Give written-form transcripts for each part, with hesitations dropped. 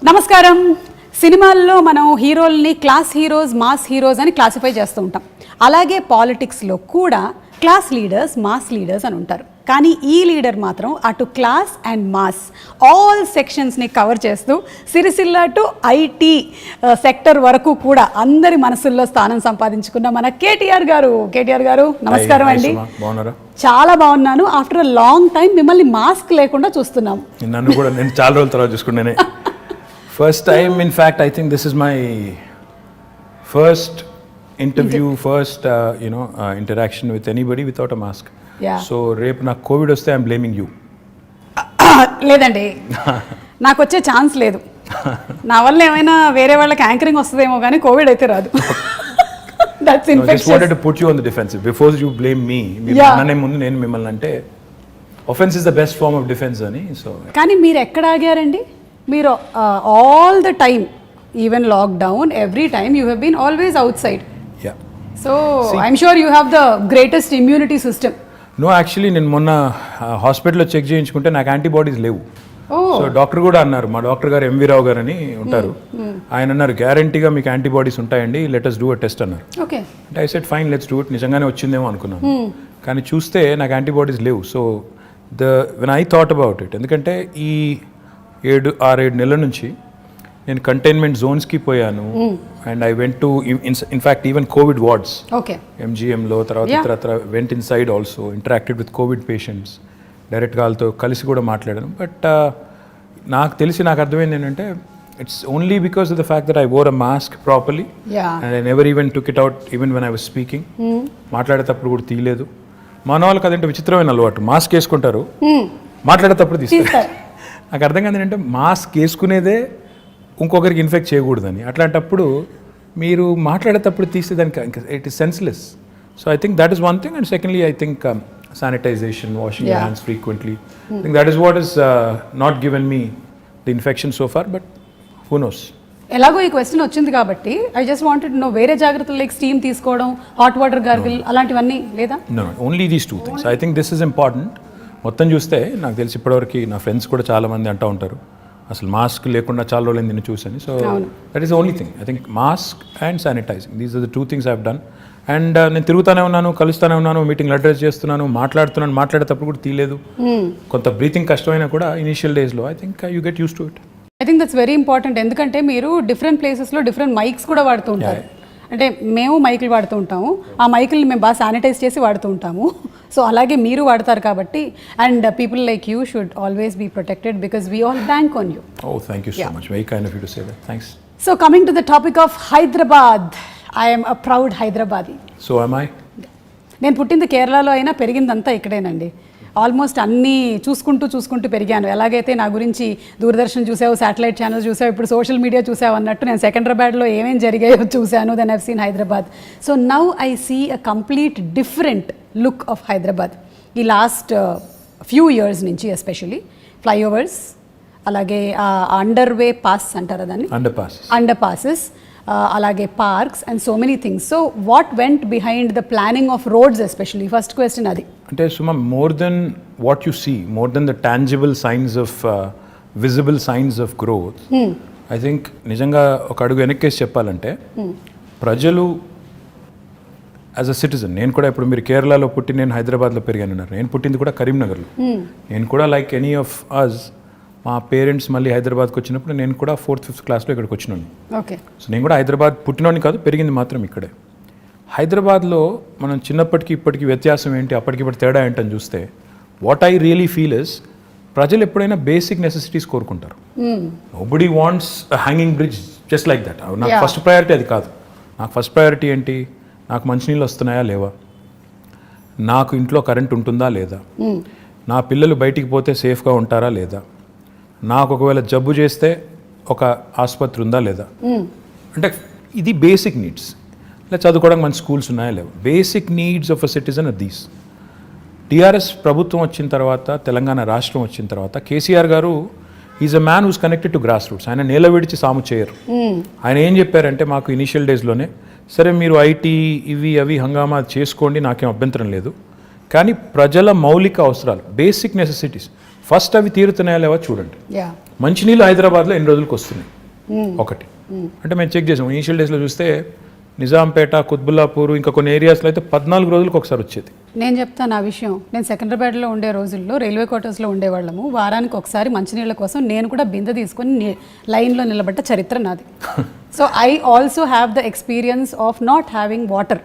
నమస్కారం. సినిమాల్లో మనం హీరోల్ని క్లాస్ హీరోస్, మాస్ హీరోస్ అని క్లాసిఫై చేస్తూ ఉంటాం. అలాగే పాలిటిక్స్లో కూడా క్లాస్ లీడర్స్, మాస్ లీడర్స్ అని ఉంటారు. కానీ ఈ లీడర్ మాత్రం అటు క్లాస్ అండ్ మాస్ ఆల్ సెక్షన్స్ని కవర్ చేస్తూ సిరిసిల్ల టు ఐటీ సెక్టర్ వరకు కూడా అందరి మనసుల్లో స్థానం సంపాదించుకున్న మన కేటీఆర్ గారు నమస్కారం అండి. చాలా బాగున్నాను. ఆఫ్టర్ అ లాంగ్ టైం మిమ్మల్ని మాస్క్ లేకుండా చూస్తున్నాం. నన్ను కూడా నేను చాలా రోజుల తర్వాత చూసుకున్నానే. First time in fact I think this is my first interview, first interaction with anybody without a mask. Yeah. So రేపు నాకు కోవిడ్ వస్తే ఐఎమ్ బ్లేమింగ్ యూ. లేదండి, నాకు వచ్చే ఛాన్స్ లేదు. నా వల్ల ఏమైనా వేరే వాళ్ళకి యాంకరింగ్ వస్తుందేమో కానీ కోవిడ్ అయితే రాదు. That's infectious. I just wanted to put you on the defensive before you blame me. అనే ముందు నేను మిమ్మల్ని అంటే offense is the best form of defense అని. సో కానీ మీరు ఎక్కడ ఆగారండి? మీరు all the time, even lockdown, every time you have been always outside. So I'm sure you have the greatest immunity system. No, actually నేను మొన్న హాస్పిటల్లో check చేయించుకుంటే నాకు యాంటీబాడీస్ లేవు. సో డాక్టర్ కూడా అన్నారు, మా డాక్టర్ గారు ఎంవి రావు గారు అని ఉంటారు, ఆయన అన్నారు గ్యారంటీగా మీకు యాంటీబాడీస్ ఉంటాయండి, let us do a test అన్నారు. ఓకే అంటే I said fine, let's do it. నిజంగానే వచ్చిందేమో అనుకున్నాను, కానీ చూస్తే నాకు యాంటీబాడీస్ లేవు. So when I thought about it, ఎందుకంటే ఈ 6-7 నెలల నుంచి నేను కంటైన్మెంట్ జోన్స్కి పోయాను. And I went to in fact even COVID wards, ఎంజిఎంలో, తర్వాత went inside also, interacted with COVID patients, డైరెక్ట్గా వాళ్ళతో కలిసి కూడా మాట్లాడాను. బట్ నాకు అర్థమైంది ఏంటంటే it's only because of the fact that I wore a mask properly and I never even took it out even when I was speaking. మాట్లాడేటప్పుడు కూడా తీయలేదు. మన వాళ్ళకి అదంటే విచిత్రమైన అలవాటు, మాస్క్ వేసుకుంటారు, మాట్లాడేటప్పుడు తీస్తారు. నాకు అర్థం కాదు ఏంటంటే మాస్క్ వేసుకునేదే ఇంకొకరికి ఇన్ఫెక్ట్ చేయకూడదని. అట్లాంటప్పుడు మీరు మాట్లాడేటప్పుడు తీస్తే దానికి it is senseless. So I think that is one thing. And secondly I think sanitization, washing your hands frequently, I think that is what is not given me the infection so far, but who knows. ఎలాగో ఈ question వచ్చింది కాబట్టి I just wanted to know, వేరే జాగ్రత్తలు like steam తీసుకోవడం, hot water gargle అలాంటివన్నీ లేదా? No, only these 2 things. I think this is important. మొత్తం చూస్తే నాకు తెలిసి ఇప్పటివరకు నా ఫ్రెండ్స్ కూడా చాలామంది అంటూ ఉంటారు అసలు మాస్క్ లేకుండా చాలా రోజులు నిన్ను చూసాను. So that is only thing. I think mask and sanitizing, these are the 2 things I have done. And నేను తిరుగుతూనే ఉన్నాను, కలుస్తూనే ఉన్నాను, మీటింగ్లు అడ్రస్ చేస్తున్నాను, మాట్లాడేటప్పుడు కూడా తీయలేదు. కొంత బ్రీతింగ్ కష్టమైనా కూడా ఇనిషియల్ డేస్లో I think you get use to it. I think that's very important. ఎందుకంటే మీరు డిఫరెంట్ ప్లేసెస్లో డిఫరెంట్ మైక్స్ కూడా వాడుతూ ఉంటారు. అంటే మేము మైకులు వాడుతూ ఉంటాము, ఆ మైకుల్ని మేము బాగా శానిటైజ్ చేసి వాడుతూ ఉంటాము. సో అలాగే మీరు వాడతారు కాబట్టి, and people like you should always be protected because we all bank on you. Oh, thank you so much. Very kind of you to say that. Thanks. So coming to the topic of Hyderabad, I am a proud Hyderabadi. So am I. నేను పుట్టింది కేరళలో అయినా పెరిగిందంతా ఇక్కడేనండి. Almost అన్నీ చూసుకుంటూ పెరిగాను. ఎలాగైతే నా గురించి దూరదర్శన్ చూసావు, శాటిలైట్ ఛానల్స్ చూసావు, ఇప్పుడు సోషల్ మీడియా చూసావు అన్నట్టు నేను సెకండ్రాబాద్లో ఏమేమి జరిగాయో చూశాను. Then I've seen Hyderabad. So now I see a complete different look of Hyderabad. ఈ లాస్ట్ ఫ్యూ ఇయర్స్ నుంచి ఎస్పెషలీ ఫ్లైఓవర్స్, అలాగే అండర్వే పాస్ అంటారా దాన్ని, అండర్ పాసెస్, అలాగే parks and so many things. So what went behind the planning of roads especially? First question అది. అంటే Suma, more than what you see, more than the tangible signs of visible signs of growth, I think నిజంగా ఒక అడుగు వెనక్కేసి చెప్పాలంటే ప్రజలు as a citizen, నేను కూడా ఇప్పుడు మీరు కేరళలో పుట్టి నేను హైదరాబాద్లో పెరిగానన్నారు, నేను పుట్టింది కూడా కరీంనగర్లో. నేను కూడా లైక్ ఎనీ ఆఫ్ అస్, మా పేరెంట్స్ మళ్ళీ హైదరాబాద్కి వచ్చినప్పుడు నేను కూడా 4th 5th క్లాస్లో ఇక్కడికి వచ్చినాను. ఓకే. సో నేను కూడా హైదరాబాద్ పుట్టినోని కాదు, పెరిగింది మాత్రం ఇక్కడే. హైదరాబాద్లో మనం చిన్నప్పటికి ఇప్పటికి వ్యత్యాసం ఏంటి, అప్పటికిప్పటి తేడా ఏంటని చూస్తే what I really feel is, ప్రజలు ఎప్పుడైనా బేసిక్ నెసెసిటీస్ కోరుకుంటారు. Nobody wants hanging bridge just like that. నాకు ఫస్ట్ ప్రయారిటీ అది కాదు. నాకు ఫస్ట్ ప్రయారిటీ ఏంటి, నాకు మంచినీళ్ళు వస్తున్నాయా లేవా, నాకు ఇంట్లో కరెంట్ ఉంటుందా లేదా, నా పిల్లలు బయటికి పోతే సేఫ్గా ఉంటారా లేదా, నాకు ఒకవేళ జబ్బు చేస్తే ఒక ఆసుపత్రి ఉందా లేదా. అంటే ఇది బేసిక్ నీడ్స్. ఇలా చదువుకోవడానికి మంచి స్కూల్స్ ఉన్నాయా లేవా, basic needs of a citizen are these. TRS ప్రభుత్వం వచ్చిన తర్వాత, తెలంగాణ రాష్ట్రం వచ్చిన తర్వాత, కేసీఆర్ గారు is a man who's connected to grass roots. ఆయన నేల విడిచి సాము చేయరు. ఆయన ఏం చెప్పారంటే మాకు ఇనిషియల్ డేస్లోనే, సరే మీరు ఐటీ ఇవి అవి హంగామా చేసుకోండి, నాకేం అభ్యంతరం లేదు, కానీ ప్రజల మౌలిక అవసరాలు, బేసిక్ నెసెసిటీస్ ఫస్ట్ అవి తీరుతున్నాయా లేవా చూడండి. మంచినీళ్ళు హైదరాబాద్లో ఎన్ని రోజులకు వస్తున్నాయి, ఒకటి. అంటే మేము చెక్ చేసాం ఇనీషియల్ డేస్లో చూస్తే నిజాంపేట, కుత్బుల్లాపూర్ ఇంకా కొన్ని ఏరియాస్లో అయితే 14 రోజులకు ఒకసారి వచ్చేది. నేను చెప్తాను ఆ విషయం. నేను సికింద్రాబాద్లో ఉండే రోజుల్లో రైల్వే క్వార్టర్స్లో ఉండేవాళ్ళము. వారానికి ఒకసారి మంచినీళ్ళ కోసం నేను కూడా బిందె తీసుకొని లైన్లో నిలబడ్డ చరిత్ర నాది. So I also have the experience of not having water.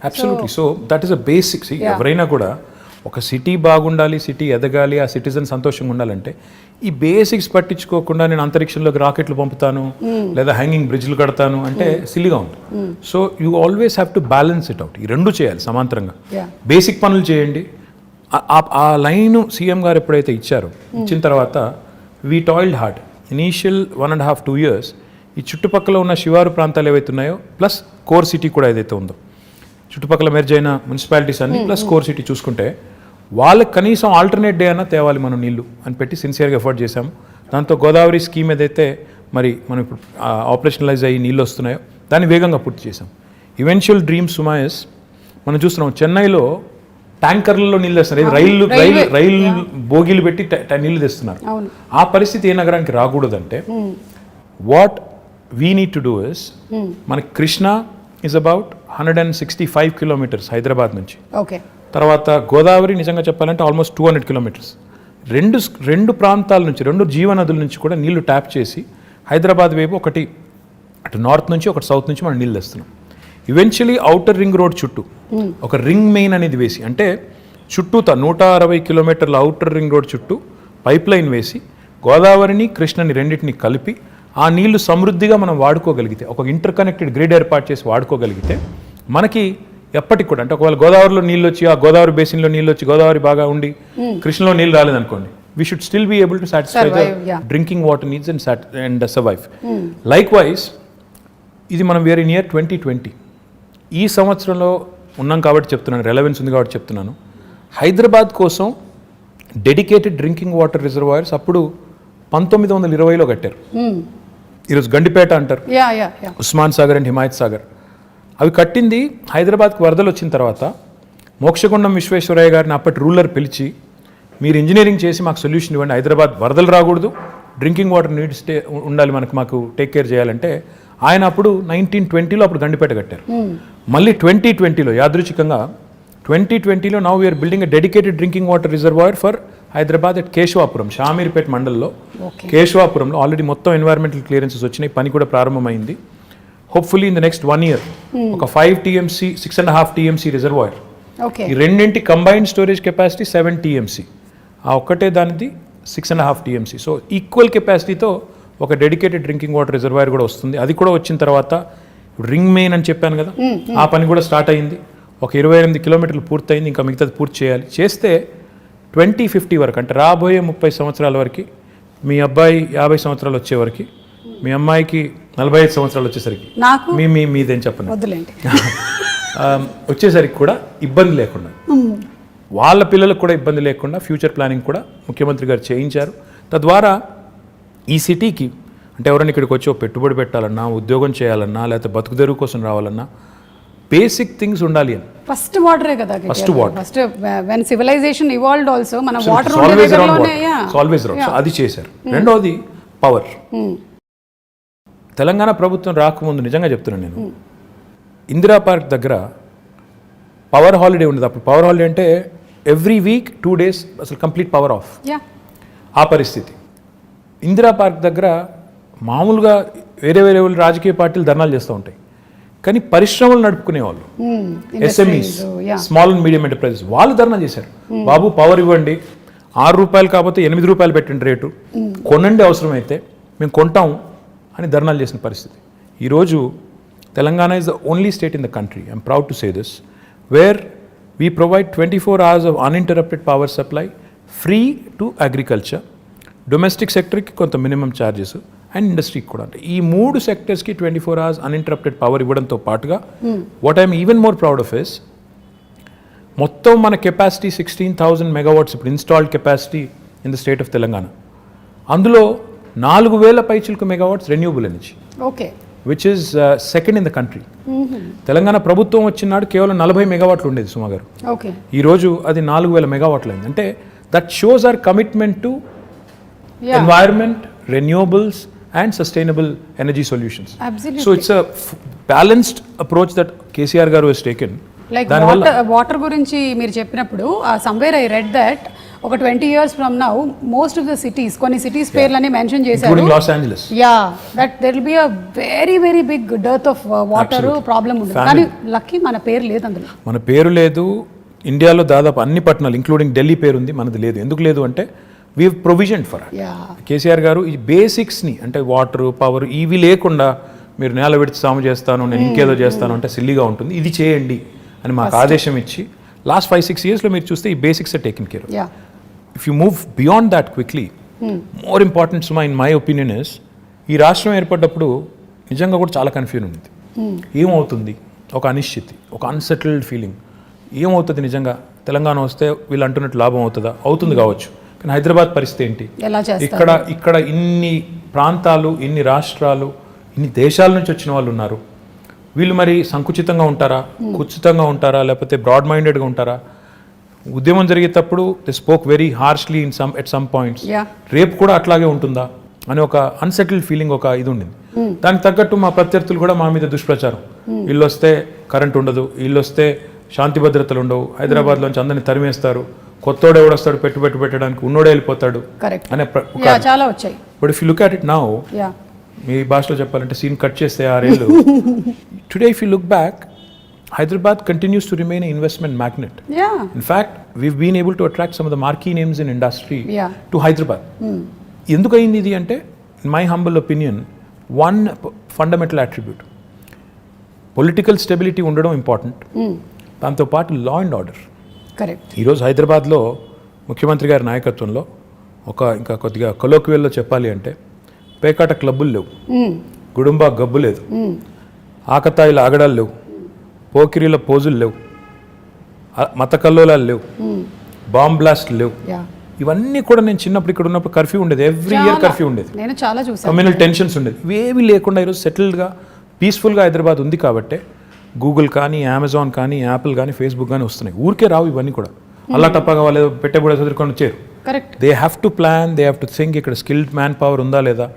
Absolutely. So that is a basics. ఎవరైనా కూడా ఒక సిటీ బాగుండాలి, సిటీ ఎదగాలి, ఆ సిటిజన్ సంతోషంగా ఉండాలంటే ఈ బేసిక్స్ పట్టించుకోకుండా నేను అంతరిక్షంలోకి రాకెట్లు పంపుతాను లేదా హ్యాంగింగ్ బ్రిడ్జ్లు కడతాను అంటే సిల్లీగా ఉంటుంది. So you always have to balance it out. ఈ రెండు చేయాలి సమాంతరంగా. బేసిక్ పనులు చేయండి. ఆ లైన్ సీఎం గారు ఎప్పుడైతే ఇచ్చిన తర్వాత we toiled hard. Initial 1.5-2 years ఈ చుట్టుపక్కల ఉన్న శివారు ప్రాంతాలు ఏవైతే ఉన్నాయో ప్లస్ కోర్ సిటీ కూడా ఏదైతే ఉందో, చుట్టుపక్కల మెర్జ్ అయిన మున్సిపాలిటీస్ అన్ని ప్లస్ కోర్ సిటీ చూసుకుంటే వాళ్ళకి కనీసం ఆల్టర్నేట్ డే అన్నా తేవాలి మనం నీళ్లు అని పెట్టి సిన్సియర్గా ఎఫర్ట్ చేశాము. దాంతో గోదావరి స్కీమ్ ఏదైతే మరి మనం ఇప్పుడు ఆపరేషనలైజ్ అయ్యి నీళ్ళు వస్తున్నాయో దాన్ని వేగంగా పూర్తి చేశాం. ఈవెన్చువల్ డ్రీమ్ సుమా ఇస్ మనం చూస్తున్నాం చెన్నైలో ట్యాంకర్లలో నీళ్ళు తెస్తున్నారు. రైలు బోగీలు పెట్టి నీళ్లు తెస్తున్నారు. ఆ పరిస్థితి ఏ నగరానికి రాకూడదంటే what we need to do is మనకి Krishna is about 165 kilometers Hyderabad నుంచి. తర్వాత గోదావరి నిజంగా చెప్పాలంటే ఆల్మోస్ట్ 200 kilometers. రెండు ప్రాంతాల నుంచి, రెండు జీవనదుల నుంచి కూడా నీళ్లు ట్యాప్ చేసి హైదరాబాద్ వైపు ఒకటి అటు నార్త్ నుంచి ఒకటి సౌత్ నుంచి మనం నీళ్ళు తెస్తున్నాం. ఈవెన్చువలీ ఔటర్ రింగ్ రోడ్ చుట్టూ ఒక రింగ్ మెయిన్ అనేది వేసి, అంటే చుట్టూతా 160 kilometers ఔటర్ రింగ్ రోడ్ చుట్టూ పైప్ లైన్ వేసి గోదావరిని కృష్ణని రెండింటిని కలిపి ఆ నీళ్లు సమృద్ధిగా మనం వాడుకోగలిగితే, ఒక ఇంటర్ కనెక్టెడ్ గ్రిడ్ ఏర్పాటు చేసి వాడుకోగలిగితే మనకి ఎప్పటికి కూడా, అంటే ఒకవేళ గోదావరిలో నీళ్ళు వచ్చి ఆ గోదావరి బేసిన్లో నీళ్ళు వచ్చి గోదావరి బాగా ఉండి కృష్ణలో నీళ్ళు రాలేదనుకోండి, we should still be able to satisfy the drinking water needs and survive. Likewise ఇది మనం వేరే నియర్ 2020 ఈ సంవత్సరంలో ఉన్నాం కాబట్టి చెప్తున్నాను, రెలవెన్స్ ఉంది కాబట్టి చెప్తున్నాను. హైదరాబాద్ కోసం డెడికేటెడ్ డ్రింకింగ్ వాటర్ రిజర్వాయర్స్ అప్పుడు 1920లో కట్టారు. ఈరోజు గండిపేట అంటారు, ఉస్మాన్ సాగర్ అండ్ హిమాయత్ సాగర్. అవి కట్టింది హైదరాబాద్కి వరదలు వచ్చిన తర్వాత మోక్షగుండం విశ్వేశ్వరయ్య గారిని అప్పటి రూలర్ పిలిచి, మీరు ఇంజనీరింగ్ చేసి మాకు సొల్యూషన్ ఇవ్వండి, హైదరాబాద్ వరదలు రాకూడదు, డ్రింకింగ్ వాటర్ నీడ్స్ ఉండాలి మాకు టేక్ కేర్ చేయాలంటే ఆయన అప్పుడు 1920లో అప్పుడు గండిపేట కట్టారు. మళ్ళీ 2020లో యాదృచ్ఛికంగా 2020లో now we're building a dedicated drinking water reservoir for Hyderabad at Keshavapuram, Shamirpet మండల్లో కేశవాపురంలో ఆల్రెడీ మొత్తం ఎన్వైరన్మెంటల్ క్లియరెన్సెస్ వచ్చినాయి, పని కూడా ప్రారంభమైంది. Hopefully in the next 1 year ఒక 5 TMC 6.5 TMC రిజర్వాయర్, ఈ రెండింటి కంబైన్డ్ స్టోరేజ్ కెపాసిటీ 7 TMC, ఆ ఒక్కటే దానిది 6.5 TMC. సో ఈక్వల్ కెపాసిటీతో ఒక డెడికేటెడ్ డ్రింకింగ్ వాటర్ రిజర్వాయర్ కూడా వస్తుంది. అది కూడా వచ్చిన తర్వాత రింగ్ మెయిన్ అని చెప్పాను కదా, ఆ పని కూడా స్టార్ట్ అయింది. ఒక 28 kilometers పూర్తయింది, ఇంకా మిగతాది పూర్తి చేయాలి. చేస్తే 2050 వరకు, అంటే రాబోయే 30 సంవత్సరాల వరకు, మీ అబ్బాయి 50 సంవత్సరాలు వచ్చేవరకు, మీ అమ్మాయికి 45 సంవత్సరాలు వచ్చేసరికి, మీదేం చెప్పండి వచ్చేసరికి కూడా ఇబ్బంది లేకుండా, వాళ్ళ పిల్లలకు కూడా ఇబ్బంది లేకుండా ఫ్యూచర్ ప్లానింగ్ కూడా ముఖ్యమంత్రి గారు చేయించారు. తద్వారా ఈ సిటీకి, అంటే ఎవరైనా ఇక్కడికి వచ్చి పెట్టుబడి పెట్టాలన్నా, ఉద్యోగం చేయాలన్నా, లేకపోతే బతుకు తెరువు కోసం రావాలన్నా బేసిక్ థింగ్స్ ఉండాలి అని. ఫస్ట్ వాటరే కదా, first water. First when civilization evolved also మన వాటర్ ఆల్వేస్ రౌండ్, సో అది చేశారు. రెండోది పవర్. తెలంగాణ ప్రభుత్వం రాకముందు నిజంగా చెప్తున్నాను నేను, ఇందిరా పార్క్ దగ్గర పవర్ హాలిడే ఉండదు. అప్పుడు పవర్ హాలిడే అంటే ఎవ్రీ వీక్ 2 days అసలు కంప్లీట్ పవర్ ఆఫ్. ఆ పరిస్థితి. ఇందిరా పార్క్ దగ్గర మామూలుగా వేరే రాజకీయ పార్టీలు ధర్నాలు చేస్తూ ఉంటాయి, కానీ పరిశ్రమలు నడుపుకునే వాళ్ళు, SMEs, small and medium enterprises, వాళ్ళు ధర్నా చేశారు. బాబు పవర్ ఇవ్వండి, ₹6 కాకపోతే ₹8 పెట్టండి రేటు, కొనండి అవసరమైతే మేము కొంటాం అని ధర్నాలు చేసిన పరిస్థితి. ఈరోజు Telangana is the only state in the country, I'm proud to say this, where we provide 24 hours of uninterrupted power supply free to agriculture, domestic సెక్టర్కి కొంత మినిమం ఛార్జెస్ అండ్ ఇండస్ట్రీకి కూడా. అంటే ఈ 3 సెక్టర్స్కి 24 hours అన్ఇంటరప్టెడ్ పవర్ ఇవ్వడంతో పాటుగా what I'm even more proud of is, మొత్తం మన కెపాసిటీ 16,000 megawatts ఇప్పుడు installed capacity in the state of Telangana. అందులో 4,000 పైచిలకు megawatts renewable energy, which is second in the country. Telangana ప్రభుత్వం వచ్చినాడు కేవలం 40 megawatts ఉండేది సుమా గారు, ఈరోజు అది 4,000 megawatts అయింది. అంటే that shows our commitment to environment, renewables and sustainable energy solutions. Absolutely. So it's a balanced approach that KCR garu has taken. Like water గురించి మీరు చెప్పినప్పుడు సమ్వేర్ ఐ రెడ్ దట్ ఒక 20 years from now most of the cities కొన్ని cities పేర్లని mention చేశారు, including Los Angeles. Yeah that there will be a very very big dearth of water problem ఉంది. కానీ lucky మన పేరు లేదు అందులో. మన పేరు లేదు. ఇండియాలో దాదాపు అన్ని పట్టణాలు ఇంక్లూడింగ్ ఢిల్లీ పేరు ఉంది, మనది లేదు. ఎందుకు లేదు అంటే వీ ప్రొవిజన్ ఫర్ కేసీఆర్ గారు ఈ బేసిక్స్ని, అంటే వాటర్ పవర్ ఇవి లేకుండా మీరు నేల విడిచి సాము చేస్తాను, నేను ఇంకేదో చేస్తాను అంటే సిల్లీగా ఉంటుంది, ఇది చేయండి అని మాకు ఆదేశం ఇచ్చి లాస్ట్ 5-6 yearsలో మీరు చూస్తే ఈ basics are taken care. If you move beyond that quickly, more important సుమా ఇన్ మై ఒపీనియన్ ఇస్, ఈ రాష్ట్రం ఏర్పడ్డప్పుడు నిజంగా కూడా చాలా కన్ఫ్యూజన్ ఉంది. ఏమవుతుంది, ఒక అనిశ్చితి, ఒక అన్సెటిల్డ్ ఫీలింగ్, ఏమవుతుంది నిజంగా తెలంగాణ వస్తే వీళ్ళు అంటున్నట్టు లాభం అవుతుందా, అవుతుంది కావచ్చు, కానీ హైదరాబాద్ పరిస్థితి ఏంటి, ఇక్కడ ఇన్ని ప్రాంతాలు, ఇన్ని రాష్ట్రాలు, ఇన్ని దేశాల నుంచి వచ్చిన వాళ్ళు ఉన్నారు, వీళ్ళు మరి సంకుచితంగా ఉంటారా, కుచితంగా ఉంటారా, లేకపోతే బ్రాడ్ మైండెడ్గా ఉంటారా, ఉద్యమం జరిగేటప్పుడు they spoke very harshly at some points, రేపు కూడా అట్లాగే ఉంటుందా అని ఒక అన్సెటిల్డ్ ఫీలింగ్, ఒక ఇది ఉండింది. దానికి తగ్గట్టు మా ప్రత్యర్థులు కూడా మా మీద దుష్ప్రచారం, వీళ్ళు వస్తే కరెంట్ ఉండదు, వీళ్ళు వస్తే శాంతి భద్రతలు ఉండవు, హైదరాబాద్లోంచి అందరిని తరిమేస్తారు, కొత్తోడు ఎవడొస్తాడు పెట్టుబడి పెట్టడానికి, ఉన్నోడే వెళ్ళిపోతాడు అనే చాలా వచ్చాయి. But if you look at it now, మీ భాషలో చెప్పాలంటే సీన్ కట్ చేస్తే 6 ఏళ్ళు, today if you look back, Hyderabad continues to remain an investment magnet. In fact, we've been able to attract some of the marquee names in industry to Hyderabad. ఎందుకు అయింది ఇది అంటే, in my humble opinion, one fundamental attribute, political stability ఉండడం important, దాంతోపాటు law and order. Correct. ఈరోజు హైదరాబాద్లో ముఖ్యమంత్రి గారి నాయకత్వంలో ఇంకా కొద్దిగా కొలోక్వియల్లో చెప్పాలి అంటే, పేకాట క్లబ్బులు లేవు, గుడుంబా గబ్బు లేదు, ఆకతాయిల ఆగడాలు లేవు, పోకిరీల పోజులు లేవు, మత కల్లోలాలు లేవు, బాంబ్ బ్లాస్ట్లు లేవు. ఇవన్నీ కూడా నేను చిన్నప్పుడు ఇక్కడ ఉన్నప్పుడు కర్ఫ్యూ ఉండేది, ఎవ్రీ ఇయర్ కర్ఫ్యూ ఉండేది, కమ్యూనల్ టెన్షన్స్ ఉండేది, ఇవేవి లేకుండా ఈరోజు సెటిల్డ్గా పీస్ఫుల్గా హైదరాబాద్ ఉంది. కాబట్టి గూగుల్ కానీ, అమెజాన్ కానీ, యాపిల్ కానీ, ఫేస్బుక్ కానీ వస్తున్నాయి. ఊరికే రావు ఇవన్నీ కూడా, అల్లా టప్పగా వాళ్ళు పెట్టబడి చదువుకొని వచ్చారు. They have to plan, they have to think, ఇక్కడ స్కిల్డ్ మ్యాన్ పవర్ ఉందా లేదా,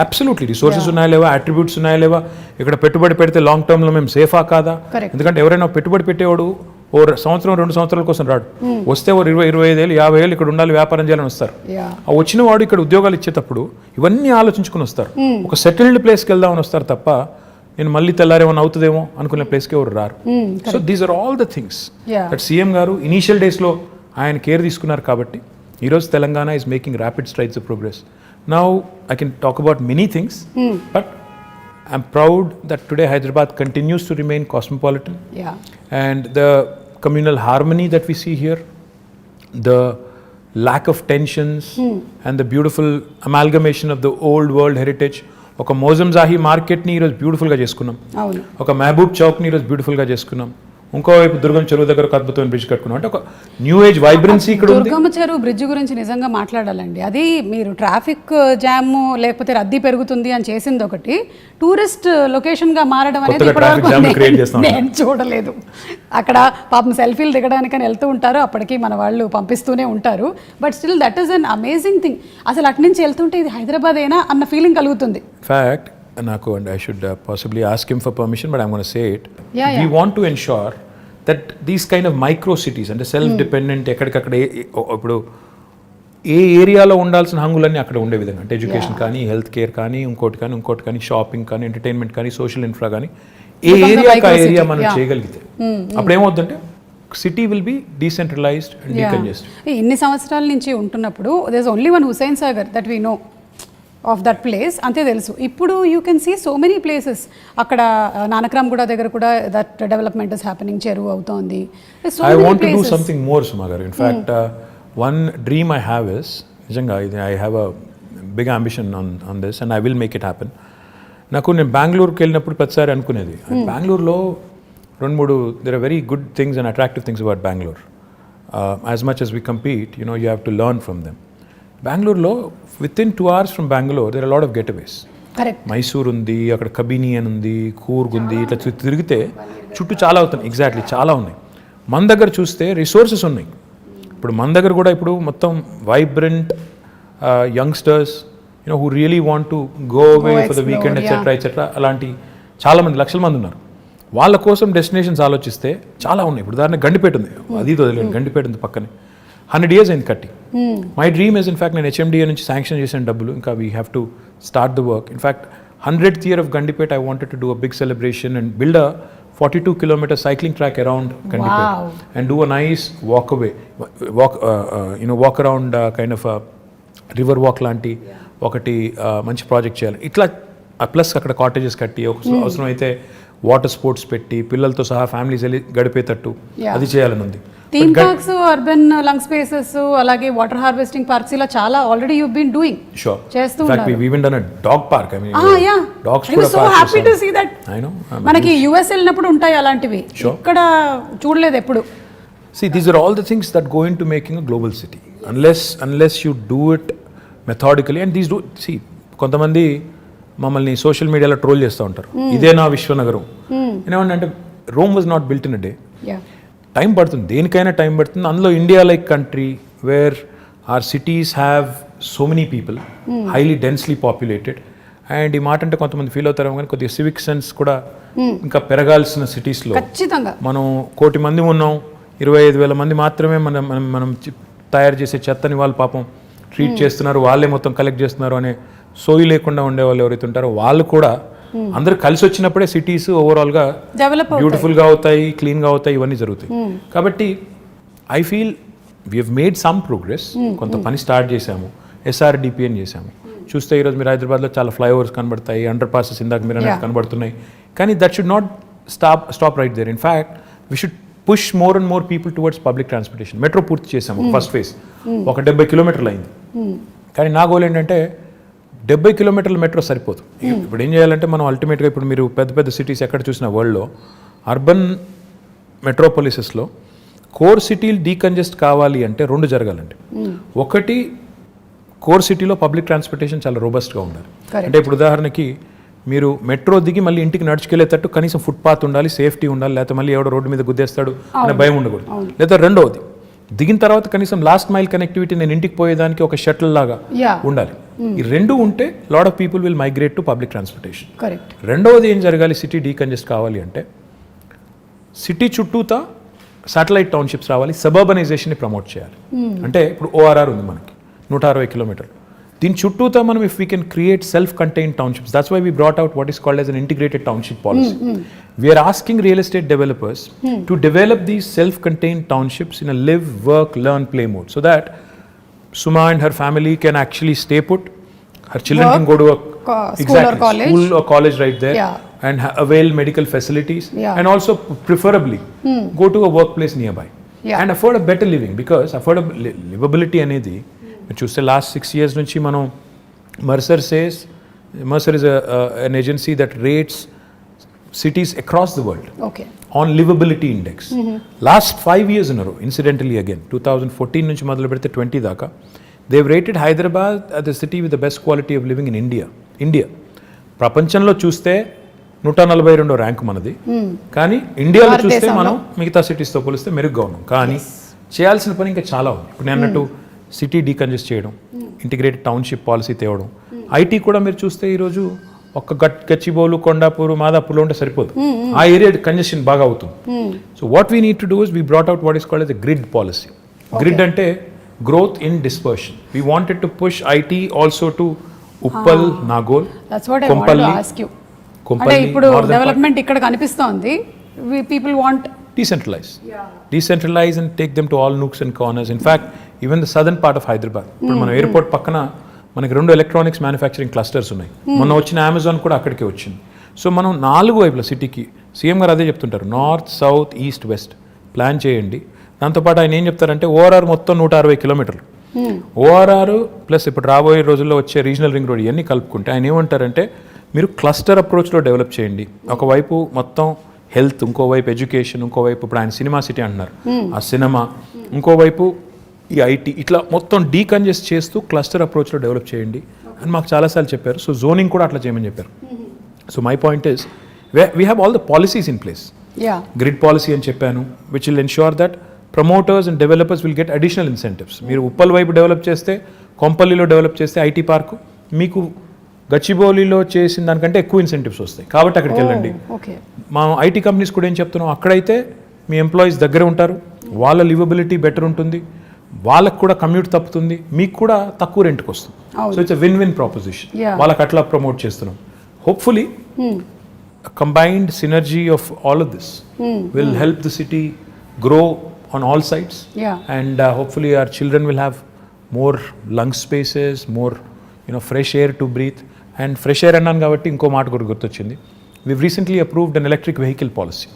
అబ్సల్యూట్లీ రిసోర్సెస్ ఉన్నాయా లేవా, అట్రిబ్యూట్స్ ఉన్నాయా లేవా, ఇక్కడ పెట్టుబడి పెడితే లాంగ్ టర్మ్లో మేము సేఫా కాదా. ఎందుకంటే ఎవరైనా పెట్టుబడి పెట్టేవాడు ఓ సంవత్సరం 2 సంవత్సరాల కోసం రాడు, వస్తే ఓ 20-25 ఏళ్ళు 50 ఏళ్ళు ఇక్కడ ఉండాలి, వ్యాపారం చేయాలని వస్తారు. ఆ వచ్చిన వాడు ఇక్కడ ఉద్యోగాలు ఇచ్చేటప్పుడు ఇవన్నీ ఆలోచించుకుని వస్తారు, ఒక సెటిల్డ్ ప్లేస్కి వెళ్దామని వస్తారు తప్ప నేను మళ్ళీ తెల్లారేమన్నా అవుతుందేమో అనుకునే ప్లేస్కి ఎవరు రారు. So these are all the things that CM గారు ఇనీషియల్ డేస్లో ఆయన కేర్ తీసుకున్నారు. కాబట్టి ఈరోజు Telangana is making rapid strides of progress. Now I can talk about many things, but I'm proud that today Hyderabad continues to remain cosmopolitan. And the communal harmony that we see here, the lack of tensions, and the beautiful amalgamation of the old world heritage. ఒక మోజంజాహి మార్కెట్ని ఈరోజు బ్యూటిఫుల్గా చేసుకున్నాం, ఒక మహబూబ్ చౌక్ని ఈరోజు బ్యూటిఫుల్గా చేసుకున్నాం, ఇంకోవైపు దుర్గం చెరువు దగ్గర ఒక అద్భుతమైన బ్రిడ్జ్ కట్టుకున్నాం. అంటే ఒక న్యూ ఏజ్ వైబ్రెన్సీ ఇక్కడ ఉంది. దుర్గం చెరువు బ్రిడ్జ్ గురించి నిజంగా మాట్లాడాలండి. అది మీరు ట్రాఫిక్ జామ్ లేకపోతే రద్దీ పెరుగుతుంది అని చేసింది ఒకటి, టూరిస్ట్ లొకేషన్గా మారడం అనేది నేను చూడలేదు. అక్కడ పాపం సెల్ఫీలు దిగడానికని వెళ్తూ ఉంటారు, అప్పటికి మన వాళ్ళు పంపిస్తూనే ఉంటారు. But still that is an amazing thing. అసలు అటు నుంచి వెళ్తుంటే ఇది హైదరాబాద్ అయినా అన్న ఫీలింగ్ కలుగుతుంది. ఫ్యాక్ట్ నాకు, and I should possibly ask him for permission, but I'm going to say it. We want to ensure that these kind of micro cities and self dependent, ఎక్కడికక్కడ ఇప్పుడు ఏ ఏరియాలో ఉండాల్సిన హంగులన్నీ అక్కడ ఉండే విధంగా, అంటే ఎడ్యుకేషన్ కానీ, హెల్త్ కేర్ కానీ, ఇంకోటి కానీ, షాపింగ్ కానీ, ఎంటర్టైన్మెంట్ కానీ, సోషల్ ఇన్ఫ్రా కానీ, ఏ ఏరియా మనం చేయగలిగితే అప్పుడు ఏమవుతుందంటే city will be decentralized and decongested. ఇన్ని సంవత్సరాల నుంచి ఉంటున్నప్పుడు there is only one Hussain Sagar that we know of that place, అంతే తెలుసు. ఇప్పుడు you can see so many places. అక్కడ నానక్రామ్ కూడా దగ్గర కూడా దట్ డెవలప్మెంట్ ఇస్ హ్యాపెనింగ్, చెరువు అవుతోంది. I want to do something more Suma గారు. In fact one dream I have is, నిజంగా I have a big ambition on this and I will make it happen. నేను బెంగళూరుకి వెళ్ళినప్పుడు ప్రతిసారి అనుకునేది, బెంగళూరులో 2-3 there are very good things and attractive things about Bangalore. As much as we compete, you have to learn from them. బెంగళూరులో within 2 hours from Bangalore there are a lot of getaways. Correct. Mysore ఉంది, అక్కడ కబిని అని ఉంది, కూర్గ్ ఉంది, ఇట్లా తిరిగితే చుట్టూ చాలా అవుతాయి. ఎగ్జాక్ట్లీ చాలా ఉన్నాయి. మన దగ్గర చూస్తే రిసోర్సెస్ ఉన్నాయి. ఇప్పుడు మన దగ్గర కూడా ఇప్పుడు మొత్తం vibrant youngsters, who really want to go away for the weekend etcetera etcetera అలాంటి చాలామంది లక్షల మంది ఉన్నారు. వాళ్ళ కోసం డెస్టినేషన్స్ ఆలోచిస్తే చాలా ఉన్నాయి. ఇప్పుడు ఉదాహరణ గండిపేట ఉంది, అది వదిలేండి, గండిపేట ఉంది పక్కనే, 100 years అయింది కట్టి. మై డ్రీమ్ ఇస్ ఇన్ఫాక్ట్ నేను HMDA నుంచి శాంక్షన్ చేసిన డబ్బులు, ఇంకా we have to start the work. In fact 100th year of Gandipet, I wanted to do a big celebration and build a 42-kilometer cycling track around Gandipet and do a nice walk around kind of a river walk లాంటి ఒకటి మంచి project చేయాలి. ఇట్లా plus అక్కడ cottages కట్టి అవసరం అయితే water sports పెట్టి పిల్లలతో సహా ఫ్యామిలీస్ వెళ్ళి గడిపేటట్టు అది చేయాలని ఉంది. Theme parks, urban lung spaces, అలాగే వాటర్ హార్వెస్టింగ్ పార్క్స్, ఇలా చాలా ఆల్రెడీ యు బీన్ డూయింగ్ చేస్తూ ఉన్నారు. we even done a dog park. I mean dogs I was so happy to see that. I know మనకి US వెళ్ళినప్పుడు ఉంటాయి అలాంటివి, ఇక్కడ చూడలేదు ఎప్పుడు. See, these are all the things that go into making a global city. Unless you do it methodically, and these do, see, కొంతమంది మమ్మల్ని social మీడియాలో ట్రోల్ చేస్తూ ఉంటారు, ఇదే నా విశ్వనగరం. ఏమంటే Rome was not built in a day. Time పడుతుంది, దేనికైనా టైం పడుతుంది. అందులో India like country where are cities have so many people, highly densely populated. And ఈ మాట అంటే కొంతమంది ఫీల్ అవుతారు, కానీ కొద్దిగా సివిక్ సెన్స్ కూడా ఇంకా పెరగాల్సిన సిటీస్లో మనం 1 కోటి మంది ఉన్నాం, 25,000 మంది మాత్రమే మనం తయారు చేసే చెత్తని వాళ్ళు పాపం ట్రీట్ చేస్తున్నారు, వాళ్ళే మొత్తం కలెక్ట్ చేస్తున్నారు అనే సోయి లేకుండా ఉండే వాళ్ళు ఎవరైతే ఉంటారో వాళ్ళు కూడా అందరూ కలిసి వచ్చినప్పుడే సిటీస్ ఓవరాల్గా బ్యూటిఫుల్గా అవుతాయి, క్లీన్గా అవుతాయి, ఇవన్నీ జరుగుతాయి. కాబట్టి I feel we have made some progress. కొంత పని స్టార్ట్ చేశాము, SRDP అని చేశాము. చూస్తే ఈరోజు మీరు హైదరాబాద్లో చాలా ఫ్లైఓవర్స్ కనబడతాయి, అండర్ పాసెస్ ఇందాక మీరు అనేది కనబడుతున్నాయి. కానీ that should not stop right there. In fact we should push more and more people towards public transportation. Metro పూర్తి చేసాము, ఫస్ట్ ఫేజ్ ఒక 70 కిలోమీటర్లు అయింది. కానీ నా గోల్ ఏంటంటే 70 కిలోమీటర్ల మెట్రో సరిపోదు. ఇప్పుడు ఏం చేయాలంటే మనం అల్టిమేట్గా ఇప్పుడు మీరు పెద్ద పెద్ద సిటీస్ ఎక్కడ చూసిన వరల్డ్లో అర్బన్ మెట్రోపాలిసెస్లో కోర్ సిటీలు డీకంజెస్ట్ కావాలి అంటే 2 జరగాలండి. ఒకటి, కోర్ సిటీలో పబ్లిక్ ట్రాన్స్పోర్టేషన్ చాలా రోబస్ట్గా ఉండాలి. అంటే ఇప్పుడు ఉదాహరణకి మీరు మెట్రో దిగి మళ్ళీ ఇంటికి నడుచుకెళ్ళేటట్టు కనీసం ఫుట్పాత్ ఉండాలి, సేఫ్టీ ఉండాలి, లేకపోతే మళ్ళీ ఎవడో రోడ్డు మీద గుద్దేస్తాడు అనే భయం ఉండకూడదు. లేదా రెండవది, దిగిన తర్వాత కనీసం లాస్ట్ మైల్ కనెక్టివిటీ, నేను ఇంటికి పోయేదానికి ఒక షటిల్ లాగా ఉండాలి. ఈ 2 ఉంటే lot of people will migrate to public transportation. రెండవది ఏం జరగాలి, సిటీ డీకంజెస్ట్ కావాలి అంటే సిటీ చుట్టూతా శాటిలైట్ టౌన్షిప్స్ రావాలి, సబర్బనైజేషన్ని ప్రమోట్ చేయాలి. అంటే ఇప్పుడు ORR ఉంది మనకి 160 కిలోమీటర్లు, దీని చుట్టూతా మనం if we can create self contained townships, that's why we brought out what is called as an integrated township policy. We are asking real estate developers to develop these self-contained townships in a live, work, learn, play mode, so that Suma and her family can actually stay put. Her children can go to a school or college right there, and avail medical facilities, and also preferably go to a workplace nearby, and afford a better living, because livability అనేది చూస్తే last 6 years నుంచి మనం Mercer is an agency that rates cities across the world on livability index. Last 5 years in a row, incidentally again 2014 నుంచి మొదలు పెడితే 20 దాకా, they've rated Hyderabad as the city with the best quality of living in India. ప్రపంచంలో చూస్తే 142వ rank మనది, కానీ ఇండియాలో చూస్తే మనం మిగతా సిటీస్తో పోలిస్తే మెరుగ్గా ఉన్నాం. కానీ చేయాల్సిన పని ఇంకా చాలా ఉంది. ఇప్పుడు నేను అన్నట్టు సిటీ డీకంజెస్ట్ చేయడం, ఇంటిగ్రేటెడ్ టౌన్షిప్ పాలసీ తేవడం, IT కూడా మీరు చూస్తే ఈరోజు ఒక్క గచ్చిబౌలు, కొండాపూర్, మాదాపూర్లో ఉంటే సరిపోదు, ఆ ఏరియా కంజెషన్ బాగా అవుతుంది. So what we need to do is we brought out what is called as a grid policy. Grid అంటే growth in dispersion. We wanted to push IT also to Uppal, Nagole, Kompally. ఇప్పుడు డెవలప్మెంట్ ఇక్కడ కనిపిస్తోంది, people want decentralize and take them to all nooks and corners. In fact, even the southern part of Hyderabad, ఇప్పుడు మన airport పక్కన మనకి 2 electronics manufacturing clusters ఉన్నాయి. మొన్న వచ్చిన అమెజాన్ కూడా అక్కడికే వచ్చింది. సో మనం 4 వైపుల సిటీకి, సీఎం గారు అదే చెప్తుంటారు, north, south, east, west plan చేయండి. దాంతోపాటు ఆయన ఏం చెప్తారంటే ORR మొత్తం 160 కిలోమీటర్లు, ORR ప్లస్ ఇప్పుడు రాబోయే రోజుల్లో వచ్చే రీజనల్ రింగ్ రోడ్ ఇవన్నీ కలుపుకుంటే ఆయన ఏమంటారంటే మీరు క్లస్టర్ అప్రోచ్లో డెవలప్ చేయండి. ఒకవైపు మొత్తం హెల్త్, ఇంకోవైపు ఎడ్యుకేషన్, ఇంకోవైపు ఇప్పుడు ఆయన సినిమా సిటీ అంటున్నారు, ఆ సినిమా, ఇంకోవైపు ఈ IT, ఇట్లా మొత్తం డీకంజెస్ట్ చేస్తూ క్లస్టర్ అప్రోచ్లో డెవలప్ చేయండి అని మాకు చాలాసార్లు చెప్పారు. సో జోనింగ్ కూడా అట్లా చేయమని చెప్పారు. So my point is we have all the policies in place. Grid policy అని చెప్పాను, which will ensure that promoters and developers will get additional incentives. మీరు ఉప్పల్ వైపు డెవలప్ చేస్తే, కొంపల్లిలో డెవలప్ చేస్తే IT పార్కు, మీకు గచ్చిబౌలిలో చేసిన దానికంటే ఎక్కువ ఇన్సెంటివ్స్ వస్తాయి, కాబట్టి అక్కడికి వెళ్ళండి. ఓకే. మా ఐటీ కంపెనీస్ కూడా ఏం చెప్తున్నాం, అక్కడైతే మీ ఎంప్లాయీస్ దగ్గర ఉంటారు, వాళ్ళ లివబిలిటీ బెటర్ ఉంటుంది, వాళ్ళకు కూడా కమ్యూట్ తప్పుతుంది, మీకు కూడా తక్కువ రెంట్కి వస్తుంది. So it's win win proposition. వాళ్ళకి అట్లా ప్రమోట్ చేస్తున్నాం. Hopefully combined synergy of all of this will help the city grow on all sides. And hopefully our children will have more lung spaces, more fresh air to breathe. And fresh air అన్నాను కాబట్టి ఇంకో మాట కూడా గుర్తొచ్చింది. We've recently approved an electric vehicle policy.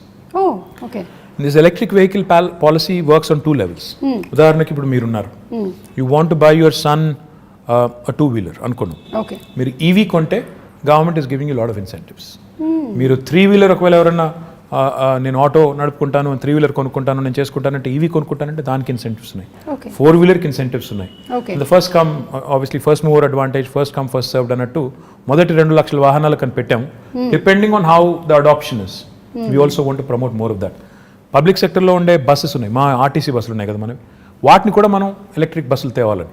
Oh, okay. This electric vehicle policy works on 2 levels. ఉదాహరణకి ఇప్పుడు మీరున్నారు, you want to buy your son a 2-wheeler అనుకోండి. Okay. మీరు ఈవీ కొంటే government is giving you a lot of incentives. మీరు 3-wheeler ఒకవేళ ఎవరన్నా నేను ఆటో నడుపుకుంటాను, 3-wheeler కొనుక్కుంటాను, నేను చేసుకుంటానంటే ఈవీ కొనుక్కుంటానంటే దానికి ఇన్సెంటివ్స్ ఉన్నాయి. 4-wheelerకి ఇన్సెంటివ్స్ ఉన్నాయి. The first come obviously first mover advantage, first come first served అన్నట్టు మొదటి 2 లక్షల వాహనాలు కని పెట్టాము. Depending on how the adoption is, we also want to promote more of that. Public సెక్టర్లో ఉండే బస్సెస్ ఉన్నాయి, మా ఆర్టీసీ బస్సులు ఉన్నాయి కదా మనవి, వాటిని కూడా మనం ఎలక్ట్రిక్ బస్సులు తేవాలని.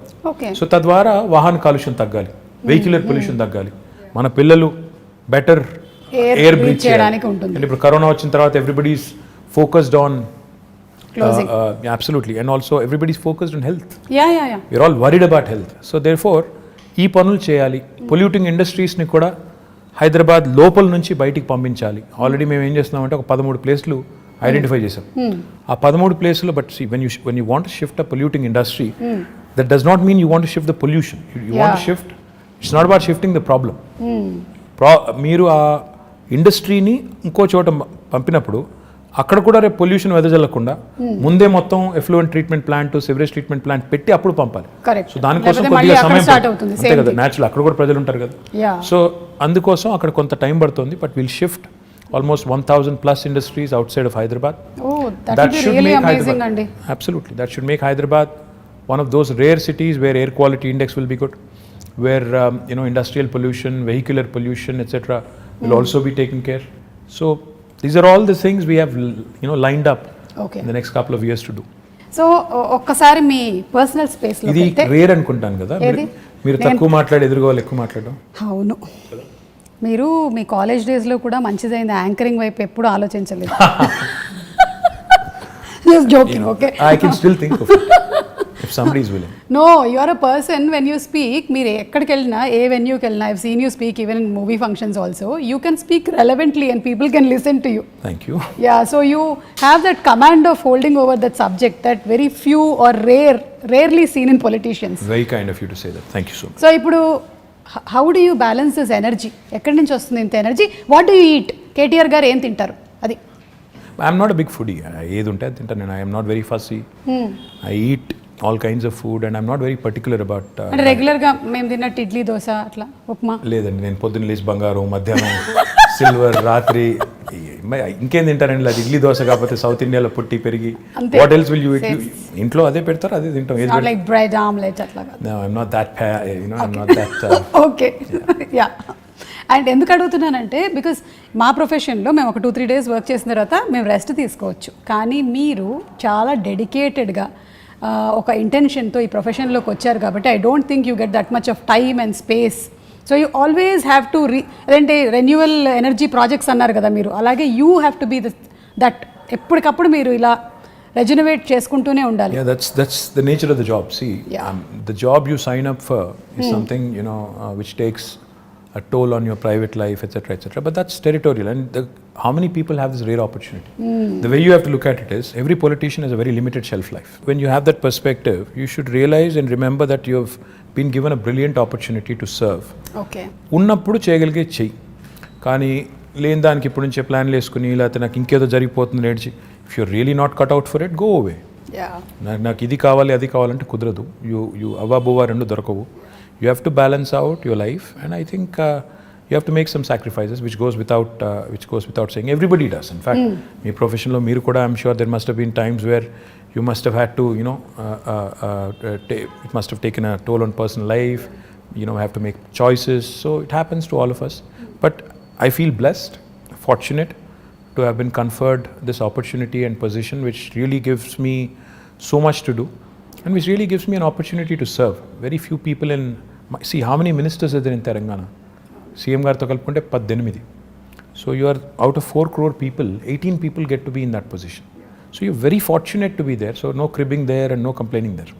సో తద్వారా వాహన కాలుష్యం తగ్గాలి, వెహిక్యులర్ పొల్యూషన్ తగ్గాలి, మన పిల్లలు బెటర్ ఎయిర్ బ్రీత్ చేయడానికి ఉంటుంది. And ఇప్పుడు కరోనా వచ్చిన తర్వాత everybody is focused on absolutely, and also everybody is focused on health. Yeah. We're all worried about health. So therefore ఈ పనులు చేయాలి. పొల్యూటింగ్ ఇండస్ట్రీస్ని కూడా హైదరాబాద్ లోపల నుంచి బయటికి పంపించాలి. ఆల్రెడీ మేము ఏం చేస్తున్నామంటే ఒక 13 ప్లేస్లు ఐడెంటిఫై చేసాం. ఆ 13 ప్లేస్లో but when you want to shift a polluting industry, that does not mean you want to shift the pollution. You want to shift, it's not about shifting the problem. మీరు ఆ ఇండస్ట్రీని ఇంకో చోట పంపినప్పుడు అక్కడ కూడా రేపు పొల్యూషన్ వెదజల్లకుండా ముందే మొత్తం effluent treatment plant, sewerage treatment plant పెట్టి అప్పుడు పంపాలి. సో దానికోసం కొద్దిగా సమయం అంతే కదా, న్యాచురల్ అక్కడ కూడా ప్రజలు ఉంటారు కదా. సో అందుకోసం అక్కడ కొంత టైం పడుతుంది. But will shift almost 1,000+ industries out side of Hyderabad. That should make Hyderabad, absolutely, that should make Hyderabad one of those rare cities where air quality index will be good, where industrial pollution, vehicular pollution, etc. will also be taken care. So these are all the things we have lined up in the next couple of years to do. So ఒక్కసారి మీ personal space లో ఇది rare అనుకుంటాను కదా, మీరు తక్కువ మాట్లాడి ఎదురుగా వాళ్ళు ఎక్కువ మాట్లాడడం. అవును, మీరు మీ కాలేజ్ డేస్ లో కూడా మంచిదైంది, యాంకరింగ్ వైపు ఎప్పుడు ఆలోచించలేదు. Just joking, okay? I can still think of it if somebody is willing. No, you are a person, when you speak, మీరు ఎక్కడికి వెళ్ళినా, ఏ వెన్యూకి వెళ్ళినా, I've seen you speak even in movie functions also, you can speak relevantly and people can listen to you. Thank you. Yeah, so you have that command of holding over that subject that very few or rarely seen in politicians. Very kind of you to say that. Thank you so much. So ఇప్పుడు how do you balance this energy? ఎక్కడి నుంచి వస్తుంది ఇంత energy? What do you eat? KTR గారు ఏం తింటారు? అది I'm not a big foodie. ఏది ఉంటే అది తింటాను నేను. I am not very fussy. I eat all kinds of food and I'm not very particular about అంటే రెగ్యులర్ గా మేము తిన్నట్టు ఇడ్లీ, దోశ, అట్లా ఉప్మా లేదండి. నేను పొద్దున్న లేచి బంగారం, మధ్యాహ్నం సిల్వర్, రాత్రి ఇంకేం తింటారండి? అది ఇడ్లీ దోశ కాకపోతే సౌత్ ఇండియాలో పుట్టి పెరిగి what else will you eat? ఇంట్లో అదే పెడతారు, అదే తింటాం. ఏది లైక్ బ్రెడ్ ఆమ్లెట్ అట్లా కాదు. No, I'm not that I'm not that okay. Yeah. And ఎందుకు అడుగుతున్నానంటే బికాస్ మా ప్రొఫెషన్లో మేము ఒక 2-3 days వర్క్ చేసిన తర్వాత మేము రెస్ట్ తీసుకోవచ్చు, కానీ మీరు చాలా డెడికేటెడ్గా ఒక ఇంటెన్షన్తో ఈ ప్రొఫెషన్లోకి వచ్చారు కాబట్టి I don't think you get that much of time and space. So you always have to అదేంటే రెన్యువల్ ఎనర్జీ ప్రాజెక్ట్స్ అన్నారు కదా మీరు, అలాగే you have to be that ఎప్పటికప్పుడు మీరు ఇలా రెజనవేట్ చేసుకుంటూనే ఉండాలి. Yeah, that's the nature of the job. See, the job you sign up for is something which takes a toll on your private life, etc. But that's territorial, and how many people have this rare opportunity? The way you have to look at it is every politician has a very limited shelf life. When you have that perspective, you should realize and remember that you have been given a brilliant opportunity to serve. Okay. ఉన్నప్పుడు చేయగలిగే చెయ్యి, కానీ లేని దానికి ఇప్పుడు నుంచే ప్లాన్లు వేసుకుని లేకపోతే నాకు ఇంకేదో జరిగిపోతుంది నేర్చి, if you really not cut out for it, go away. నాకు ఇది కావాలి అది కావాలంటే కుదరదు. యూ అవ్వబువ్వ రెండు దొరకవు. You have to balance out your life, and I think you have to make some sacrifices, which goes without saying. Everybody does. In fact, my profession lo meeru kuda, I'm sure there must have been times where you must have had to, it must have taken a toll on personal life. Have to make choices. So it happens to all of us. But I feel blessed, fortunate to have been conferred this opportunity and position, which really gives me so much to do, and which really gives me an opportunity to serve. Very few people in See, how many ministers are there in Telangana? CM గారితో కలుపుకుంటే 18. So you are out of 4 crore people, 18 people get to be in that position. So you're very fortunate to be there. So no cribbing there and no complaining there.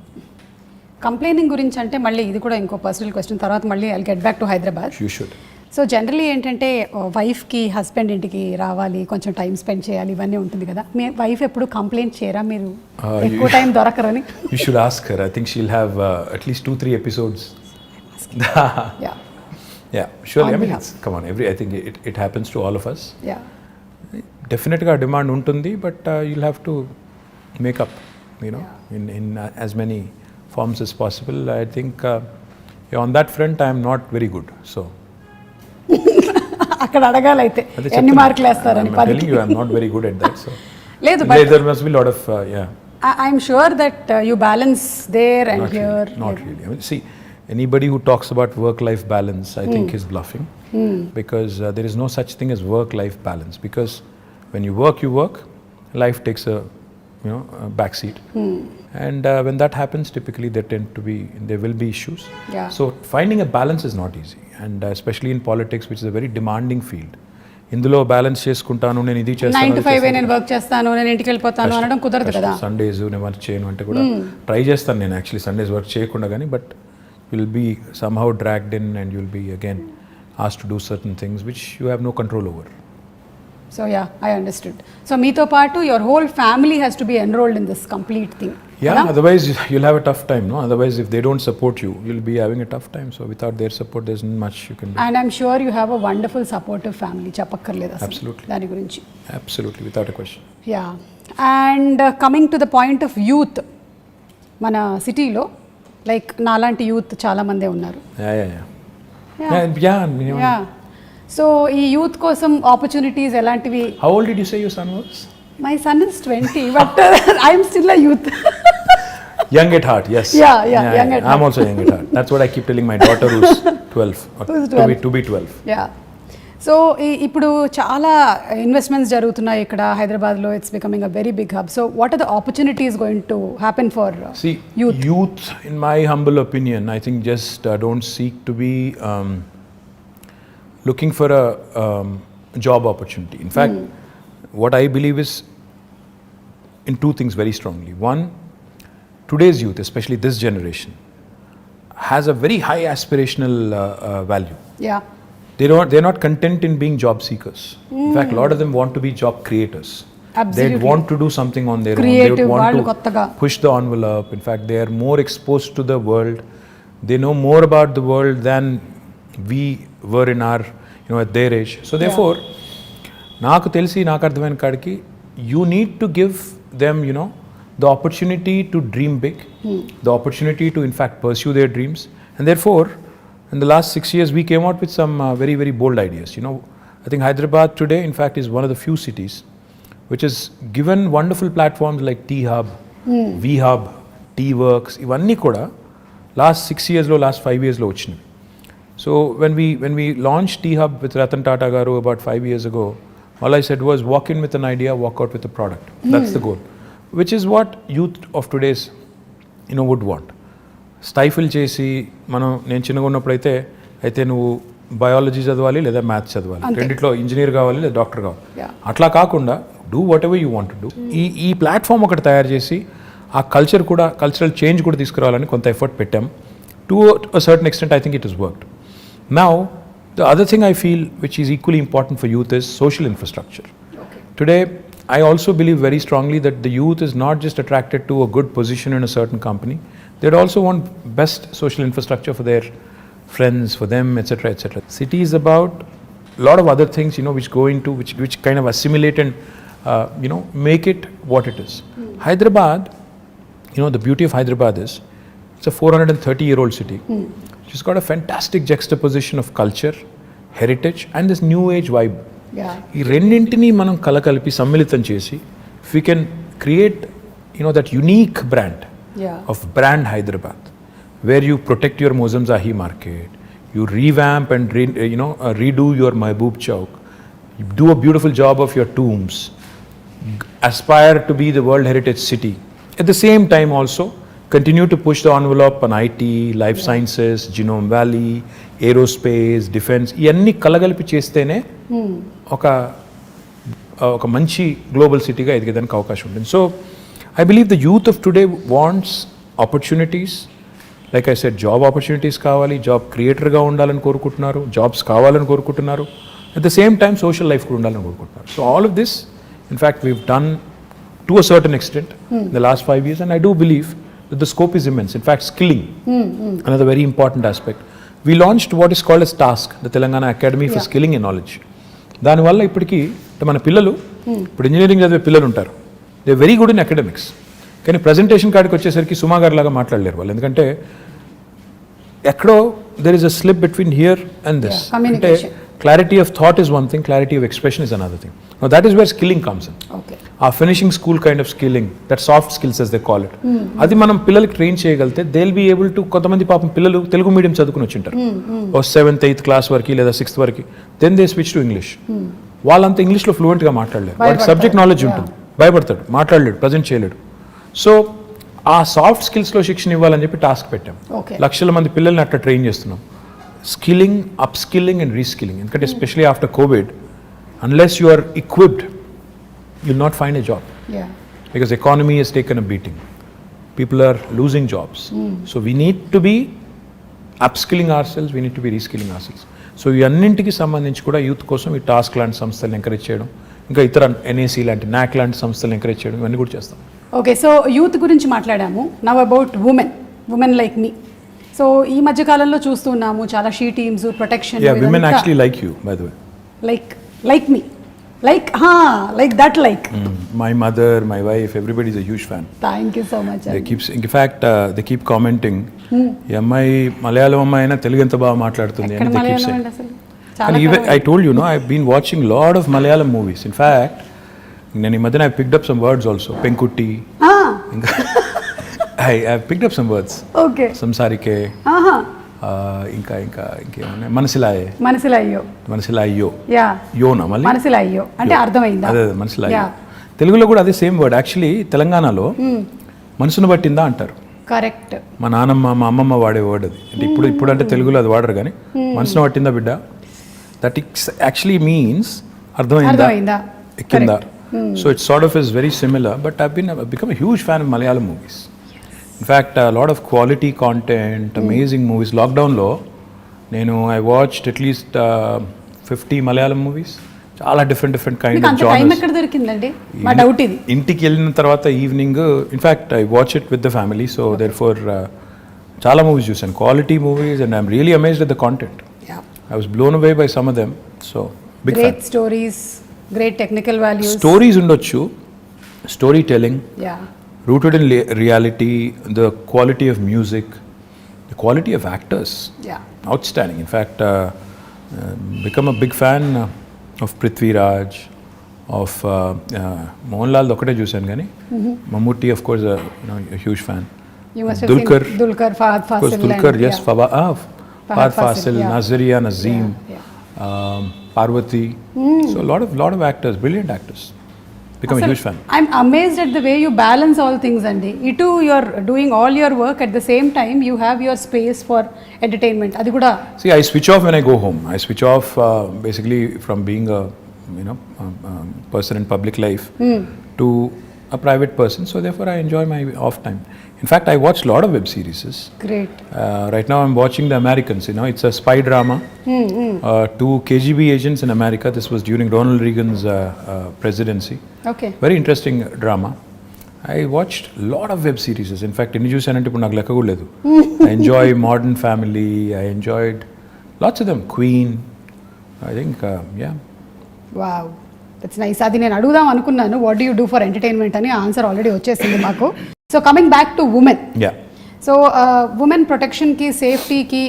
Complaining గురించి అంటే మళ్ళీ ఇది కూడా ఇంకో personal question, తర్వాత మళ్ళీ I get back to Hyderabad. You should. So generally ఏంటంటే వైఫ్కి హస్బెండ్ ఇంటికి రావాలి, కొంచెం టైం స్పెండ్ చేయాలి, ఇవన్నీ ఉంటుంది కదా. మీ వైఫ్ ఎప్పుడు కంప్లైంట్ చేయరా మీరు ఎక్కువ time దొరకరని? You should ask her. I think she'll have at least 2-3 episodes. Yeah. Yeah, surely. On I mean, behalf. come on. I think it happens to all of us. Yeah. డెఫినెట్గా demand ఉంటుంది, but you'll have to make up, you know, in as many forms as possible. I think on that front I am not very good. So అక్కడ అడగాలైతే ఎన్ని మార్కులు వేస్తారని? I'm telling you, I'm not very good at that. So లేదు, but there must be a lot of I'm sure that you balance there and here. Not really. I mean, see, anybody who talks about work-life balance, I think is bluffing, because there is no such thing as work-life balance. Because when you work, life takes a back seat, and when that happens, typically there will be issues. Yeah. So finding a balance is not easy, and especially in politics, which is a very demanding field. ఇందులో balance చేసుకుంటాను, నేను ఇది 9 to 5 నేను work చేస్తాను, నేను ఇంటికి వెళ్ళిపోతాను అనడం కుదరదు కదా. సండేస్ నేను వర్క్ చేయను అంటే కూడా ట్రై చేస్తాను నేను యాక్చువల్లీ సండేస్ వర్క్ చేయకుండా, కానీ but you'll be somehow dragged in and you'll be again asked to do certain things which you have no control over. So yeah, I understood. So meeto paatu your whole family has to be enrolled in this complete thing. Yeah, otherwise you'll have a tough time, no? Otherwise if they don't support you, you'll be having a tough time. So without their support there's not much you can do. And I'm sure you have a wonderful supportive family. Chapakkarleda asalu. Absolutely. Dani gurinchi. Absolutely, without a question. Yeah. And coming to the point of youth, mana city lo like నాలాంటి youth చాలా మందే ఉన్నారు. Yeah. So ఈ youth కోసం opportunities ఎలాంటివి? How old did you say your son was? My son is 20, but I am still a youth. Young at heart, yes. Yeah, young at heart. I'm also young at heart. That's what I keep telling my daughter who's 12. Who's 12? To be 12. Yeah. So ఇప్పుడు చాలా investments జరుగుతున్నాయి ఇక్కడ హైదరాబాద్లో. It's becoming a very big hub. So what are the opportunities going to happen for youth? In my humble opinion, I think just don't seek to be looking for a job opportunity. In fact, what I believe is in two things very strongly. One, today's youth, especially this generation, has a very high aspirational value. Yeah. They're not content in being job seekers. In fact, a lot of them want to be job creators. Absolutely. They want to do something on their Creative, own. They want to kottaga push the envelope. In fact, they are more exposed to the world. They know more about the world than we were in our, at their age. So therefore, నాకు తెలిసి నాకు అర్థమైన కాడికి you need to give them, the opportunity to dream big, the opportunity to in fact pursue their dreams. And therefore, in the last 6 years, we came out with some very, very bold ideas. I think Hyderabad today, in fact, is one of the few cities which has given wonderful platforms like T-Hub, V-Hub, T-Works. ఇవన్నీ కూడా last 6 years లో, last 5 years లో వచ్చినాయి. So when we launched T-Hub with Ratan Tata garu about 5 years ago, all I said was walk in with an idea, walk out with a product. That's the goal, which is what youth of today's would want. స్టైఫిల్ చేసి నేను చిన్నగా ఉన్నప్పుడు అయితే నువ్వు biology చదవాలి లేదా maths చదవాలి, రెండిట్లో ఇంజనీర్ కావాలి లేదా డాక్టర్ కావాలి, అట్లా కాకుండా do what ever you want to do. ఈ ప్లాట్ఫామ్ ఒకటి తయారు చేసి ఆ కల్చరల్ చేంజ్ కూడా తీసుకురావాలని కొంత ఎఫర్ట్ పెట్టాం. To a certain extent I think it is worked. Now the other thing I feel which is equally important for youth is social infrastructure. Today I also believe very strongly that the youth is not just attracted to a good position in a certain company. They'd also want best social infrastructure for their friends, for them, etc., etc. City is about a lot of other things, which go into, which kind of assimilate and, make it what it is. Hyderabad, the beauty of Hyderabad is, it's a 430-year-old city. It's got a fantastic juxtaposition of culture, heritage, and this new age vibe. ఈ రెండింటినీ మనం కలకలిపి సమ్మిళితం చేసి if we can create that unique brand of brand Hyderabad, where you protect your Mozamzahi market, you revamp and redo your Mehboob Chowk, you do a beautiful job of your tombs, aspire to be the World Heritage City. At the same time also continue to push the envelope on IT, life sciences, Genome Valley, aerospace, defense, ఇవన్నీ కలగలిపి చేస్తేనే ఒక మంచి global సిటీగా ఎదిగేదానికి అవకాశం ఉంటుంది. So I believe the youth of today wants opportunities. Like I said, job opportunities కావాలి, job క్రియేటర్గా ఉండాలని కోరుకుంటున్నారు, జాబ్స్ కావాలని కోరుకుంటున్నారు, at the same time social life కూడా ఉండాలని కోరుకుంటున్నారు. So all of this in fact weave done to a certain extent in the last 5 years, and I do believe that the scope is immense. In fact, skilling, another very important aspect. We launched what is called as TASK, the Telangana Academy for Skilling and Knowledge. దానివల్ల ఇప్పటికీ మన పిల్లలు, ఇప్పుడు engineering చదివే పిల్లలు ఉంటారు, they very good in academics, కానీ presentation కాడికి వచ్చేసరికి సుమా గారి లాగా మాట్లాడలేరు వాళ్ళు. ఎందుకంటే ఎక్కడో there is a slip between here and this. అంటే clarity of thought is one thing, clarity of expression is another thing. Now that is where skilling comes in. Okay. Our finishing school kind of skilling, that soft skills as they call it. అది మనం పిల్లలకి train చేయగలిగితే they will be able to, కొంతమంది పాపం పిల్లలు Telugu medium చదువుకుని వచ్చింటారు ఓ 7th 8th class వరకు లేదా 6th వరకు, then they switch to English. వాళ్ళంతా ఇంగ్లీష్లో ఫ్లూయెంట్గా మాట్లాడలేరు, వాడికి సబ్జెక్ట్ నాలెడ్జ్ ఉంటుంది, భయపడతాడు, మాట్లాడలేడు, ప్రజెంట్ చేయలేడు. సో ఆ సాఫ్ట్ స్కిల్స్లో శిక్షణ ఇవ్వాలని చెప్పి టాస్క్ పెట్టాం. లక్షల మంది పిల్లల్ని అట్లా ట్రైన్ చేస్తున్నాం. Skilling, upskilling and reskilling. Because especially after COVID, unless you are equipped, you'll not find a job. Yeah. Because economy has taken a beating. People are losing jobs. So we need to be upskilling ourselves, we need to be reskilling ourselves. So ఈ అన్నింటికి సంబంధించి కూడా youth కోసం ఈ task లాంటి సంస్థలను encourage చేయడం, ఇంకా ఇతర NAC లాంటి NAC లాంటి సంస్థలను ఎంకరేజ్ చేయడం, ఇవన్నీ కూడా చేస్తాం. ఓకే, సో యూత్ గురించి మాట్లాడాము. Now about women like me. So ఈ మధ్య కాలంలో చూస్తున్నాము చాలా she teams, protection. Yeah, women actually like you, by the way. Like me. Like that. My mother, my wife, everybody is a huge fan. Thank you so much. In fact, they keep commenting, ఈ అమ్మాయి మలయాళం అమ్మాయి అయినా తెలుగు ఎంత బాగా మాట్లాడుతుంది అని they keep saying. And even I told you, no, I've been watching lot of Malayalam movies. In fact, నేను ఈ మధ్యన I picked up some words also. Penkutti. I have picked up some words. Okay. Samsarike. ఇంకా ఇంకేమన్నా మనసిలాయో. యోనా మళ్ళీ మనసిలాయో అంటే అర్థమైందా? అదే మనసిలాయో. తెలుగులో కూడా అదే సేమ్ వర్డ్. యాక్చువల్లీ తెలంగాణలో మనసును బట్టిందా అంటారు. కరెక్ట్. మా నాన్నమ్మ మా అమ్మమ్మ వాడే వర్డ్ అది. అంటే ఇప్పుడు అంటే తెలుగులో అది వాడరు, కానీ మనసును పట్టిందా బిడ్డ, దట్ ఇట్స్ యాక్చువల్లీ మీన్స్ అర్థమైందా, ఎక్కిందా. So it's sort of is very similar, but I've become a huge fan of Malayalam movies. In fact, a lot of quality content, amazing movies. Lockdown lo I watched at least 50 Malayalam movies. Chaala different kind of genres. Time ekkada dorikindandi? Ma doubt idi. Intiki ellina tarvata evening, in fact I watch it with the family, so therefore chaala movies chusanu, quality movies, and I'm really amazed at the content. Yeah. I was blown away by some of them. So big fan. Great stories, great technical values. Stories undochu, storytelling. Yeah. Rooted in reality, the quality of music, the quality of actors. Yeah. Outstanding. In fact, become a big fan of Prithvi Raj, of Mohanlal ఒకటే చూశాను కానీ Mammootty, of course, a huge fan. You must have seen Dulquer, Fahad Fasil. Of course, Dulquer, yes, Fahad Fasil, Nazariya, Nazeem, Parvati. So a lot of actors, brilliant actors. Become a huge fan. I'm amazed at the way you balance all things, Andy. Itu you're doing all your work at the same time you have your space for entertainment. Adi kuda. See, I switch off when I go home. I switch off basically from being a person in public life to a private person. So therefore I enjoy my off time. In fact, I watch a lot of web series. Great. Right now I'm watching The Americans. It's a spy drama. 2 KGB agents in America. This was during Ronald Reagan's presidency. Okay. Very interesting drama. I watched a lot of web series. In fact, inni chusanante ippudu naaku lekka kuda ledu. I enjoy Modern Family. I enjoyed lots of them. Queen. I think, yeah. Wow. That's nice. Adi nenu adugudam anukunnanu, what do you do for entertainment ani answer already vachesindi maaku. So coming back to women. Yeah. So women ప్రొటెక్షన్కి, సేఫ్టీకి,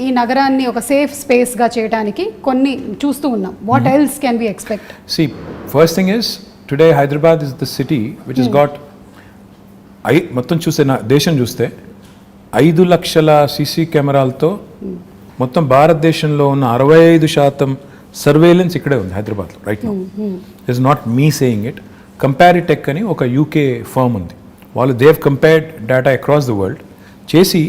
ఈ నగరాన్ని ఒక safe స్పేస్గా చేయడానికి కొన్ని చూస్తూ ఉన్నాం. What else can we expect? See, first thing is today Hyderabad is the city which is got మొత్తం చూస్తే దేశం చూస్తే 5 లక్షల సీసీ కెమెరాలతో మొత్తం భారతదేశంలో ఉన్న 65% సర్వేలెన్స్ ఇక్కడే ఉంది హైదరాబాద్లో right now. Is not me saying it. Comparitech అని ఒక యూకే ఫర్మ్ ఉంది, వాళ్ళు they've compared data across the world చేసి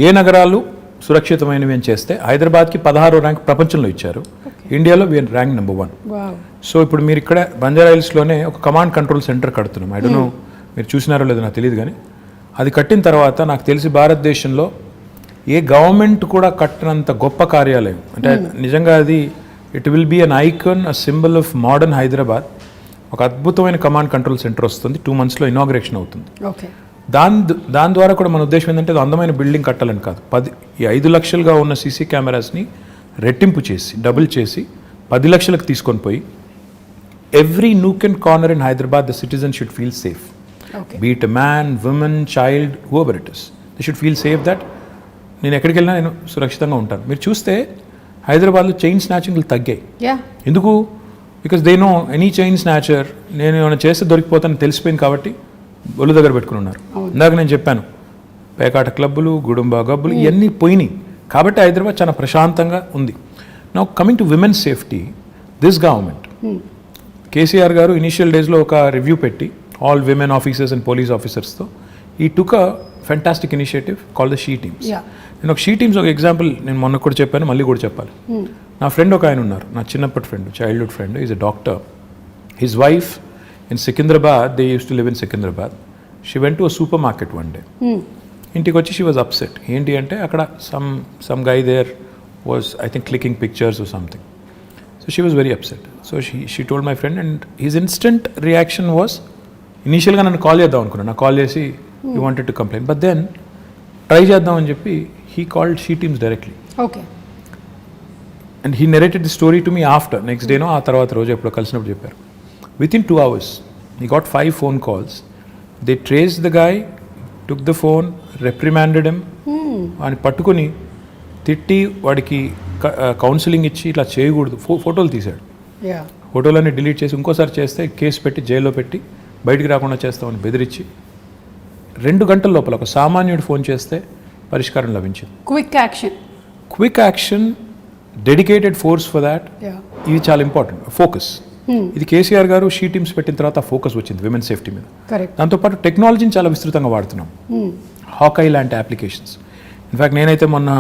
ఏ నగరాలు సురక్షితమైనవి అని చేస్తే హైదరాబాద్కి 16వ ర్యాంక్ ప్రపంచంలో ఇచ్చారు. ఇండియాలో వీఆర్ ర్యాంక్ నెంబర్ 1. సో ఇప్పుడు మీరు ఇక్కడ బంజారాహిల్స్లోనే ఒక కమాండ్ కంట్రోల్ సెంటర్ కడుతున్నాం. ఐ డోంట్ నో మీరు చూసినారో లేదో నాకు తెలియదు, కానీ అది కట్టిన తర్వాత నాకు తెలిసి భారతదేశంలో ఏ గవర్నమెంట్ కూడా కట్టినంత గొప్ప కార్యాలయం. అంటే నిజంగా అది it will be an icon, a symbol of modern Hyderabad. ఒక అద్భుతమైన కమాండ్ కంట్రోల్ సెంటర్ వస్తుంది. 2 monthsలో ఇనాగ్రేషన్ అవుతుంది. దాని ద్వారా కూడా మన ఉద్దేశం ఏంటంటే అందమైన బిల్డింగ్ కట్టాలని కాదు, 5 లక్షలుగా ఉన్న సీసీ కెమెరాస్ని రెట్టింపు చేసి డబుల్ చేసి 10 లక్షలకు తీసుకొని పోయి every nook and corner in Hyderabad the citizen should feel safe. Be it a man, women, child, whoever it is, they should feel safe that నేను ఎక్కడికి వెళ్ళినా నేను సురక్షితంగా ఉంటాను. మీరు చూస్తే హైదరాబాద్లో చైన్ స్నాచింగ్లు తగ్గాయి. ఎందుకు? Because they know any chain snatcher నేను ఏమైనా చేస్తే దొరికిపోతాను తెలిసిపోయింది కాబట్టి ఒళ్ళు దగ్గర పెట్టుకుని ఉన్నారు. ఇందాక నేను చెప్పాను పేకాట క్లబ్బులు, గుడుంబా గబ్బులు ఇవన్నీ పోయినాయి కాబట్టి హైదరాబాద్ చాలా ప్రశాంతంగా ఉంది. Now coming to women safety, this government KCR garu initial డేస్లో ఒక రివ్యూ పెట్టి all women officers and police ఆఫీసర్స్తో ఈ took a fantastic initiative call the she teams. నేను ఒక షీ టీమ్స్ ఒక ఎగ్జాంపుల్ నేను మొన్న కూడా చెప్పాను, మళ్ళీ కూడా చెప్పాలి. నా ఫ్రెండ్ ఒక ఆయన ఉన్నారు, నా చిన్నప్పటి friend, childhood friend, is a doctor. His wife in Secunderabad, they use to live in Secunderabad. She went to a supermarket one day. ఇంటికి వచ్చి షీ వాజ్ అప్సెట్. ఏంటి అంటే అక్కడ some guy there was I think clicking pictures or something. So she was very upset. So she told my friend and his instant reaction was, ఇనీషియల్గా నన్ను call చేద్దాం అనుకున్నాను, నాకు కాల్ చేసి you wanted to complaint, but then try చేద్దామని చెప్పి he called she teams directly. Okay. And he narrated the story to me after, next డేనో ఆ తర్వాత రోజు ఎప్పుడో కలిసినప్పుడు చెప్పారు. Within 2 hours he got 5 phone calls. They traced the guy, took the phone, reprimanded him, అని పట్టుకొని తిట్టి వాడికి కౌన్సిలింగ్ ఇచ్చి ఇట్లా చేయకూడదు, ఫోటోలు తీశాడు. ఫోటోలన్నీ డిలీట్ చేసి ఇంకోసారి చేస్తే కేసు పెట్టి జైల్లో పెట్టి బయటికి రాకుండా చేస్తామని బెదిరించి 2 గంటల లోపల ఒక సామాన్యుడు ఫోన్ చేస్తే పరిష్కారం లభించింది. Quick action, dedicated force for that. ఇది చాలా ఇంపార్టెంట్. ఫోకస్, ఇది కేసీఆర్ గారు షీ టీమ్స్ పెట్టిన తర్వాత ఫోకస్ వచ్చింది విమెన్ సేఫ్టీ మీద. దాంతోపాటు టెక్నాలజీని చాలా విస్తృతంగా వాడుతున్నాం. హాకై లాంటి అప్లికేషన్స్. ఇన్ఫ్యాక్ట్ నేనైతే మొన్న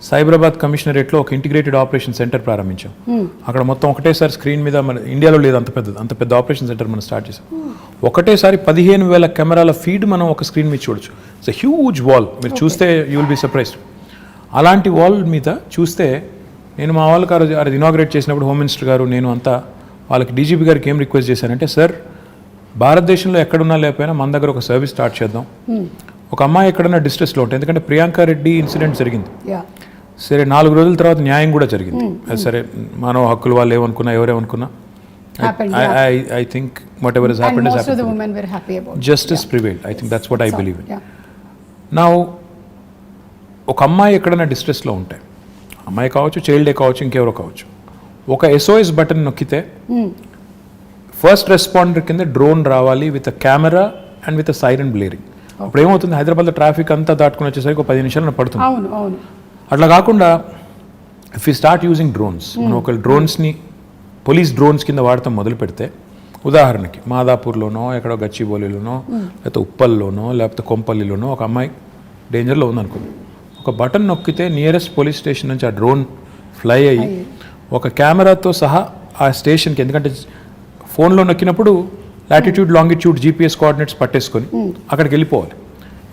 సైబరాబాద్ కమిషనరేట్లో ఒక ఇంటిగ్రేటెడ్ ఆపరేషన్ సెంటర్ ప్రారంభించాం. అక్కడ మొత్తం ఒకటేసారి స్క్రీన్ మీద, మన ఇండియాలో లేదు అంత పెద్ద ఆపరేషన్ సెంటర్ మనం స్టార్ట్ చేసాం. ఒకటేసారి 15,000 కెమెరాల ఫీడ్ మనం ఒక స్క్రీన్ మీద చూడొచ్చు. It's a huge wall. మీరు చూస్తే యూ విల్ బి సర్ప్రైజ్డ్. అలాంటి వాల్ మీద చూస్తే నేను మా వాళ్ళకి అది ఇనాగ్రేట్ చేసినప్పుడు హోమ్ మినిస్టర్ గారు నేను అంతా వాళ్ళకి డీజీపీ గారికి ఏం రిక్వెస్ట్ చేశానంటే, సార్ భారతదేశంలో ఎక్కడున్నా లేకపోయినా మన దగ్గర ఒక సర్వీస్ స్టార్ట్ చేద్దాం. ఒక అమ్మాయి ఎక్కడన్నా డిస్ట్రెస్లో ఉంటుంది, ఎందుకంటే ప్రియాంక రెడ్డి ఇన్సిడెంట్ జరిగింది, సరే 4 రోజుల తర్వాత న్యాయం కూడా జరిగింది. సరే మానవ హక్కులు వాళ్ళు ఏమనుకున్నా ఎవరేమనుకున్నా I think whatever has happened has happened. And most of the women were happy about it. Justice prevailed. I think that's what I believe in. Now ఒక అమ్మాయి ఎక్కడైనా డిస్ట్రెస్లో ఉంటే, అమ్మాయి కావచ్చు, చైల్డే కావచ్చు, ఇంకెవరో కావచ్చు, ఒక SOS బటన్ నొక్కితే ఫస్ట్ రెస్పాండర్ కింద డ్రోన్ రావాలి with a camera and with a siren blaring. అప్పుడు ఏమవుతుంది, హైదరాబాద్లో ట్రాఫిక్ అంతా దాటుకుని వచ్చేసరికి ఒక 10 నిమిషాలు పడుతుంది. అట్లా కాకుండా if you start using drones, మనం ఒక డ్రోన్స్ని పోలీస్ డ్రోన్స్ కింద వాడటం మొదలు పెడితే, ఉదాహరణకి మాదాపూర్లోనో ఎక్కడో గచ్చిబౌలిలోనో లేకపోతే ఉప్పల్లోనో లేకపోతే కొంపల్లిలోనో ఒక అమ్మాయి డేంజర్లో ఉందనుకోండి, ఒక బటన్ నొక్కితే నియరెస్ట్ పోలీస్ స్టేషన్ నుంచి ఆ డ్రోన్ ఫ్లై అయ్యి ఒక కెమెరాతో సహా ఆ స్టేషన్కి, ఎందుకంటే ఫోన్లో నొక్కినప్పుడు లాటిట్యూడ్ లాంగిట్యూడ్ GPS కోఆర్డినేట్స్ పట్టేసుకొని అక్కడికి వెళ్ళిపోవాలి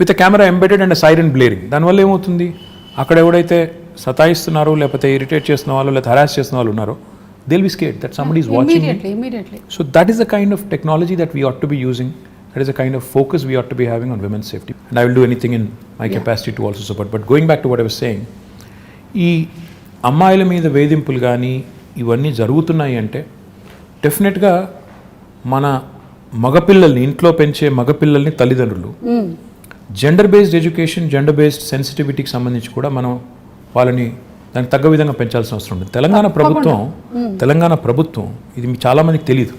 with camera embedded and siren blaring. దానివల్ల ఏమవుతుంది, అక్కడ ఎవడైతే సతాయిస్తున్నారో లేకపోతే ఇరిటేట్ చేస్తున్న వాళ్ళు లేకపోతే హరాస్ చేస్తున్న వాళ్ళు ఉన్నారో, they'll be scared that somebody is watching immediately. So that is the kind of technology that we ought to be using. That is the kind of focus we ought to be having on women's safety. And I will do anything in my capacity to also support. But going back to what I was saying, ఈ అమ్మాయిల మీద వేధింపులు కానీ ఇవన్నీ జరుగుతున్నాయి అంటే డెఫినెట్గా మన మగపిల్లల్ని, ఇంట్లో పెంచే మగపిల్లల్ని తల్లిదండ్రులు gender based education, gender based సెన్సిటివిటీకి సంబంధించి కూడా మనం వాళ్ళని దానికి తగ్గ విధంగా పెంచాల్సిన అవసరం ఉంది. తెలంగాణ ప్రభుత్వం ఇది చాలా మందికి తెలియదు.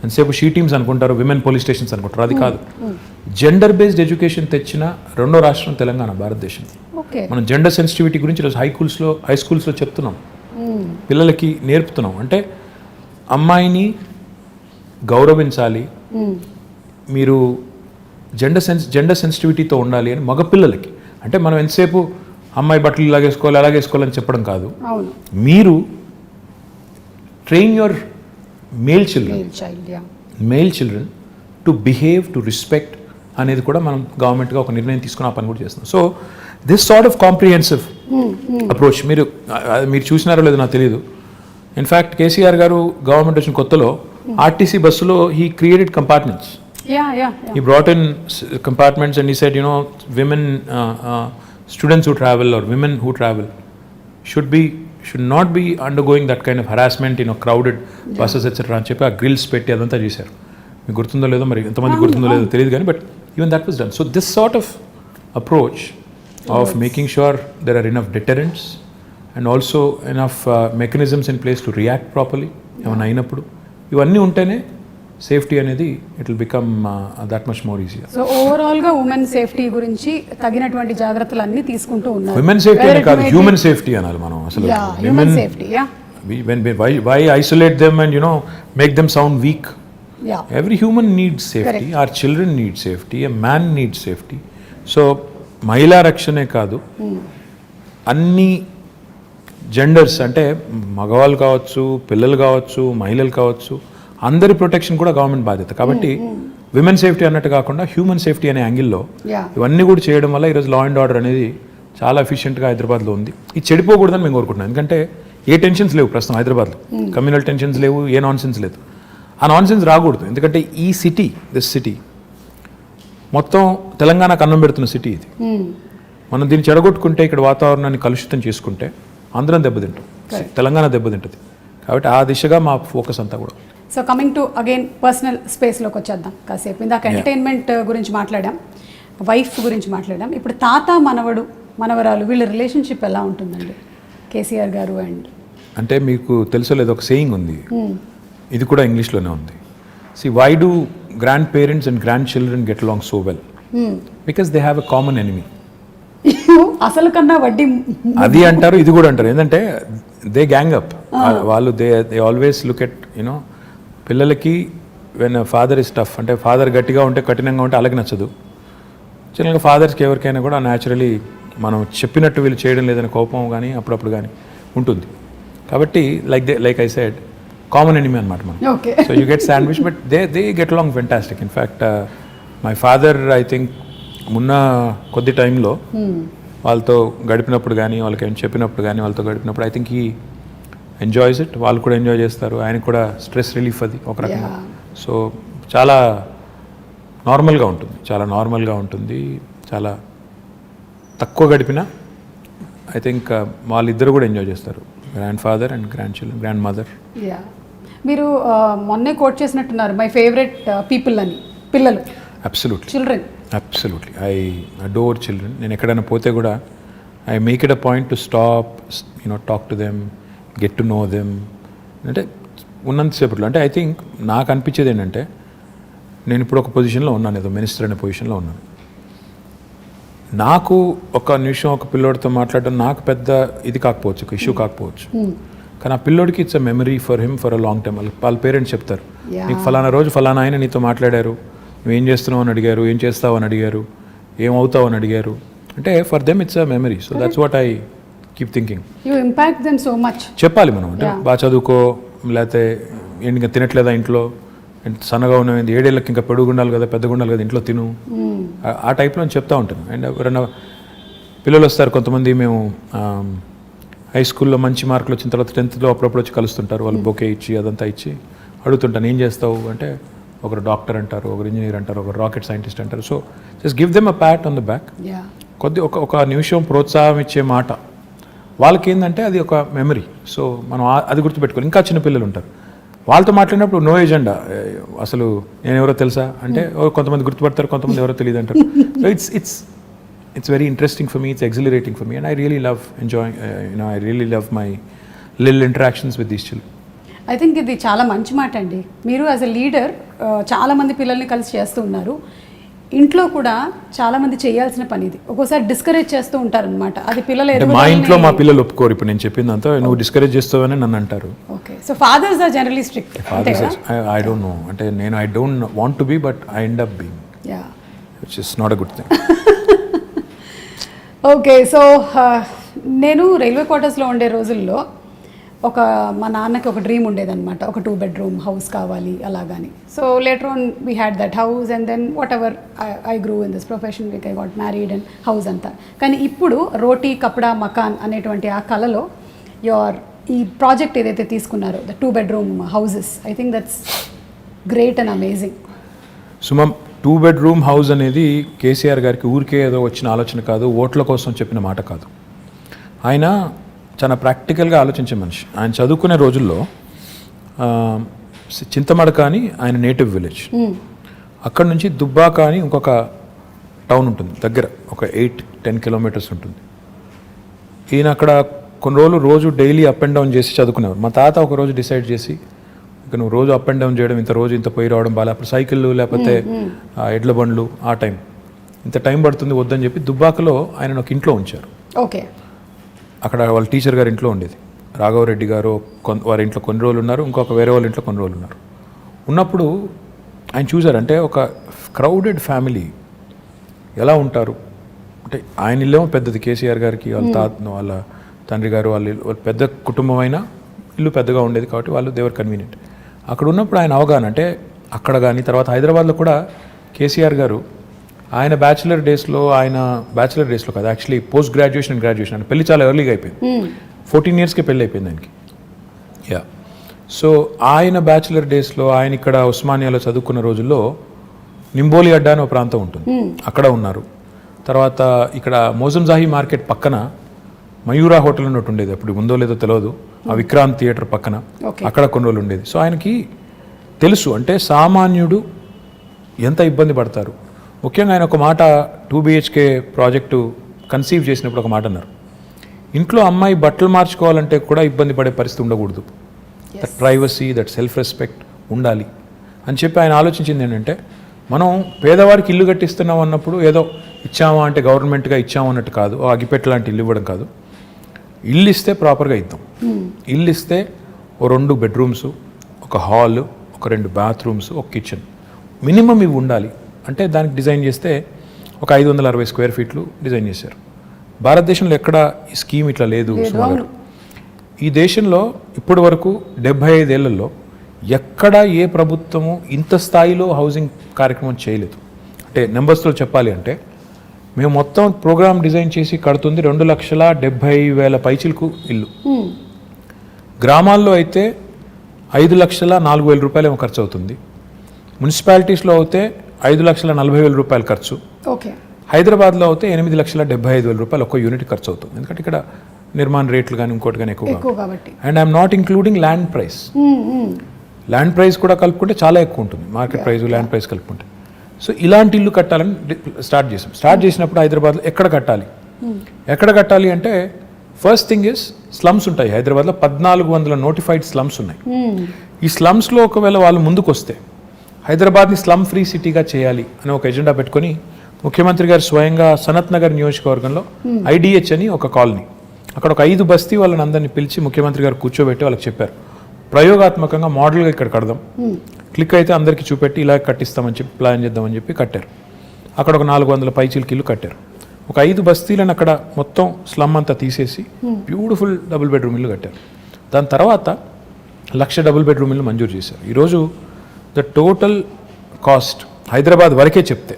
ఎంతసేపు షీ టీమ్స్ అనుకుంటారు, విమెన్ పోలీస్ స్టేషన్స్ అనుకుంటారు, అది కాదు. జెండర్ బేస్డ్ ఎడ్యుకేషన్ తెచ్చిన 2వ రాష్ట్రం తెలంగాణ, భారతదేశం. మనం జెండర్ సెన్సిటివిటీ గురించి ఈరోజు హై స్కూల్స్లో చెప్తున్నాం, పిల్లలకి నేర్పుతున్నాం. అంటే అమ్మాయిని గౌరవించాలి, మీరు జెండర్ సెన్సిటివిటీతో ఉండాలి అని మగపిల్లలకి. అంటే మనం ఎంతసేపు అమ్మాయి బట్టలు ఇలాగేసుకోవాలి అలాగేసుకోవాలని చెప్పడం కాదు. అవును, మీరు train your male children to behave, to respect అనేది కూడా మనం గవర్నమెంట్గా ఒక నిర్ణయం తీసుకుని ఆ పని కూడా చేస్తున్నాం. So this sort of comprehensive approach మీరు చూసినారో లేదో నాకు తెలియదు. ఇన్ఫ్యాక్ట్ కేసీఆర్ గారు గవర్నమెంట్ వచ్చిన కొత్తలో ఆర్టీసీ బస్సులో he created compartments. He brought in compartments and he said, women, students who travel or women who travel should not be undergoing that kind of harassment, crowded buses, etc. అని చెప్పి ఆ grills పెట్టి అదంతా చేశారు. మీకు గుర్తుందో లేదో, మరి ఎంతమంది గుర్తుందో లేదో తెలియదు కానీ, but even that was done. So this sort of approach of making sure there are enough deterrents and also enough mechanisms in place to react properly ఏమైనా అయినప్పుడు, ఇవన్నీ ఉంటేనే సేఫ్టీ అనేది it will become that much more easier. So overall గా women safety గురించి తగినటువంటి జాగ్రత్తలు అన్ని తీసుకుంటూ ఉన్నారు. విమెన్ సేఫ్టీ అని కాదు, హ్యూమన్ సేఫ్టీ అనాలి మనం అసలు. Human safety, why isolate them and make them sound weak? Every human needs safety. Correct. Our children need safety, a man needs safety. So మహిళా రక్షణే కాదు, అన్ని జెండర్స్ అంటే మగవాళ్ళు కావచ్చు, పిల్లలు కావచ్చు, మహిళలు కావచ్చు, అందరి ప్రొటెక్షన్ కూడా గవర్నమెంట్ బాధ్యత. కాబట్టి విమెన్ సేఫ్టీ అన్నట్టు కాకుండా హ్యూమన్ సేఫ్టీ అనే యాంగిల్లో ఇవన్నీ కూడా చేయడం వల్ల ఈరోజు లా అండ్ ఆర్డర్ అనేది చాలా ఎఫిషియెంట్గా హైదరాబాద్లో ఉంది. ఇది చెడిపోకూడదని మేము కోరుకుంటున్నాం. ఎందుకంటే ఏ టెన్షన్స్ లేవు ప్రస్తుతం హైదరాబాద్లో, కమ్యూనల్ టెన్షన్స్ లేవు, ఏ నాన్సెన్స్ లేదు. ఆ నాన్సెన్స్ రాకూడదు. ఎందుకంటే ఈ దిస్ సిటీ మొత్తం తెలంగాణకు అన్నం పెడుతున్న సిటీ ఇది. మనం దీన్ని చెడగొట్టుకుంటే, ఇక్కడ వాతావరణాన్ని కలుషితం చేసుకుంటే అందరం దెబ్బతింటాం, తెలంగాణ దెబ్బతింటుంది. కాబట్టి ఆ దిశగా మా ఫోకస్ అంతా కూడా. So coming to again personal స్పేస్లోకి వచ్చేద్దాం కాసేపు. ఇందాక ఎంటర్టైన్మెంట్ గురించి మాట్లాడాం, వైఫ్ గురించి మాట్లాడాం. ఇప్పుడు తాత మనవరాలు వీళ్ళ రిలేషన్షిప్ ఎలా ఉంటుందండి కేసీఆర్ గారు అండ్? అంటే మీకు తెలుసో లేదో ఒక సేయింగ్ ఉంది, ఇది కూడా ఇంగ్లీష్లోనే ఉంది. See, why do grandparents and grandchildren get along so well? Because they have a common enemy. అసలు కన్నా వడ్డీ అది అంటారు, ఇది కూడా అంటారు. ఏంటంటే దే గ్యాంగ్ అప్. వాళ్ళు దే ఆల్వేస్ లుక్ ఎట్ పిల్లలకి వెన్ ఫాదర్ ఇస్ టఫ్, అంటే ఫాదర్ గట్టిగా ఉంటే కఠినంగా ఉంటే అలాగే నచ్చదు. చిన్నగా ఫాదర్స్కి ఎవరికైనా కూడా న్యాచురలీ మనం చెప్పినట్టు వీళ్ళు చేయడం లేదని కోపం కానీ అప్పుడప్పుడు కానీ ఉంటుంది. కాబట్టి like I said, common enemy అనమాట మనం. So you get sandwich, but they get along fantastic. In fact my father I think మొన్న కొద్ది టైంలో వాళ్ళతో గడిపినప్పుడు కానీ, వాళ్ళకి ఏం చెప్పినప్పుడు కానీ, వాళ్ళతో గడిపినప్పుడు I think he enjoys it. వాళ్ళు కూడా ఎంజాయ్ చేస్తారు, ఆయనకు కూడా స్ట్రెస్ రిలీఫ్ అది ఒక రకంగా. సో చాలా నార్మల్గా ఉంటుంది, చాలా తక్కువ గడిపినా ఐ థింక్ వాళ్ళిద్దరు కూడా ఎంజాయ్ చేస్తారు, grand father and grand mother. మీరు మొన్నే కోట్ చేసినట్టున్నారు, మై ఫేవరెట్ పీపుల్ అని. పిల్లలు అబ్సల్యూట్లీ ఐ అడోర్ చిల్డ్రన్. నేను ఎక్కడైనా పోతే కూడా I make it a point to stop, talk to them, get to know them. అంటే ఉన్నంతసేపట్లో అంటే ఐ థింక్ నాకు అనిపించేది ఏంటంటే, నేను ఇప్పుడు ఒక పొజిషన్లో ఉన్నాను, ఏదో మినిస్టర్ అనే పొజిషన్లో ఉన్నాను. నాకు ఒక నిమిషం ఒక పిల్లోడితో మాట్లాడడం నాకు పెద్ద ఇది కాకపోవచ్చు, ఒక ఇష్యూ కాకపోవచ్చు. కానీ ఆ పిల్లోడికి it's a memory for him for a long time. వాళ్ళ పేరెంట్స్ చెప్తారు, నీకు ఫలానా రోజు ఫలానా ఆయన నీతో మాట్లాడారు, నువ్వేం చేస్తున్నావు అని అడిగారు, ఏం చేస్తావు అని అడిగారు, ఏమవుతావు అని అడిగారు. అంటే for them it's a memory. So that's what I keep thinking. You impact them so much. చెప్పాలి మనం, అంటే బాగా చదువుకో, లేకపోతే ఇంకా తినట్లేదా ఇంట్లో, సన్నగా ఉన్నది, 7 ఏళ్ళకి ఇంకా పెడుగుండాలి కదా, పెద్దగా ఉండాలి కదా, ఇంట్లో తిను, ఆ టైప్లో చెప్తూ ఉంటాను. అండ్ ఎవరైనా పిల్లలు వస్తారు కొంతమంది, మేము హై స్కూల్లో మంచి మార్కులు వచ్చిన తర్వాత 10th అప్పుడప్పుడు వచ్చి కలుస్తుంటారు, వాళ్ళు బొకే ఇచ్చి అదంతా ఇచ్చి అడుగుతుంటాను, ఏం చేస్తావు అంటే, ఒకరు డాక్టర్ అంటారు, ఒకరు ఇంజనీర్ అంటారు, ఒకరు రాకెట్ సైంటిస్ట్ అంటారు. So just give them a Pat on the back. ఒక నిమిషం ప్రోత్సాహం ఇచ్చే మాట వాళ్ళకి ఏంటంటే అది ఒక మెమరీ. సో మనం అది గుర్తుపెట్టుకోవాలి. ఇంకా చిన్న పిల్లలు ఉంటారు, వాళ్ళతో మాట్లాడినప్పుడు నో ఎజెండా, అసలు నేను ఎవరో తెలుసా అంటే కొంతమంది గుర్తుపడతారు, కొంతమంది ఎవరో తెలియదు అంటారు. So it's very interesting for me, it's exhilarating for me, and I really love enjoying, I really love my little interactions with these children. I think ఇది చాలా మంచి మాట అండి. మీరు యాజ్ ఎ లీడర్ చాలా మంది పిల్లల్ని కలిసి చేస్తూ ఉన్నారు. ఇంట్లో కూడా చాలా మంది చేయాల్సిన పని ఇది. ఒక్కోసారి డిస్కరేజ్ చేస్తూ ఉంటారు అనమాట. అది పిల్లలు మా ఇంట్లో మా పిల్లలు ఒప్పుకోరు. ఇప్పుడు నేను చెప్పిందంతా నువ్వు డిస్కరేజ్ చేస్తావని నన్ను అంటారు. Okay, so fathers are generally strict. I don't know, అంటే నేను I don't want to be, but I end up being. Which is not a good thing. Okay, so నేను రైల్వే క్వార్టర్స్లో ఉండే రోజుల్లో మా నాన్నకి ఒక డ్రీమ్ ఉండేదన్నమాట, ఒక 2 bedroom హౌస్ కావాలి అలాగని. So later on we had that house and then whatever I grew in this profession, I got married and house అంతా. కానీ ఇప్పుడు రోటీ కపడా మకాన్ అనేటువంటి ఆ కళలో ఈ ప్రాజెక్ట్ ఏదైతే తీసుకున్నారో the 2 bedroom houses, I think that's great and amazing. సుమం, 2 bedroom హౌస్ అనేది కేసీఆర్ గారికి ఊరికే ఏదో వచ్చిన ఆలోచన కాదు, ఓట్ల కోసం చెప్పిన మాట కాదు. ఆయన చాలా ప్రాక్టికల్గా ఆలోచించే మనిషి. ఆయన చదువుకునే రోజుల్లో చింతమడక అని ఆయన నేటివ్ విలేజ్, అక్కడ నుంచి దుబ్బాక అని ఇంకొక టౌన్ ఉంటుంది దగ్గర, ఒక 8-10 kilometers ఉంటుంది. ఈయన అక్కడ కొన్ని రోజులు రోజు డైలీ అప్ అండ్ డౌన్ చేసి చదువుకునేవారు. మా తాత ఒక రోజు డిసైడ్ చేసి, ఇక నువ్వు రోజు అప్ అండ్ డౌన్ చేయడం, ఇంత పోయి రావడం బాగా, అప్పుడు సైకిళ్ళు లేకపోతే ఎడ్ల బండ్లు, ఆ టైం ఇంత టైం పడుతుంది వద్దని చెప్పి దుబ్బాకలో ఆయన ఒక ఇంట్లో ఉంచారు. ఓకే, అక్కడ వాళ్ళ టీచర్ గారి ఇంట్లో ఉండేది. రాఘవరెడ్డి గారు వారి ఇంట్లో కొన్ని రోజులు ఉన్నారు, ఇంకొక వేరే వాళ్ళ ఇంట్లో కొన్ని రోజులు ఉన్నారు. ఉన్నప్పుడు ఆయన చూసారంటే ఒక క్రౌడెడ్ ఫ్యామిలీ ఎలా ఉంటారు అంటే, ఆయన ఇల్లేమో పెద్దది, కేసీఆర్ గారికి వాళ్ళ తండ్రి గారు వాళ్ళ పెద్ద కుటుంబం అయినా ఇల్లు పెద్దగా ఉండేది కాబట్టి వాళ్ళు దేవర్ కన్వీనియంట్. అక్కడ ఉన్నప్పుడు ఆయన అవగాహన అంటే, అక్కడ కానీ తర్వాత హైదరాబాద్లో కూడా కేసీఆర్ గారు ఆయన బ్యాచిలర్ డేస్లో కాదు, actually post graduation and graduation అంటే పెళ్లి చాలా ఎర్లీగా అయిపోయింది. 14 yearsకే పెళ్ళి అయిపోయింది ఆయనకి. యా, సో ఆయన బ్యాచిలర్ డేస్లో ఆయన ఇక్కడ ఉస్మానియాలో చదువుకున్న రోజుల్లో నింబోలి అడ్డా అని ఒక ప్రాంతం ఉంటుంది, అక్కడ ఉన్నారు. తర్వాత ఇక్కడ మోజంజాహి మార్కెట్ పక్కన మయూరా హోటల్ అని ఒకటి ఉండేది, అప్పుడు ఉందో లేదో తెలియదు, ఆ విక్రాంత్ థియేటర్ పక్కన, అక్కడ కొన్ని రోజులు ఉండేది. సో ఆయనకి తెలుసు అంటే సామాన్యుడు ఎంత ఇబ్బంది పడతారు. ముఖ్యంగా ఆయన ఒక మాట 2 BHK ప్రాజెక్టు కన్సీవ్ చేసినప్పుడు ఒక మాట అన్నారు, ఇంట్లో అమ్మాయి బట్టలు మార్చుకోవాలంటే కూడా ఇబ్బంది పడే పరిస్థితి ఉండకూడదు, that privacy, that self respect ఉండాలి అని చెప్పి ఆయన ఆలోచించింది ఏంటంటే, మనం పేదవారికి ఇల్లు కట్టిస్తున్నాం అన్నప్పుడు ఏదో ఇచ్చామా అంటే గవర్నమెంట్గా ఇచ్చాము అన్నట్టు కాదు, అగిపెట్టు లాంటి ఇల్లు ఇవ్వడం కాదు, ఇల్లు ఇస్తే ప్రాపర్గా ఇద్దాం. ఇల్లు ఇస్తే ఓ 2 bedrooms, ఒక హాల్, ఒక 2 bathrooms, ఒక కిచెన్ మినిమం ఇవి ఉండాలి అంటే దానికి డిజైన్ చేస్తే ఒక 560 square feet డిజైన్ చేశారు. భారతదేశంలో ఎక్కడ ఈ స్కీమ్ ఇట్లా లేదు సుమా గారు. ఈ దేశంలో ఇప్పటి వరకు 75 ఏళ్లలో ఎక్కడా ఏ ప్రభుత్వము ఇంత స్థాయిలో హౌసింగ్ కార్యక్రమం చేయలేదు. అంటే నెంబర్స్లో చెప్పాలి అంటే, మేము మొత్తం ప్రోగ్రామ్ డిజైన్ చేసి కడుతుంది 2,70,000 పైచిలకు ఇల్లు. గ్రామాల్లో అయితే 5,04,000 రూపాయలు ఏమో ఖర్చు అవుతుంది. మున్సిపాలిటీస్లో అయితే 5,40,000 రూపాయలు ఖర్చు. ఓకే, హైదరాబాద్లో అయితే 8,75,000 రూపాయలు ఒక్క యూనిట్ ఖర్చు అవుతుంది. ఎందుకంటే ఇక్కడ నిర్మాణ రేట్లు కానీ ఇంకోటి కానీ ఎక్కువ కాబట్టి. And I'm not including land price. Land price కూడా కలుపుకుంటే చాలా ఎక్కువ ఉంటుంది, మార్కెట్ ప్రైస్ ల్యాండ్ ప్రైస్ కలుపుకుంటే. సో ఇలాంటి ఇల్లు కట్టాలని స్టార్ట్ చేసినప్పుడు హైదరాబాద్లో ఎక్కడ కట్టాలి అంటే, ఫస్ట్ థింగ్ ఇస్ స్లమ్స్ ఉంటాయి హైదరాబాద్లో. 1400 నోటిఫైడ్ స్లమ్స్ ఉన్నాయి. ఈ స్లమ్స్లో ఒకవేళ వాళ్ళు ముందుకు వస్తే హైదరాబాద్ని స్లమ్ ఫ్రీ సిటీగా చేయాలి అని ఒక ఎజెండా పెట్టుకొని ముఖ్యమంత్రి గారు స్వయంగా సనత్ నగర్ నియోజకవర్గంలో IDH అని ఒక కాలనీ, అక్కడ ఒక 5 బస్తీ వాళ్ళని అందరినీ పిలిచి ముఖ్యమంత్రి గారు కూర్చోబెట్టి వాళ్ళకి చెప్పారు, ప్రయోగాత్మకంగా మోడల్గా ఇక్కడ కడదాం, క్లిక్ అయితే అందరికీ చూపెట్టి ఇలా కట్టిస్తామని చెప్పి ప్లాన్ చేద్దామని చెప్పి కట్టారు. అక్కడ ఒక 400 పైచీలకి ఇల్లు కట్టారు. ఒక 5 బస్తీలను అక్కడ మొత్తం స్లమ్ అంతా తీసేసి బ్యూటిఫుల్ డబుల్ బెడ్రూమ్ ఇల్లు కట్టారు. దాని తర్వాత 1,00,000 డబుల్ బెడ్రూమ్ ఇల్లు మంజూరు చేశారు. ఈరోజు ద టోటల్ కాస్ట్ హైదరాబాద్ వరకే చెప్తే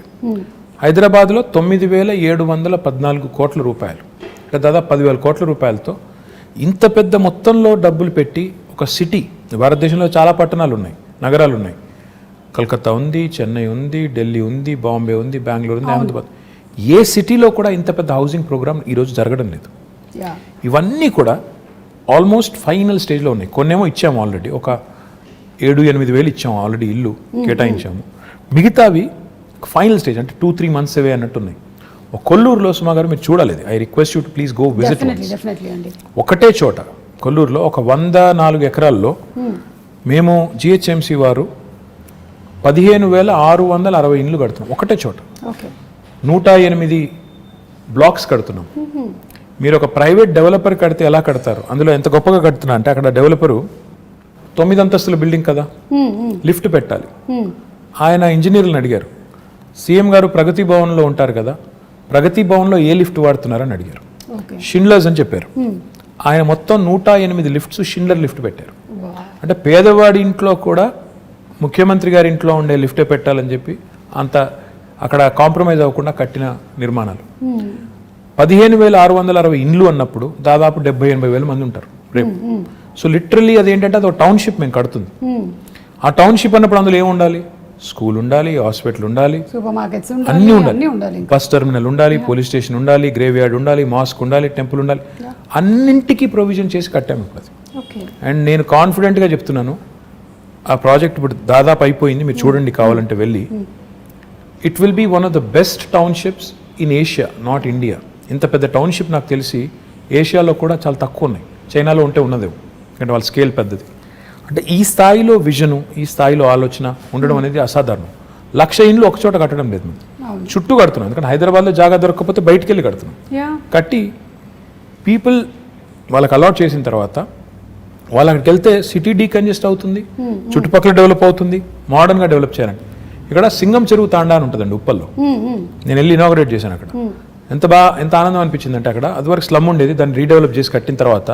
హైదరాబాద్లో 9,714 కోట్ల రూపాయలు, అంటే దాదాపు 10,000 కోట్ల రూపాయలతో ఇంత పెద్ద మొత్తంలో డబ్బులు పెట్టి ఒక సిటీ, భారతదేశంలో చాలా పట్టణాలు ఉన్నాయి, నగరాలు ఉన్నాయి, కలకత్తా ఉంది, చెన్నై ఉంది, ఢిల్లీ ఉంది, బాంబే ఉంది, బెంగళూరు ఉంది, అహ్మదాబాద్, ఏ సిటీలో కూడా ఇంత పెద్ద హౌసింగ్ ప్రోగ్రామ్ ఈరోజు జరగడం లేదు. ఇవన్నీ కూడా ఆల్మోస్ట్ ఫైనల్ స్టేజ్లో ఉన్నాయి. కొన్నేమో ఇచ్చాము ఆల్రెడీ, ఒక 7-8 వేలు ఇచ్చాము ఆల్రెడీ, ఇల్లు కేటాయించాము. మిగతావి ఫైనల్ స్టేజ్ అంటే 2-3 months అవే అన్నట్టు ఉన్నాయి. కొల్లూరులో సుమా గారు మీరు చూడలేదు, I request you to please go visit. ఒకటే చోట కొల్లూరులో ఒక 104 ఎకరాల్లో మేము GHMC వారు 15,660 ఇండ్లు కడుతున్నాం ఒకటే చోట. 108 బ్లాక్స్ కడుతున్నాం. మీరు ఒక ప్రైవేట్ డెవలపర్ కడితే ఎలా కడతారు, అందులో ఎంత గొప్పగా కడుతున్నా అంటే, అక్కడ డెవలపరు 9 అంతస్తుల బిల్డింగ్ కదా, లిఫ్ట్ పెట్టాలి. ఆయన ఇంజనీర్లను అడిగారు, సీఎం గారు ప్రగతి భవన్లో ఉంటారు కదా, ప్రగతి భవన్లో ఏ లిఫ్ట్ వాడుతున్నారని అడిగారు. షిండ్లర్స్ అని చెప్పారు. ఆయన మొత్తం 108 లిఫ్ట్స్ షిండ్లర్ లిఫ్ట్ పెట్టారు. అంటే పేదవాడి ఇంట్లో కూడా ముఖ్యమంత్రి గారి ఇంట్లో ఉండే లిఫ్టే పెట్టాలని చెప్పి అంత అక్కడ కాంప్రమైజ్ అవ్వకుండా కట్టిన నిర్మాణాలు. 15,660 ఇండ్లు అన్నప్పుడు దాదాపు 70,000-80,000 మంది ఉంటారు రేపు. సో లిటరల్లీ అదేంటంటే అది ఒక టౌన్షిప్ మేము కడుతుంది. ఆ టౌన్షిప్ అన్నప్పుడు అందులో ఏముండాలి? స్కూల్ ఉండాలి, హాస్పిటల్ ఉండాలి, సూపర్ మార్కెట్స్ అన్నీ ఉండాలి, బస్ టెర్మినల్ ఉండాలి, పోలీస్ స్టేషన్ ఉండాలి, గ్రేవ్ యార్డ్ ఉండాలి, మాస్క్ ఉండాలి, టెంపుల్ ఉండాలి, అన్నింటికీ ప్రొవిజన్ చేసి కట్టాము ఇప్పుడు అది. అండ్ నేను కాన్ఫిడెంట్గా చెప్తున్నాను, ఆ ప్రాజెక్ట్ ఇప్పుడు దాదాపు అయిపోయింది, మీరు చూడండి కావాలంటే వెళ్ళి. It will be one of the best townships in Asia, not India. ఇంత పెద్ద టౌన్షిప్ నాకు తెలిసి ఏషియాలో కూడా చాలా తక్కువ ఉన్నాయి. చైనాలో ఉంటే ఉన్నదేమో, ఎందుకంటే వాళ్ళ స్కేల్ పెద్దది. అంటే ఈ స్థాయిలో విజను, ఈ స్థాయిలో ఆలోచన ఉండడం అనేది అసాధారణం. 1,00,000 ఇండ్లు ఒక చోట కట్టడం లేదు, మేము చుట్టూ కడుతున్నాం. ఎందుకంటే హైదరాబాద్లో జాగా దొరకకపోతే బయటికి వెళ్ళి కడుతున్నాం. కట్టి పీపుల్ వాళ్ళకి అలాట్ చేసిన తర్వాత వాళ్ళు అక్కడికి వెళ్తే సిటీ డీకంజెస్ట్ అవుతుంది, చుట్టుపక్కల డెవలప్ అవుతుంది, మోడర్న్గా డెవలప్ చేయాలని. ఇక్కడ సింగం చెరువు తాండా అని ఉంటుందండి ఉప్పల్లో, నేను వెళ్ళి ఇనాగరేట్ చేశాను అక్కడ. ఎంత ఆనందం అనిపించిందంటే, అక్కడ అదివరకు స్లమ్ ఉండేది, దాన్ని రీడెవలప్ చేసి కట్టిన తర్వాత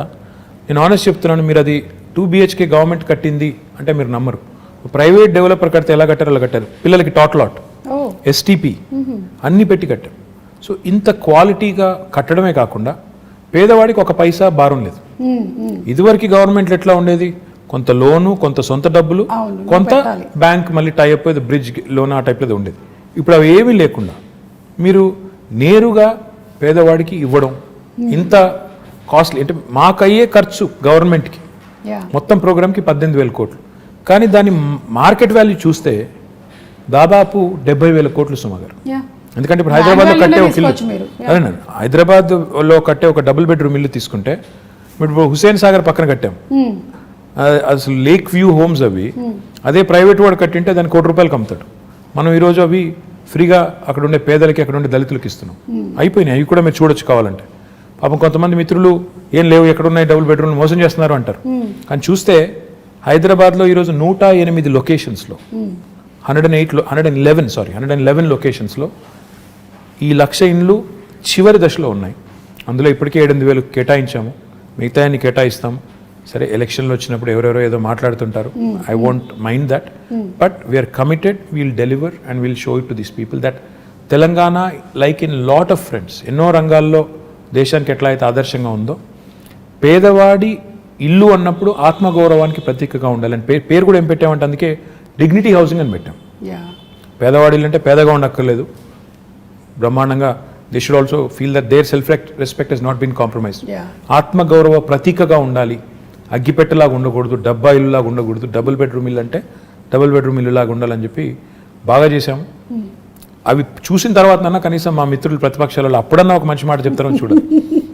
నేను ఆనెస్ట్ చెప్తున్నాను, మీరు అది 2 BHK గవర్నమెంట్ కట్టింది అంటే మీరు నమ్మరు. ప్రైవేట్ డెవలపర్ కడితే ఎలా కట్టారు అలా కట్టారు. పిల్లలకి టాట్లాట్, STP అన్నీ పెట్టి కట్టారు. సో ఇంత క్వాలిటీగా కట్టడమే కాకుండా పేదవాడికి ఒక పైసా భారం లేదు. ఇదివరకు గవర్నమెంట్లో ఎట్లా ఉండేది? కొంత లోను, కొంత సొంత డబ్బులు, కొంత బ్యాంక్ మళ్ళీ టైఅప్ బ్రిడ్జ్ లోన్, ఆ టైప్లో ఉండేది. ఇప్పుడు అవి ఏమీ లేకుండా మీరు నేరుగా పేదవాడికి ఇవ్వడం, ఇంత కాస్ట్లీ అంటే మాకయ్యే ఖర్చు గవర్నమెంట్కి మొత్తం ప్రోగ్రామ్కి 18,000 కోట్లు. కానీ దాని మార్కెట్ వాల్యూ చూస్తే దాదాపు 70,000 కోట్లు సుమా గారు. ఎందుకంటే ఇప్పుడు హైదరాబాద్లో కట్టే ఒక ఇల్లు, అదేనండి, హైదరాబాద్లో కట్టే ఒక డబుల్ బెడ్రూమ్ ఇల్లు తీసుకుంటే ఇప్పుడు హుసేన్ సాగర్ పక్కన కట్టాం, అసలు లేక్ వ్యూ హోమ్స్ అవి. అదే ప్రైవేట్ వాడు కట్టింటే దాన్ని ₹1,00,00,000 అమ్ముతాడు. మనం ఈరోజు అవి ఫ్రీగా అక్కడ ఉండే పేదలకి, అక్కడ ఉండే దళితులకి ఇస్తున్నాం. అయిపోయినాయి, అవి కూడా మీరు చూడొచ్చు కావాలంటే. పాపం కొంతమంది మిత్రులు ఏం లేవు, ఎక్కడున్నాయి డబుల్ బెడ్రూమ్, మోసం చేస్తున్నారు అంటారు. కానీ చూస్తే హైదరాబాద్లో ఈరోజు 108 లొకేషన్స్లో 111 లొకేషన్స్లో ఈ 1,00,000 ఇండ్లు చివరి దశలో ఉన్నాయి. అందులో ఇప్పటికే 8,000 కేటాయించాము, మిగతా కేటాయిస్తాము. సరే, ఎలక్షన్లు వచ్చినప్పుడు ఎవరెవరో ఏదో మాట్లాడుతుంటారు, I won't mind that, but we're committed, we'll deliver and we'll show it to these people that Telangana, like in lot of fronts, ఎన్నో రంగాల్లో దేశానికి ఎట్లా అయితే ఆదర్శంగా ఉందో, పేదవాడి ఇల్లు అన్నప్పుడు ఆత్మగౌరవానికి ప్రతీకగా ఉండాలి. అని పేరు కూడా ఏం పెట్టామంటే, అందుకే డిగ్నిటీ హౌసింగ్ అని పెట్టాం. పేదవాడి ఇల్లు అంటే పేదగా ఉండక్కర్లేదు, బ్రహ్మాండంగా they should also feel that their self respect has not been compromised. ఆత్మగౌరవ ప్రతీకగా ఉండాలి, అగ్గిపెట్టలాగా ఉండకూడదు, డబ్బా ఇల్లులాగా ఉండకూడదు. డబుల్ బెడ్రూమ్ ఇల్లు అంటే డబుల్ బెడ్రూమ్ ఇల్లులాగా ఉండాలని చెప్పి బాగా చేశాము. అవి చూసిన తర్వాత కనీసం మా మిత్రులు ప్రతిపక్షాలలో అప్పుడన్నా ఒక మంచి మాట చెప్తారని చూడదు.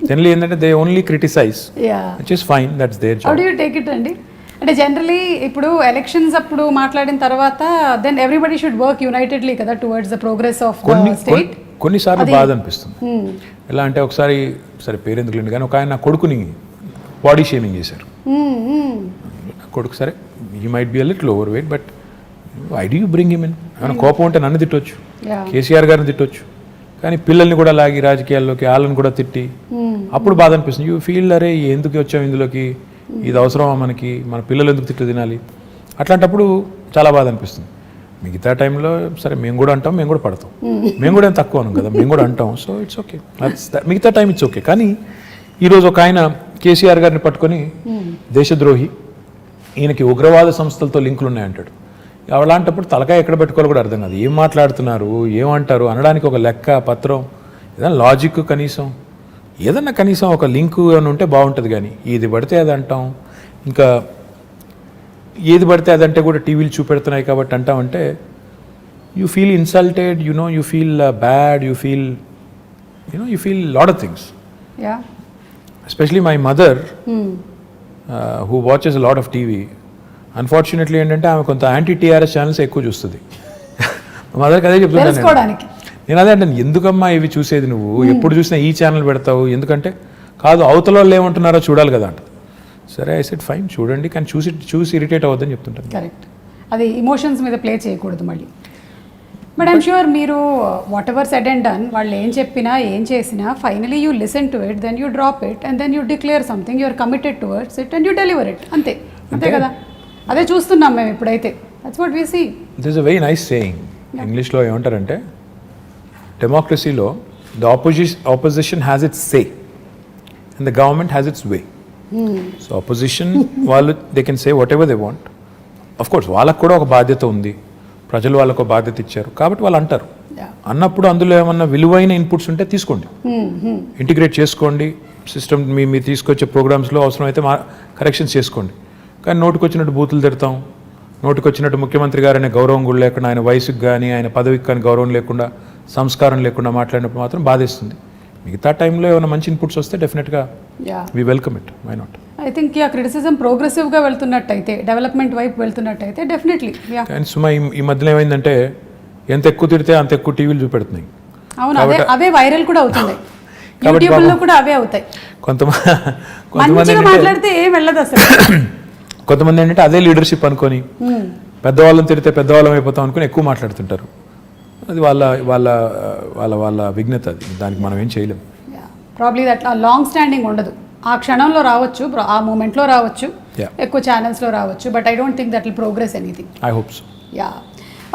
జనరలీ ఏంటంటే they only criticize, which is fine, that's their job. How do you take it అండి? అంటే జనరలీ ఇప్పుడు ఎలక్షన్స్ అప్పుడు మాట్లాడిన తర్వాత then everybody should work unitedly కదా towards the progress of the state. కొన్నిసార్లు బాధ అనిపిస్తుంది. ఎలా అంటే, ఒకసారి సరే పేరెందుకు లేండి కానీ ఒక ఆయన నా కొడుకుని బాడీ షేమింగ్ చేశారు. నా కొడుకు సరే, he might be a little overweight, but why do you bring him in? ఏమైనా కోపం ఉంటే నన్ను తిట్టొచ్చు, KCR గారిని తిట్టొచ్చు, కానీ పిల్లల్ని కూడా లాగి రాజకీయాల్లోకి, వాళ్ళని కూడా తిట్టి అప్పుడు బాధ అనిపిస్తుంది. యూ ఫీల్, అరే ఎందుకు వచ్చాం ఇందులోకి, ఇది అవసరమా మనకి, మన పిల్లలు ఎందుకు తిట్లు తినాలి? అట్లాంటప్పుడు చాలా బాధ అనిపిస్తుంది. మిగతా టైంలో సరే మేము కూడా అంటాం, మేము కూడా పడతాం, మేము కూడా ఏం తక్కువ అనం కదా, మేము కూడా అంటాం. సో ఇట్స్ ఓకే, మిగతా టైం ఇట్స్ ఓకే. కానీ ఈరోజు ఒక ఆయన KCR గారిని పట్టుకొని దేశద్రోహి, ఈయనకి ఉగ్రవాద సంస్థలతో లింకులు ఉన్నాయంటాడు. అలాంటప్పుడు తలకాయ ఎక్కడ పెట్టుకోవాలో కూడా అర్థం కాదు. ఏం మాట్లాడుతున్నారు, ఏమంటారు అనడానికి ఒక లెక్క పత్రం, ఏదైనా లాజిక్, కనీసం ఒక లింకు అని ఉంటే బాగుంటుంది. కానీ ఏది పడితే అది అంటాం, ఇంకా ఏది పడితే అదంటే కూడా టీవీలు చూపెడుతున్నాయి కాబట్టి అంటామంటే you feel insulted, you feel bad, you feel lot of things. Especially my mother who watches lot of TV, unfortunately ఏంటంటే ఆమె కొంత యాంటీ-TRS ఛానల్స్ ఎక్కువ చూస్తుంది. మా మదర్కి అదే చెప్తున్నాను నేను అదే అంటే, ఎందుకమ్మా ఇవి చూసేది నువ్వు, ఎప్పుడు చూసినా ఈ ఛానల్ పెడతావు, ఎందుకంటే కాదు అవతల వాళ్ళు ఏమంటున్నారో చూడాలి కదా అంట. సరే, ఐ సెడ్ ఫైన్, చూడండి, కానీ చూసి ఇరిటేట్ అవ్వద్దని చెప్తుంటాను. కరెక్ట్, అది ఇమోషన్స్ మీద ప్లే చేయకూడదు. మళ్ళీ బట్ ఐమ్ షూర్ మీరు whatever said and done వాళ్ళు ఏం చెప్పినా ఏం చేసినా finally you listen to it, then you drop it and then you declare something, you're committed towards it and you deliver it. అంతే కదా, అదే చూస్తున్నాం మేము ఇప్పుడైతే. That's what we see. This is a very nice saying. ఇంగ్లీష్లో ఏమంటారంటే డెమోక్రసీలో the opposition has its say and the government has its way. So opposition వాళ్ళు they can say what ever they want. Of course వాళ్ళకు కూడా ఒక బాధ్యత ఉంది, ప్రజలు వాళ్ళకు ఒక బాధ్యత ఇచ్చారు కాబట్టి వాళ్ళు అంటారు. అన్నప్పుడు అందులో ఏమన్నా విలువైన ఇన్పుట్స్ ఉంటే తీసుకోండి, ఇంటిగ్రేట్ చేసుకోండి, సిస్టమ్ మీరు తీసుకొచ్చే ప్రోగ్రామ్స్లో అవసరమైతే కరెక్షన్స్ చేసుకోండి. కానీ నోటికి వచ్చినట్టు బూతులు తిడతాం, నోటికి వచ్చినట్టు ముఖ్యమంత్రి గారు అనే గౌరవం కూడా లేకుండా, ఆయన వయసుకి కానీ ఆయన పదవికి కానీ గౌరవం లేకుండా, సంస్కారం లేకుండా మాట్లాడినప్పుడు మాత్రం బాధేస్తుంది. మిగతా టైంలో ఏమైనా మంచి ఇన్పుట్స్ వస్తే డెఫినెట్గా we welcome it, why not. I think criticism ప్రోగ్రెసివ్గా వెళ్తున్నట్టయితే, డెవలప్మెంట్ వైపు వెళ్తున్నట్టయితే డెఫినెట్లీ. అండ్ సుమా ఈ మధ్యలో ఏమైందంటే ఎంత ఎక్కువ తిడితే అంత ఎక్కువ టీవీలు చూపెడుతున్నాయి. అవును, అవే వైరల్ కూడా అవుతుంది, యూట్యూబ్లో కూడా అవే అవుతాయి. కొంతమంది మాట్లాడితే ఏం వెళ్ళదు అసలు. కొంతమంది ఏంటంటే అదే లీడర్షిప్ అనుకొని పెద్దవాళ్ళని తిడితే పెద్దవాళ్ళం అయిపోతాం అనుకుని ఎక్కువ మాట్లాడుతుంటారు. అది వాళ్ళ వాళ్ళ వాళ్ళ వాళ్ళ విఘ్నత, అది దానికి మనం ఏం చేయలేం. ప్రాబ్లీ దట్ లాంగ్ స్టాండింగ్ ఉండదు. ఆ క్షణంలో రావచ్చు, ఆ మూమెంట్లో రావచ్చు, ఎక్కువ ఛానల్స్లో రావచ్చు, but I don't think that will progress anything. I hope so. Yeah,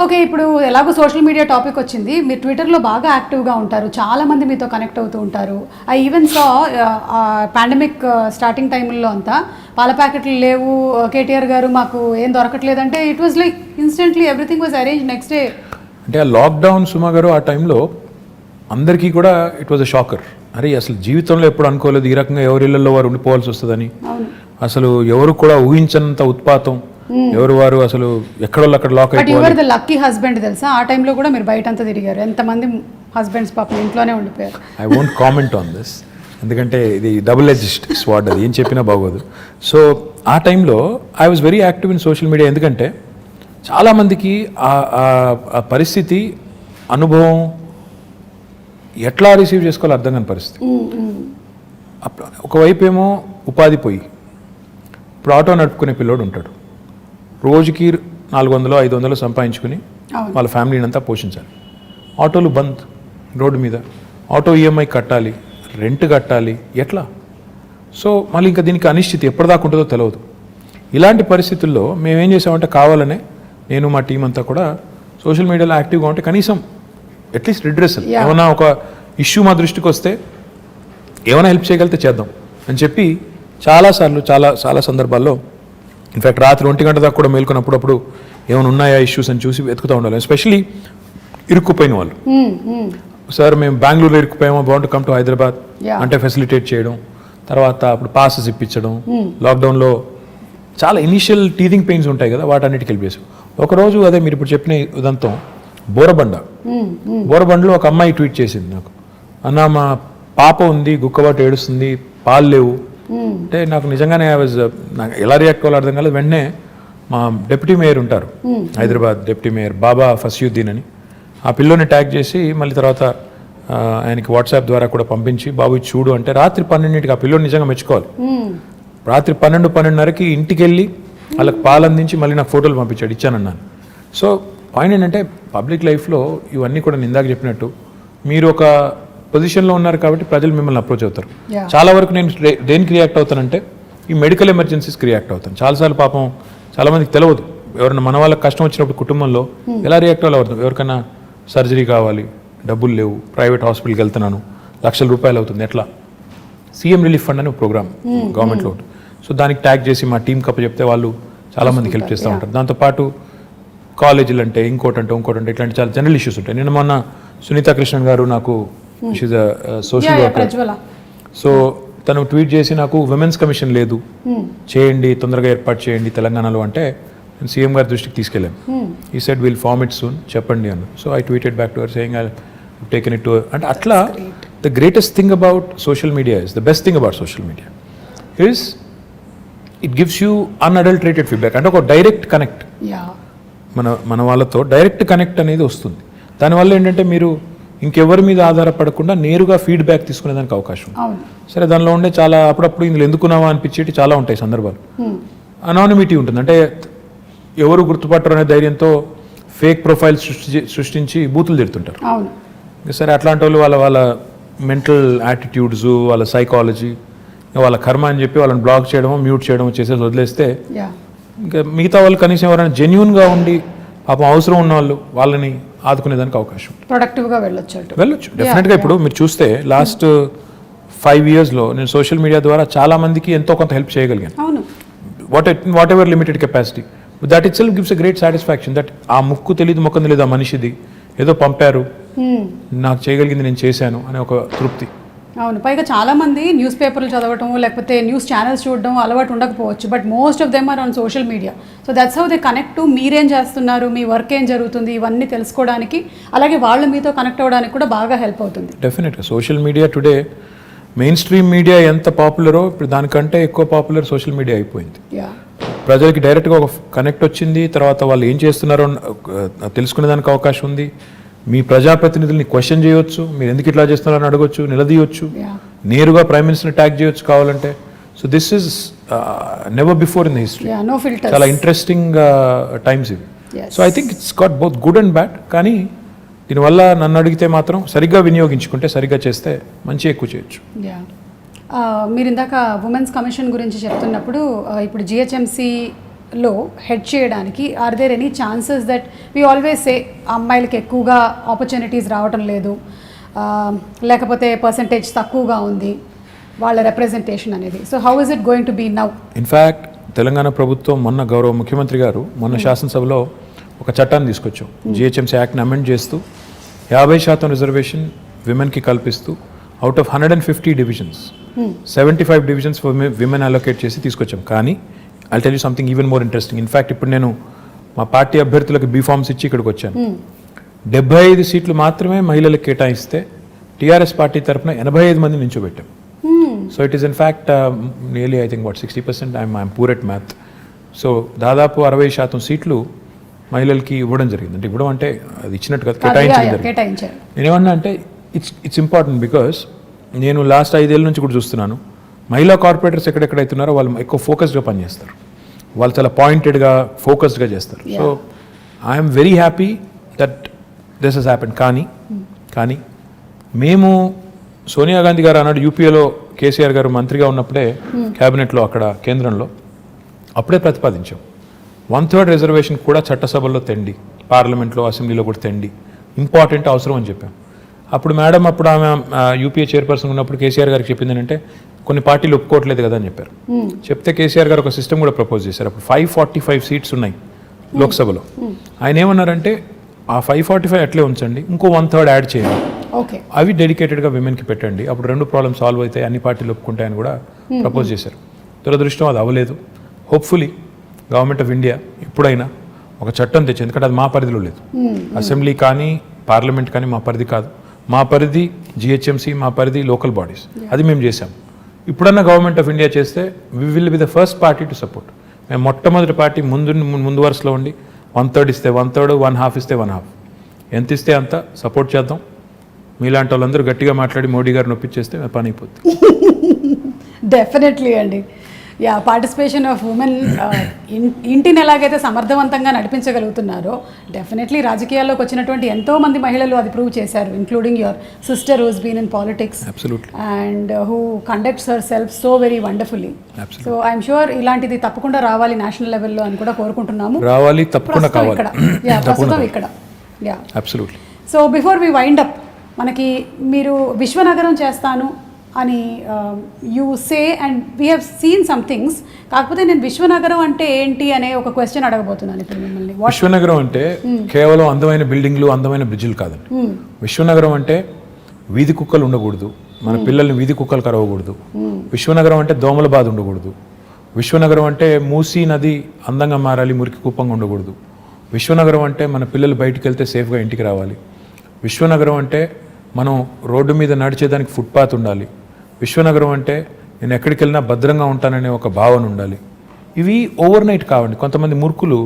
okay. ఇప్పుడు ఎలాగో సోషల్ మీడియా టాపిక్ వచ్చింది, మీరు ట్విట్టర్లో బాగా యాక్టివ్గా ఉంటారు, చాలామంది మీతో కనెక్ట్ అవుతూ ఉంటారు. I even saw pandemic starting టైంలో అంతా పాల ప్యాకెట్లు లేవు, కేటీఆర్ గారు మాకు ఏం దొరకట్లేదంటే it was like instantly everything was arrange next day. అంటే ఆ లాక్డౌన్ సుమా గారు ఆ టైంలో అందరికీ కూడా ఇట్ వాజ్ అ షాకర్. అరే అసలు జీవితంలో ఎప్పుడు అనుకోలేదు ఈ రకంగా ఎవరిళ్లలో వారు ఉండిపోవాల్సి వస్తుందని. అసలు ఎవరు కూడా ఊహించనంత ఉత్పాతం, ఎవరు వారు అసలు ఎక్కడో అక్కడ లాక్ అయిపోయారు. లక్కీ హస్బెండ్ తెలుసా, ఆ టైంలో కూడా మీరు బయట అంతా తిరిగారు, ఎంతమంది హస్బెండ్స్ పాపం ఇంట్లోనే ఉండిపోయారు. I won't comment on this, ఎందుకంటే ఇది డబుల్ ఎడ్జ్డ్ స్వార్డ్, అది ఏం చెప్పినా బాగోదు. సో ఆ టైంలో I was very active in social media. ఎందుకంటే చాలామందికి ఆ పరిస్థితి, అనుభవం ఎట్లా రిసీవ్ చేసుకోవాలో అర్థం కాని పరిస్థితి. ఒకవైపు ఏమో ఉపాధి పోయి, ఇప్పుడు ఆటో నడుపుకునే పిల్లోడు ఉంటాడు, రోజుకి 400-500 సంపాదించుకుని వాళ్ళ ఫ్యామిలీని అంతా పోషించాలి. ఆటోలు బంద్ రోడ్డు మీద, ఆటో ఈఎంఐ కట్టాలి, రెంట్ కట్టాలి, ఎట్లా? సో మళ్ళీ ఇంకా దీనికి అనిశ్చితి ఎప్పటిదాకా ఉంటుందో తెలియదు. ఇలాంటి పరిస్థితుల్లో మేమేం చేసామంటే కావాలనే నేను మా టీం అంతా కూడా సోషల్ మీడియాలో యాక్టివ్గా ఉంటే కనీసం అట్లీస్ట్ రిడ్రెసల్, ఏమైనా ఒక ఇష్యూ మా దృష్టికి వస్తే ఏమైనా హెల్ప్ చేయగలిగితే చేద్దాం అని చెప్పి చాలాసార్లు చాలా సందర్భాల్లో, ఇన్ఫ్యాక్ట్ రాత్రి 1 గంట దాకా కూడా మేల్కొన్నప్పుడు ఏమైనా ఉన్నాయా ఇష్యూస్ అని చూసి వెతుకుతూ ఉండాలి. ఎస్పెషలీ ఇరుక్కుపోయిన వాళ్ళు, సార్ మేము బెంగళూరులో ఇరుక్కుపోయామో, బాగుంటు కమ్ టు హైదరాబాద్ అంటే ఫెసిలిటేట్ చేయడం, తర్వాత అప్పుడు పాసెస్ ఇప్పించడం, లాక్డౌన్లో చాలా ఇనీషియల్ టీథింగ్ పెయిన్స్ ఉంటాయి కదా, వాటన్నిటికి హెల్ప్ చేసాం. ఒకరోజు అదే మీరు ఇప్పుడు చెప్పిన ఉదంతం, బోరబండలో ఒక అమ్మాయి ట్వీట్ చేసింది నాకు, అన్న మా పాప ఉంది, గుక్కబాటు ఏడుస్తుంది, పాలు లేవు అంటే నాకు నిజంగానే నాకు ఎలా రియాక్ట్ అవ్వాలో అర్థం కాలేదు. వెంటనే మా డిప్యూటీ మేయర్ ఉంటారు హైదరాబాద్, డిప్యూటీ మేయర్ బాబా ఫసియుద్దీన్ అని, ఆ పిల్లోని ట్యాగ్ చేసి మళ్ళీ తర్వాత ఆయనకి వాట్సాప్ ద్వారా కూడా పంపించి బాబు చూడు అంటే రాత్రి 12ంటికి ఆ పిల్లోని నిజంగా మెచ్చుకోవాలి. రాత్రి 12-12:30కి ఇంటికి వెళ్ళి వాళ్ళకి పాలు అందించి మళ్ళీ నాకు ఫోటోలు పంపించాడు, ఇచ్చానన్నాను. సో పాయింట్ ఏంటంటే పబ్లిక్ లైఫ్లో ఇవన్నీ కూడా నేను ఇందాక చెప్పినట్టు మీరు ఒక పొజిషన్లో ఉన్నారు కాబట్టి ప్రజలు మిమ్మల్ని అప్రోచ్ అవుతారు. చాలా వరకు నేను దేనికి రియాక్ట్ అవుతానంటే ఈ మెడికల్ ఎమర్జెన్సీస్కి రియాక్ట్ అవుతాను. చాలాసార్లు పాపం చాలామందికి తెలియదు, ఎవరైనా మన వాళ్ళకి కష్టం వచ్చినప్పుడు కుటుంబంలో ఎలా రియాక్ట్ అవ్వాలి. ఎవరికైనా సర్జరీ కావాలి, డబ్బులు లేవు, ప్రైవేట్ హాస్పిటల్కి వెళ్తున్నాను, ₹1,00,000 అవుతుంది, ఎట్లా? సీఎం రిలీఫ్ ఫండ్ అనే ఒక ప్రోగ్రామ్ గవర్నమెంట్లో ఉంటుంది. సో దానికి ట్యాగ్ చేసి మా టీం కప్ప చెప్తే వాళ్ళు చాలామందికి హెల్ప్ చేస్తూ ఉంటారు. దాంతోపాటు కాలేజీలు అంటే ఇంకోటంటే ఇట్లాంటి చాలా జనరల్ ఇష్యూస్ ఉంటాయి. నేను మొన్న సునీతా కృష్ణన్ గారు నాకు, she's a social worker, so తను ట్వీట్ చేసి నాకు విమెన్స్ కమిషన్ లేదు, చేయండి, తొందరగా ఏర్పాటు చేయండి తెలంగాణలో అంటే నేను సీఎం గారి దృష్టికి తీసుకెళ్ళాను. ఈ said will form it soon, చెప్పండి అన్న. So I tweeted back to her saying I taken it to, అంటే అట్లా the greatest thing about social media is, the best thing about social media is it gives you unadulterated feedback. అంటే ఒక direct connect, మన వాళ్ళతో direct connect అనేది వస్తుంది. దానివల్ల ఏంటంటే మీరు ఇంకెవరి మీద ఆధారపడకుండా నేరుగా ఫీడ్బ్యాక్ తీసుకునేదానికి అవకాశం. సరే దానిలో ఉండే చాలా అప్పుడప్పుడు ఇందులో ఎందుకున్నావా అనిపించేటి చాలా ఉంటాయి సందర్భాలు. అనానిమిటీ ఉంటుంది, అంటే ఎవరు గుర్తుపట్టరు అనే ధైర్యంతో ఫేక్ ప్రొఫైల్స్ సృష్టించి బూతులు తిడుతుంటారు. అవును. సరే అట్లాంటి వాళ్ళు వాళ్ళ మెంటల్ యాటిట్యూడ్స్, వాళ్ళ సైకాలజీ, వాళ్ళ కర్మ అని చెప్పి వాళ్ళని బ్లాక్ చేయడమో మ్యూట్ చేయడమో చేసేసి వదిలేస్తే ఇంకా మిగతా వాళ్ళు కనీసం ఎవరైనా జెన్యూన్గా ఉండి పాపం అవసరం ఉన్న వాళ్ళని ఆదుకునేదానికి అవకాశం ప్రొడక్టివ్గా వెళ్ళొచ్చు డెఫినెట్గా. ఇప్పుడు మీరు చూస్తే లాస్ట్ 5 yearsలో నేను సోషల్ మీడియా ద్వారా చాలా మందికి ఎంతో కొంత హెల్ప్ చేయగలిగాను. అవును. What ever limited capacity, that it self gives a great satisfaction. That ఆ ముక్కు తెలియదు ముఖం తెలియదు ఆ మనిషిది ఏదో పంపారు, నాకు చేయగలిగింది నేను చేశాను అనే ఒక తృప్తి. అవును. పైగా చాలామంది న్యూస్ పేపర్లు చదవటం లేకపోతే న్యూస్ ఛానల్స్ చూడడం అలవాటు ఉండకపోవచ్చు, but most of them are on social media. So that's how they connect to మీరేం చేస్తున్నారు, మీ వర్క్ ఏం జరుగుతుంది, ఇవన్నీ తెలుసుకోవడానికి, అలాగే వాళ్ళు మీతో కనెక్ట్ అవ్వడానికి కూడా బాగా హెల్ప్ అవుతుంది. డెఫినెట్గా social media today main stream media ఎంత పాపులరో ఇప్పుడు దానికంటే ఎక్కువ పాపులర్ సోషల్ మీడియా అయిపోయింది. ప్రజలకి డైరెక్ట్గా ఒక కనెక్ట్ వచ్చింది, తర్వాత వాళ్ళు ఏం చేస్తున్నారో తెలుసుకునే దానికి అవకాశం ఉంది. మీ ప్రజాప్రతినిధుల్ని క్వశ్చన్ చేయొచ్చు, మీరు ఎందుకు ఇట్లా చేస్తున్నారని అడగొచ్చు, నిలదీయొచ్చు, నేరుగా ప్రైమ్ మినిస్టర్ని ట్యాగ్ చేయొచ్చు కావాలంటే. So this is never before in the history. చాలా ఇంట్రెస్టింగ్ టైమ్స్ ఇవి. So I think it's got both good and bad. కానీ దీనివల్ల నన్ను అడిగితే మాత్రం సరిగ్గా వినియోగించుకుంటే, సరిగ్గా చేస్తే మంచి ఎక్కువ చేయొచ్చు. మీరు ఇందాక ఉమెన్స్ కమిషన్ గురించి చెప్తున్నప్పుడు ఇప్పుడు జిహెచ్ఎంసీలో హెడ్ చేయడానికి are there any chances that we always say అమ్మాయిలకి ఎక్కువగా ఆపర్చునిటీస్ రావటం లేదు, లేకపోతే పర్సంటేజ్ తక్కువగా ఉంది వాళ్ళ రిప్రజెంటేషన్ అనేది. So how is it going to be now? In fact Telangana ప్రభుత్వం మొన్న గౌరవ ముఖ్యమంత్రి గారు మొన్న శాసనసభలో ఒక చట్టాన్ని తీసుకొచ్చాం. జిహెచ్ఎంసీ యాక్ట్ని అమెండ్ చేస్తూ 50% రిజర్వేషన్ విమెన్కి కల్పిస్తూ out of 150 divisions 75 divisions women allocate చేసి తీసుకొచ్చాం. కానీ I'll tell you something even more interesting. In fact ఇప్పుడు నేను మా పార్టీ అభ్యర్థులకు బీఫామ్స్ ఇచ్చి ఇక్కడికి వచ్చాను. 75 సీట్లు మాత్రమే మహిళలకు కేటాయిస్తే టీఆర్ఎస్ పార్టీ తరఫున 85 మంది నించోబెట్టాం. So it is in fact nearly I think 60%. I'm poor at math. So దాదాపు 60% సీట్లు మహిళలకి ఇవ్వడం జరిగింది. అంటే ఇవ్వడం అంటే అది ఇచ్చినట్టు కాదు, కేటాయించారు. నేనేమన్నా అంటే ఇట్స్ ఇంపార్టెంట్ బికాస్ నేను లాస్ట్ 5 ఏళ్ళ నుంచి కూడా చూస్తున్నాను మహిళా కార్పొరేటర్స్ ఎక్కడెక్కడైతున్నారో వాళ్ళు ఎక్కువ ఫోకస్డ్గా పనిచేస్తారు, వాళ్ళు చాలా పాయింటెడ్గా ఫోకస్డ్గా చేస్తారు. So I'm very happy that this has happened. కానీ మేము సోనియా గాంధీ గారు అన్నాడు యూపీఏలో కేసీఆర్ గారు మంత్రిగా ఉన్నప్పుడే క్యాబినెట్లో అక్కడ కేంద్రంలో అప్పుడే ప్రతిపాదించాం 1/3 రిజర్వేషన్ కూడా చట్టసభల్లో తెండి, పార్లమెంట్లో అసెంబ్లీలో కూడా తెండి, ఇంపార్టెంట్ అవసరం అని చెప్పాం. అప్పుడు మేడం అప్పుడు ఆమె యూపీఏ చైర్పర్సన్ ఉన్నప్పుడు కేసీఆర్ గారికి చెప్పింది ఏంటంటే కొన్ని పార్టీలు ఒప్పుకోవట్లేదు కదా అని చెప్పారు. చెప్తే కేసీఆర్ గారు ఒక సిస్టమ్ కూడా ప్రపోజ్ చేశారు. అప్పుడు 545 సీట్స్ ఉన్నాయి లోక్సభలో. ఆయన ఏమన్నారంటే ఆ 545 అట్లే ఉంచండి, ఇంకో 1/3 యాడ్ చేయండి, అవి డెడికేటెడ్గా విమెన్కి పెట్టండి, అప్పుడు 2 ప్రాబ్లమ్స్ సాల్వ్ అవుతాయి, అన్ని పార్టీలు ఒప్పుకుంటాయని కూడా ప్రపోజ్ చేశారు. దురదృష్టం అది అవ్వలేదు. హోప్ఫుల్లీ గవర్నమెంట్ ఆఫ్ ఇండియా ఎప్పుడైనా ఒక చట్టం తెచ్చి, ఎందుకంటే అది మా పరిధిలో లేదు, అసెంబ్లీ కానీ పార్లమెంట్ కానీ మా పరిధి కాదు, మా పరిధి జిహెచ్ఎంసీ, మా పరిధి లోకల్ బాడీస్, అది మేము చేసాం. ఇప్పుడన్నా గవర్నమెంట్ ఆఫ్ ఇండియా చేస్తే we will be the first party to support. మేము మొట్టమొదటి పార్టీ ముందు వరుసలో ఉండి 1/3 ఇస్తే 1/3, 1/2 ఇస్తే 1/2, ఎంత ఇస్తే అంత సపోర్ట్ చేద్దాం. మీలాంటి వాళ్ళందరూ గట్టిగా మాట్లాడి మోడీ గారిని ఒప్పించేస్తే పని అయిపోతుంది. డెఫినెట్లీ అండి. పార్టిసిపేషన్ ఆఫ్ ఉమెన్ ఇంటిని ఎలాగైతే సమర్థవంతంగా నడిపించగలుగుతున్నారో డెఫినెట్లీ రాజకీయాల్లోకి వచ్చినటువంటి ఎంతోమంది మహిళలు అది ప్రూవ్ చేశారు, including your sister who's been in politics and who conducts herself so very wonderfully. So I'm sure ఇలాంటిది తప్పకుండా రావాలి నేషనల్ లెవెల్లో అని కూడా కోరుకుంటున్నాము. రావాలి, తప్పకుండా కావాలి. ప్రస్తుతం ఇక్కడ. So before we wind up, మనకి మీరు విశ్వనగరం చేస్తాను అని you say and we have seen some things. కాకపోతే నేను విశ్వనగరం అంటే ఏంటి అనే ఒక క్వశ్చన్ అడగబోతున్నాను ఇప్పుడు మిమ్మల్ని. విశ్వనగరం అంటే కేవలం అందమైన బిల్డింగ్లు, అందమైన బ్రిడ్జిలు కాదండి. విశ్వనగరం అంటే వీధి కుక్కలు ఉండకూడదు, మన పిల్లల్ని వీధి కుక్కలు కరవకూడదు. విశ్వనగరం అంటే దోమల బాధ ఉండకూడదు. విశ్వనగరం అంటే మూసీ నది అందంగా మారాలి, మురికి కూపంగా ఉండకూడదు. విశ్వనగరం అంటే మన పిల్లలు బయటికి వెళ్తే సేఫ్గా ఇంటికి రావాలి. విశ్వనగరం అంటే మనం రోడ్డు మీద నడిచేదానికి ఫుట్పాత్ ఉండాలి. విశ్వనగరం అంటే నేను ఎక్కడికి వెళ్ళినా భద్రంగా ఉంటాననే ఒక భావన ఉండాలి. ఇవి ఓవర్ నైట్ కావండి. కొంతమంది మూర్ఖులు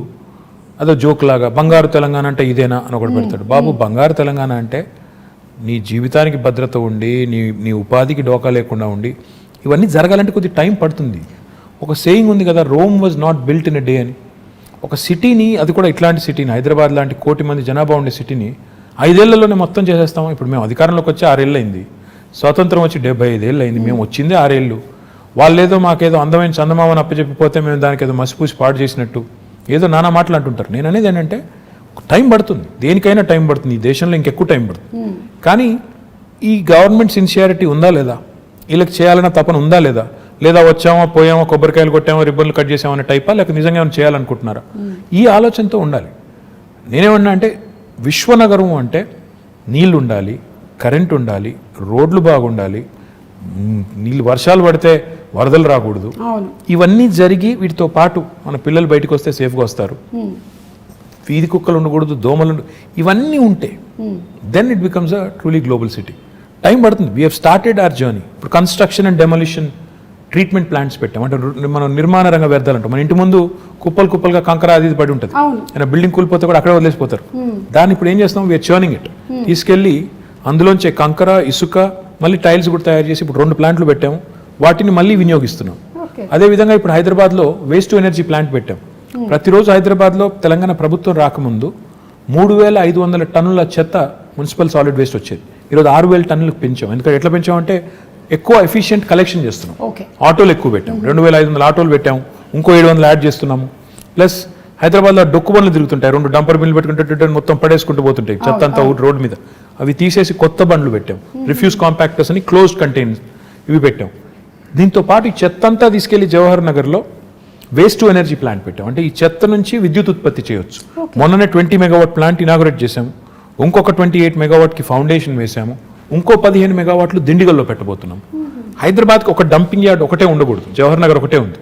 అదో జోక్ లాగా బంగారు తెలంగాణ అంటే ఇదేనా అని ఒకటి పెడతాడు. బాబు, బంగారు తెలంగాణ అంటే నీ జీవితానికి భద్రత ఉండి, నీ ఉపాధికి డోకా లేకుండా ఉండి, ఇవన్నీ జరగాలంటే కొద్ది టైం పడుతుంది. ఒక సేయింగ్ ఉంది కదా, Rome was not built in a day అని. ఒక సిటీని, అది కూడా ఇట్లాంటి సిటీని, హైదరాబాద్ లాంటి 1 కోటి మంది జనాభా ఉండే సిటీని 5 ఏళ్లలోనే మొత్తం చేసేస్తాము. ఇప్పుడు మేము అధికారంలోకి వచ్చి 6 ఏళ్ళు అయింది, స్వాతంత్రం వచ్చి 75 ఏళ్ళు అయింది, మేము వచ్చిందే 6 ఏళ్ళు. వాళ్ళేదో మాకేదో అందమైన చందమామని అప్పచెప్పిపోతే మేము దానికి ఏదో మసిపూసి పాడు చేసినట్టు ఏదో నానా మాటలు అంటుంటారు. నేను అనేది ఏంటంటే టైం పడుతుంది, దేనికైనా టైం పడుతుంది, ఈ దేశంలో ఇంకెక్కువ టైం పడుతుంది. కానీ ఈ గవర్నమెంట్ సిన్సియారిటీ ఉందా లేదా, వీళ్ళకి చేయాలన్న తపన ఉందా లేదా, లేదా వచ్చామో పోయామో కొబ్బరికాయలు కొట్టామో రిబ్బన్లు కట్ చేసామనే టైపా, లేక నిజంగా ఏమైనా చేయాలనుకుంటున్నారా, ఈ ఆలోచనతో ఉండాలి. నేనేమన్నా అంటే విశ్వనగరం అంటే నీళ్ళు ఉండాలి, కరెంట్ ఉండాలి, రోడ్లు బాగుండాలి, నీళ్ళు వర్షాలు పడితే వరదలు రాకూడదు, ఇవన్నీ జరిగి వీటితో పాటు మన పిల్లలు బయటకు వస్తే సేఫ్గా వస్తారు, వీధి కుక్కలు ఉండకూడదు, దోమలు ఇవన్నీ ఉంటే then it becomes a truly global city. Time పడుతుంది. We have started our journey. ఇప్పుడు construction and demolition treatment plants పెట్టాం. అంటే మనం నిర్మాణ రంగ వ్యర్థాలు అంటాం. మన ఇంటి ముందు కుప్పలు కుప్పలుగా కంకర అది పడి ఉంటుంది, ఆయన బిల్డింగ్ కూలిపోతే కూడా అక్కడే వదిలేసిపోతారు. దాన్ని ఇప్పుడు ఏం చేస్తాం, వీఆర్ చర్నింగ్ ఇట్, తీసుకెళ్ళి అందులోంచే కంకర, ఇసుక, మళ్ళీ టైల్స్ కూడా తయారు చేసి ఇప్పుడు 2 ప్లాంట్లు పెట్టాము, వాటిని మళ్ళీ వినియోగిస్తున్నాం. అదేవిధంగా ఇప్పుడు హైదరాబాద్లో వేస్ట్ టు ఎనర్జీ ప్లాంట్ పెట్టాం. ప్రతిరోజు హైదరాబాద్లో తెలంగాణ ప్రభుత్వం రాకముందు 3,500 టన్నుల చెత్త మున్సిపల్ సాలిడ్ వేస్ట్ వచ్చేది. ఈరోజు 6,000 టన్నులకు పెంచాం. ఎందుకంటే ఎట్లా పెంచామంటే ఎక్కువ ఎఫిషియెంట్ కలెక్షన్ చేస్తున్నాం. ఆటోలు ఎక్కువ పెట్టాం, 2,500 ఆటోలు పెట్టాము, ఇంకో 700 యాడ్ చేస్తున్నాము. ప్లస్ హైదరాబాద్లో డొక్కు బండ్లు తిరుగుతుంటాయి, 2 డంపర్ బిల్లు పెట్టుకుంటే మొత్తం పడేసుకుంటూ పోతుంటాయి చెత్త అంతా రోడ్డు మీద. అవి తీసేసి కొత్త బండ్లు పెట్టాం, రిఫ్యూజ్ కాంపాక్టర్స్ అని, క్లోజ్డ్ కంటైనర్స్ ఇవి పెట్టాం. దీంతో పాటు ఈ చెత్త అంతా తీసుకెళ్లి జవహర్ నగర్లో వేస్ట్ టు ఎనర్జీ ప్లాంట్ పెట్టాం. అంటే ఈ చెత్త నుంచి విద్యుత్ ఉత్పత్తి చేయొచ్చు. మొన్ననే 20 మెగావాట్ ప్లాంట్ ఇనాగరేట్ చేశాము, ఇంకొక 28 మెగావాట్కి ఫౌండేషన్ వేసాము, ఇంకో 15 మెగావాట్లు దిండిగల్లో పెట్టబోతున్నాం. హైదరాబాద్కి ఒక డంపింగ్ యార్డ్ ఒకటే ఉండకూడదు, జవహర్ నగర్ ఒకటే ఉంది,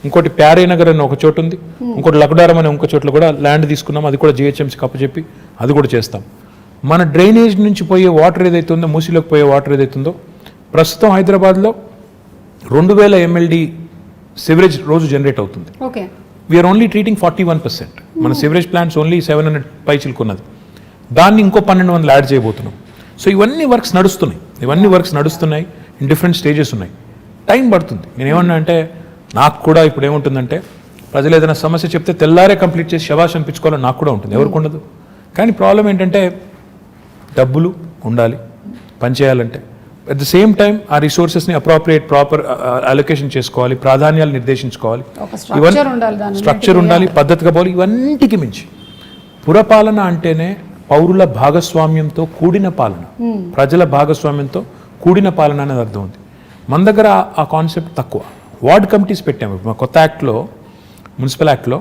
ఇంకోటి ప్యారే నగర్ అని ఒక చోటు ఉంది, ఇంకోటి లక్డారం అనే ఇంకో చోట్ల కూడా ల్యాండ్ తీసుకున్నాం, అది కూడా జిహెచ్ఎంసీకి అప్పచెప్పి అది కూడా చేస్తాం. మన డ్రైనేజ్ నుంచి పోయే వాటర్ ఏదైతే ఉందో, మూసీలోకి పోయే వాటర్ ఏదైతే ఉందో, ప్రస్తుతం హైదరాబాద్లో 2,000 MLD సివరేజ్ రోజు జనరేట్ అవుతుంది. We're only treating 41%. మన సివరేజ్ ప్లాంట్స్ ఓన్లీ 700 పైచిలుకున్నది, దాన్ని ఇంకో 1,200 యాడ్ చేయబోతున్నాం. సో ఇవన్నీ వర్క్స్ నడుస్తున్నాయి, ఇన్ డిఫరెంట్ స్టేజెస్ ఉన్నాయి. టైం పడుతుంది. నేనేమన్నా అంటే నాకు కూడా ఇప్పుడు ఏముంటుందంటే, ప్రజలు ఏదైనా సమస్య చెప్తే తెల్లారే కంప్లీట్ చేసి శబాష్ అనిపించుకోవాలని నాకు కూడా ఉంటుంది, ఎవరికి ఉండదు. కానీ ప్రాబ్లం ఏంటంటే డబ్బులు ఉండాలి పనిచేయాలంటే. అట్ ద సేమ్ టైం ఆ రిసోర్సెస్ని ప్రాపర్ అలొకేషన్ చేసుకోవాలి, ప్రాధాన్యాలు నిర్దేశించుకోవాలి, స్ట్రక్చర్ ఉండాలి, పద్ధతిగా పోవాలి. ఇవన్నిటికి మించి పురపాలన అంటేనే పౌరుల భాగస్వామ్యంతో కూడిన పాలన, ప్రజల భాగస్వామ్యంతో కూడిన పాలన అనేది అర్థం ఉంది. మన దగ్గర ఆ కాన్సెప్ట్ తక్కువ. వార్డ్ కమిటీస్ పెట్టాము. మా కొత్త యాక్ట్లో, మున్సిపల్ యాక్ట్లో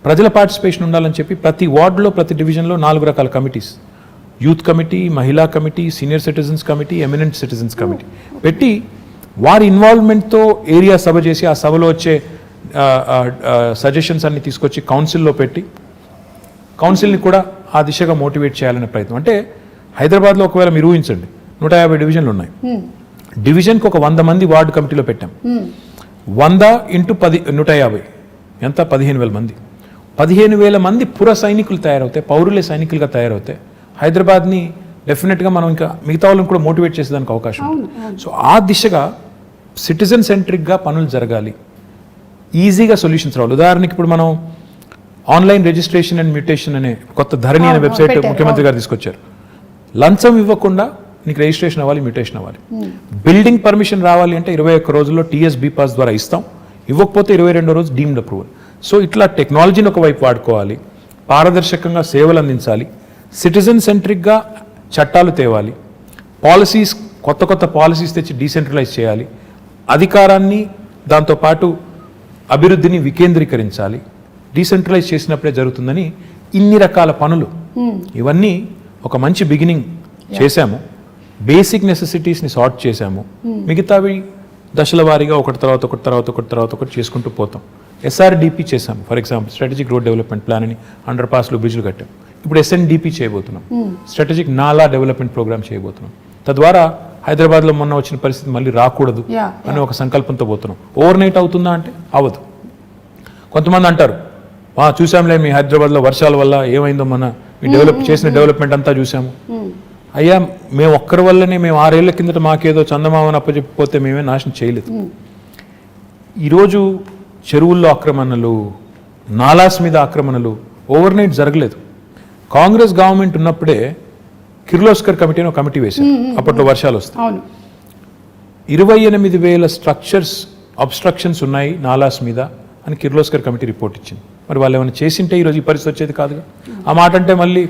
ప్రజల పార్టిసిపేషన్ ఉండాలని చెప్పి ప్రతి వార్డులో, ప్రతి డివిజన్లో 4 రకాల కమిటీస్, యూత్ కమిటీ, మహిళా committee, senior citizens committee, eminent citizens committee పెట్టి వారి ఇన్వాల్వ్మెంట్తో ఏరియా సభ చేసి ఆ సభలో వచ్చే సజెషన్స్ అన్ని తీసుకొచ్చి కౌన్సిల్లో పెట్టి కౌన్సిల్ని కూడా ఆ దిశగా మోటివేట్ చేయాలనే ప్రయత్నం. అంటే హైదరాబాద్లో ఒకవేళ మీరు ఊహించండి, 150 డివిజన్లు ఉన్నాయి. డివిజన్కి ఒక 100 మంది వార్డు కమిటీలో పెట్టాం. 100 × 10 150 ఎంత, 15,000 మంది. 15,000 మంది పుర సైనికులు తయారవుతాయి, పౌరులే సైనికులుగా తయారవుతాయి. హైదరాబాద్ని డెఫినెట్గా మనం ఇంకా మిగతా వాళ్ళని కూడా మోటివేట్ చేసేదానికి అవకాశం ఉంది. సో ఆ దిశగా సిటిజన్ సెంట్రిక్గా పనులు జరగాలి, ఈజీగా సొల్యూషన్స్ రావాలి. ఉదాహరణకి ఇప్పుడు మనం ఆన్లైన్ రిజిస్ట్రేషన్ అండ్ మ్యూటేషన్ అనే కొత్త ధరణి అనే వెబ్సైట్ ముఖ్యమంత్రి గారు తీసుకొచ్చారు. లంచం ఇవ్వకుండా నీకు రిజిస్ట్రేషన్ అవ్వాలి, మ్యూటేషన్ అవ్వాలి. బిల్డింగ్ పర్మిషన్ రావాలి అంటే 21 రోజుల్లో TSB పాస్ ద్వారా ఇస్తాం, ఇవ్వకపోతే 22వ రోజు డీమ్డ్ అప్రూవల్. సో ఇట్లా టెక్నాలజీని ఒకవైపు వాడుకోవాలి, పారదర్శకంగా సేవలు అందించాలి, సిటిజన్ సెంట్రిక్గా చట్టాలు తేవాలి, పాలసీస్ కొత్త పాలసీస్ తెచ్చి డీసెంట్రలైజ్ చేయాలి, అధికారాన్ని దాంతోపాటు అభివృద్ధిని వికేంద్రీకరించాలి. డీసెంట్రలైజ్ చేసినప్పుడే జరుగుతుందని ఇన్ని రకాల పనులు, ఇవన్నీ ఒక మంచి బిగినింగ్ చేశాము. బేసిక్ నెసెసిటీస్ని సార్ట్ చేశాము, మిగతావి దశల వారీగా ఒకటి తర్వాత ఒకటి చేసుకుంటూ పోతాం. SRDP చేశాము, for example strategic road development plan అని, అండర్ పాస్లు, బ్రిడ్జ్లు కట్టాం. ఇప్పుడు SNDP చేయబోతున్నాం, స్ట్రాటజిక్ నాలా డెవలప్మెంట్ ప్రోగ్రామ్ చేయబోతున్నాం. తద్వారా హైదరాబాద్లో మొన్న వచ్చిన పరిస్థితి మళ్ళీ రాకూడదు అని ఒక సంకల్పంతో పోతున్నాం. ఓవర్ నైట్ అవుతుందా అంటే అవ్వదు. కొంతమంది అంటారు, చూసాంలే మీ హైదరాబాద్లో వర్షాల వల్ల ఏమైందో, మీ చేసిన డెవలప్మెంట్ అంతా చూసాము. అయ్యా, మేము ఒక్కరి వల్లనే, మేము 6 ఏళ్ల కిందట మాకేదో చందమామని అప్పచెప్పిపోతే మేమే నాశనం చేయలేదు. ఈరోజు చెరువుల్లో ఆక్రమణలు, నాలాస్ మీద ఆక్రమణలు ఓవర్ నైట్ జరగలేదు. కాంగ్రెస్ గవర్నమెంట్ ఉన్నప్పుడే కిర్లోస్కర్ కమిటీ అని ఒక కమిటీ వేశారు. అప్పట్లో వర్షాలు వస్తాయి. 28,000 స్ట్రక్చర్స్ అబ్స్ట్రక్షన్స్ ఉన్నాయి నాలాస్ మీద అని కిర్లోస్కర్ కమిటీ రిపోర్ట్ ఇచ్చింది. మరి వాళ్ళు ఏమైనా చేసింటే ఈరోజు ఈ పరిస్థితి వచ్చేది కాదుగా. ఆ మాట అంటే మళ్ళీ